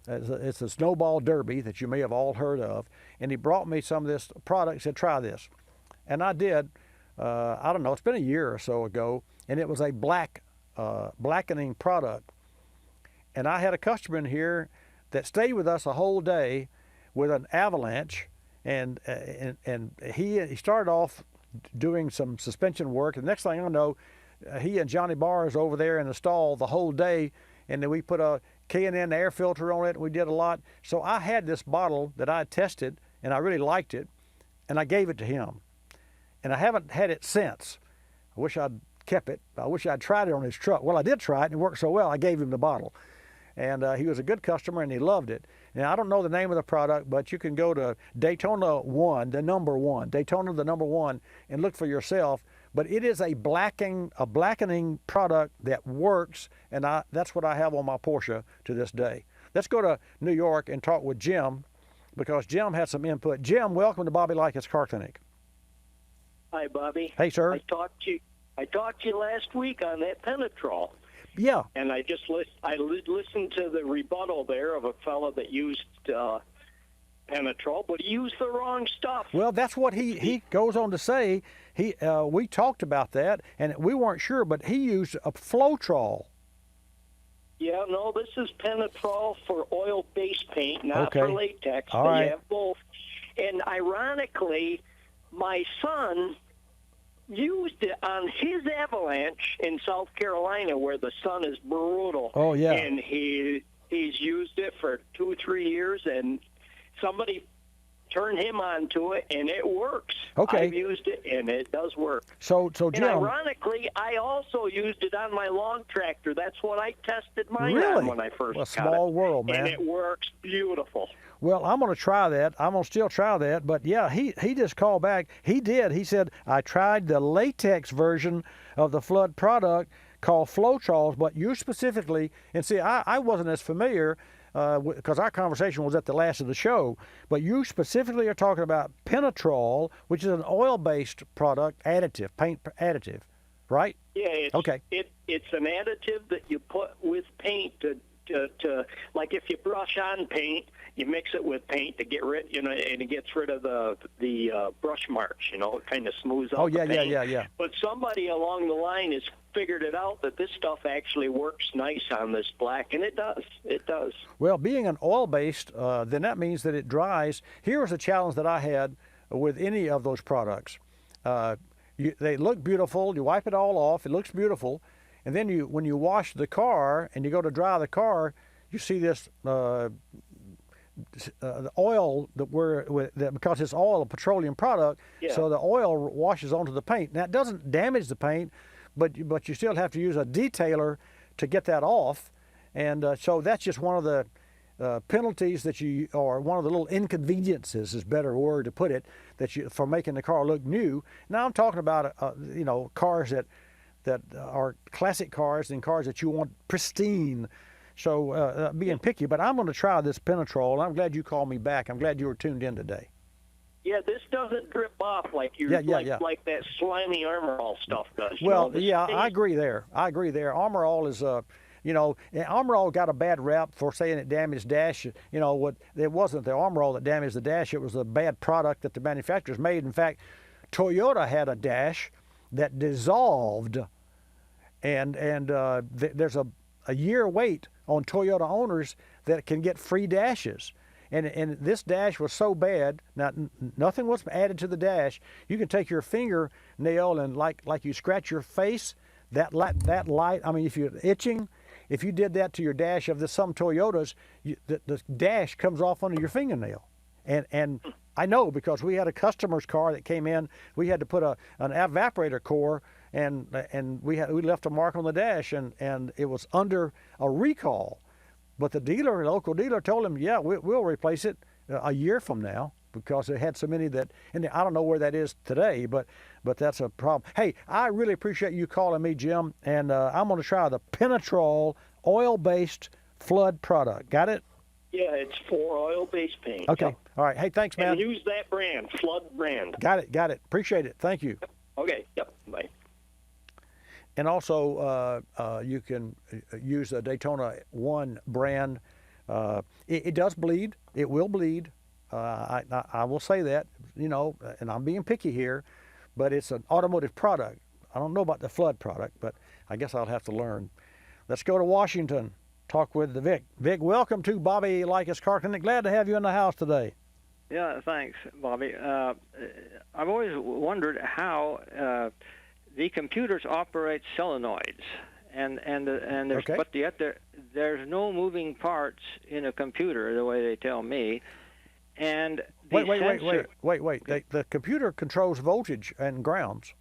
it's a snowball derby that you may have all heard of. And he brought me some of this product. He said, try this. And I did. I don't know, it's been a year or so ago, and it was a blackening product. And I had a customer in here that stayed with us a whole day with an avalanche, and he started off doing some suspension work. And the next thing I know, he and Johnny Barr is over there in the stall the whole day, and then we put a K&N air filter on it, and we did a lot. So I had this bottle that I had tested, and I really liked it, and I gave it to him. And I haven't had it since. I wish I'd kept it. I wish I'd tried it on his truck. Well, I did try it, and it worked so well, I gave him the bottle. And he was a good customer, and he loved it. Now, I don't know the name of the product, but you can go to Daytona 1, the number 1, Daytona the number 1, and look for yourself. But it is a blackening product that works, and that's what I have on my Porsche to this day. Let's go to New York and talk with Jim, because Jim had some input. Jim, welcome to Bobby Likis Car Clinic. Hi, Bobby. Hey, sir. I talked to you last week on that Penetrol. Yeah. And I just listened to the rebuttal there of a fellow that used Penetrol, but he used the wrong stuff. Well, that's what he goes on to say. We talked about that, and we weren't sure, but he used a Flotrol. Yeah, no, this is Penetrol for oil-based paint, not for latex. All they right. have both. And ironically, my son used it on his Avalanche in South Carolina, where the sun is brutal. Oh, yeah. And he's used it for 2 or 3 years, and somebody turn him onto it, and it works. Okay. I've used it, and it does work. So And Jim, ironically, I also used it on my long tractor. That's what I tested mine Really? on when I first Well, got small it. world, man. And it works beautiful. well, I'm going to try that. I'm going to still try that. But yeah, he just called back. He did. He said, I tried the latex version of the Flood product called Floetrol, but you specifically, and see, I wasn't as familiar because our conversation was at the last of the show, but you specifically are talking about Penetrol, which is an oil-based product, additive, paint additive, right? Yeah, it's, Okay. It's an additive that you put with paint to like if you brush on paint, you mix it with paint to get rid, and it gets rid of the brush marks. It kind of smooths out. Oh, yeah, the paint. yeah. But somebody along the line has figured it out that this stuff actually works nice on this black, and it does. It does. Well, being an oil-based, then that means that it dries. Here's a challenge that I had with any of those products. They look beautiful. You wipe it all off. It looks beautiful. And then when you wash the car and you go to dry the car, you see this the oil that because it's oil, a petroleum product, Yeah. so the oil washes onto the paint. Now, it doesn't damage the paint, but you still have to use a detailer to get that off. And so that's just one of the penalties or one of the little inconveniences is a better word to put it, for making the car look new. Now I'm talking about cars that are classic cars and cars that you want pristine. So being picky, but I'm going to try this Penetrol, and I'm glad you called me back. I'm glad you were tuned in today. Yeah, this doesn't drip off like like that slimy Armor All stuff does. Well, I agree there. Armor All is and Armor All got a bad rap for saying it damaged dash. It wasn't the Armor All that damaged the dash. It was a bad product that the manufacturers made. In fact, Toyota had a dash that dissolved, and there's a year wait on Toyota owners that can get free dashes. And this dash was so bad, now nothing was added to the dash. You can take your fingernail and like you scratch your face, that light, I mean, if you're itching, if you did that to your dash of some Toyotas, the dash comes off under your fingernail. And I know because we had a customer's car that came in, we had to put an evaporator core, and we left a mark on the dash, and it was under a recall. But the local dealer told him, yeah, we'll replace it a year from now because it had so many and I don't know where that is today, but that's a problem. Hey, I really appreciate you calling me, Jim, and I'm going to try the Penetrol oil-based Flood product. Got it? Yeah, it's for oil-based paint. Okay. Yep. All right. Hey, thanks, man. And use that brand, Flood brand. Got it. Appreciate it. Thank you. Okay. Yep. Bye. And also, you can use a Daytona 1 brand. It does bleed. It will bleed. I will say that, and I'm being picky here, but it's an automotive product. I don't know about the Flood product, but I guess I'll have to learn. Let's go to Washington. Talk with Vic. Vic, welcome to Bobby Likis Car Clinic. Glad to have you in the house today. Yeah, thanks, Bobby. I've always wondered how the computers operate solenoids, and there's Okay. but yet there's no moving parts in a computer the way they tell me. And the Wait. The computer controls voltage and grounds.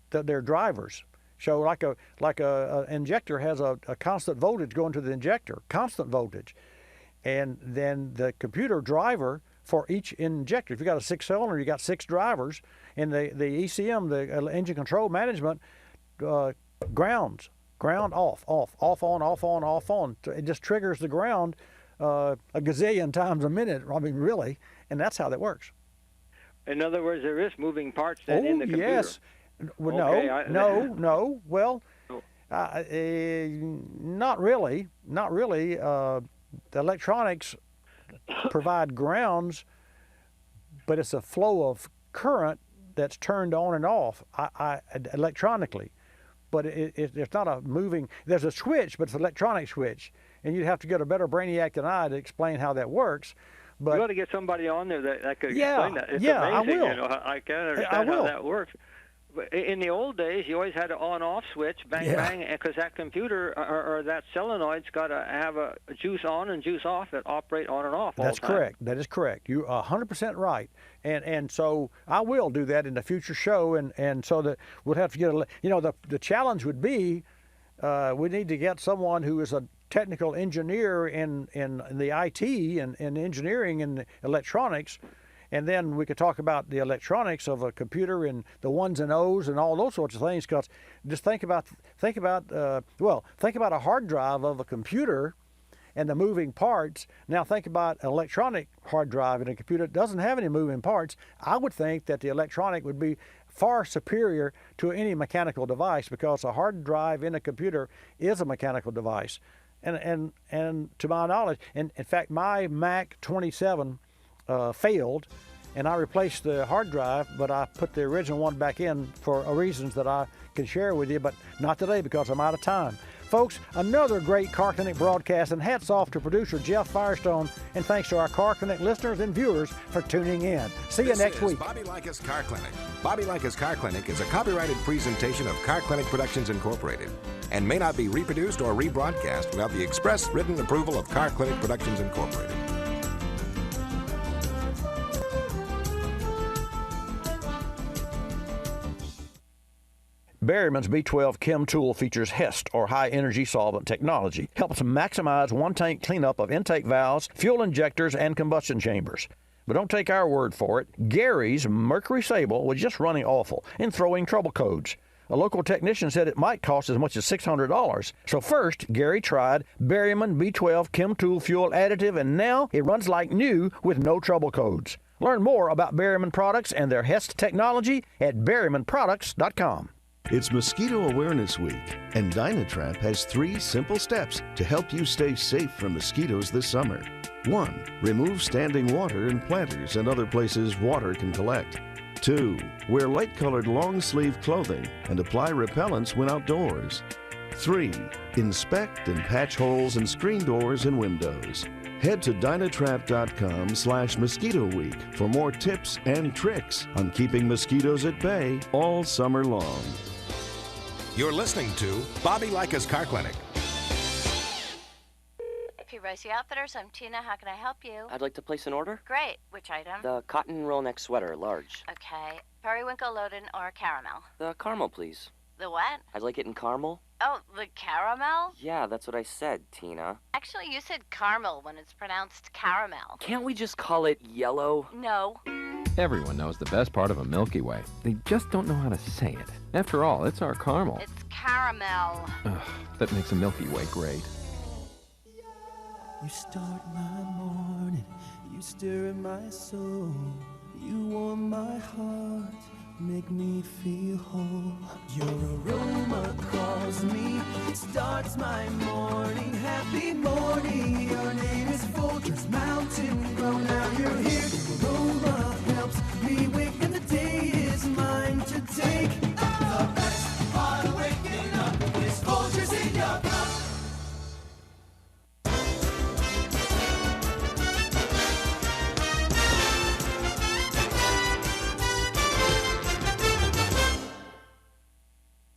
They're drivers. So like a injector has a constant voltage going to the injector, constant voltage, and then the computer driver for each injector. If you got a 6-cylinder, you got 6 drivers, and the ECM, the engine control management, ground off on. It just triggers the ground a gazillion times a minute. I mean, really, and that's how that works. In other words, there is moving parts then in the computer. Yes. Well, Okay, no. Well, not really. The electronics provide grounds, but it's a flow of current that's turned on and off electronically. But it's not a moving. There's a switch, but it's an electronic switch, and you'd have to get a better brainiac than I to explain how that works. But you ought to get somebody on there that could explain that. It's amazing, I will. I can't understand how that works. In the old days, you always had an on-off switch, bang, bang, because that computer or that solenoid's got to have a juice on and juice off that operate on and off all That's the time. correct. That is correct. You're 100% right. And so I will do that in the future show, and so that we'll have to get the challenge would be we need to get someone who is a technical engineer in the IT and engineering and electronics. And then we could talk about the electronics of a computer and the ones and O's and all those sorts of things. Because just think about a hard drive of a computer and the moving parts. Now think about an electronic hard drive in a computer that doesn't have any moving parts. I would think that the electronic would be far superior to any mechanical device, because a hard drive in a computer is a mechanical device. And to my knowledge, and in fact, my Mac 27 failed, and I replaced the hard drive, but I put the original one back in for reasons that I can share with you, but not today because I'm out of time. Folks, another great Car Clinic broadcast, and hats off to producer Jeff Firestone, and thanks to our Car Clinic listeners and viewers for tuning in. See you next week. Bobby Likis Car Clinic. Bobby Likis Car Clinic is a copyrighted presentation of Car Clinic Productions Incorporated and may not be reproduced or rebroadcast without the express written approval of Car Clinic Productions Incorporated. Berryman's B12 Chem Tool features HEST, or high-energy solvent technology. Helps maximize one-tank cleanup of intake valves, fuel injectors, and combustion chambers. But don't take our word for it. Gary's Mercury Sable was just running awful and throwing trouble codes. A local technician said it might cost as much as $600. So first, Gary tried Berryman B12 Chem Tool Fuel Additive, and now it runs like new with no trouble codes. Learn more about Berryman products and their HEST technology at berrymanproducts.com. It's Mosquito Awareness Week, and Dynatrap has 3 simple steps to help you stay safe from mosquitoes this summer. 1. Remove standing water in planters and other places water can collect. 2. Wear light-colored long-sleeve clothing and apply repellents when outdoors. 3. Inspect and patch holes in screen doors and windows. Head to Dynatrap.com/Mosquito Week for more tips and tricks on keeping mosquitoes at bay all summer long. You're listening to Bobby Likis Car Clinic. P. Ricey Outfitters, I'm Tina. How can I help you? I'd like to place an order. Great. Which item? The cotton roll neck sweater, large. Okay. Periwinkle loaded or caramel? The caramel, please. The what? I'd like it in caramel. Oh, the caramel? Yeah, that's what I said, Tina. Actually, you said caramel when it's pronounced caramel. Can't we just call it yellow? No. Everyone knows the best part of a Milky Way. They just don't know how to say it. After all, it's our caramel. It's caramel. Ugh, that makes a Milky Way great. You start my morning, you stir in my soul, you warm my heart, make me feel whole. Your aroma calls me, starts my morning, happy morning. Your name is Folgers Mountain Grown, now you're here.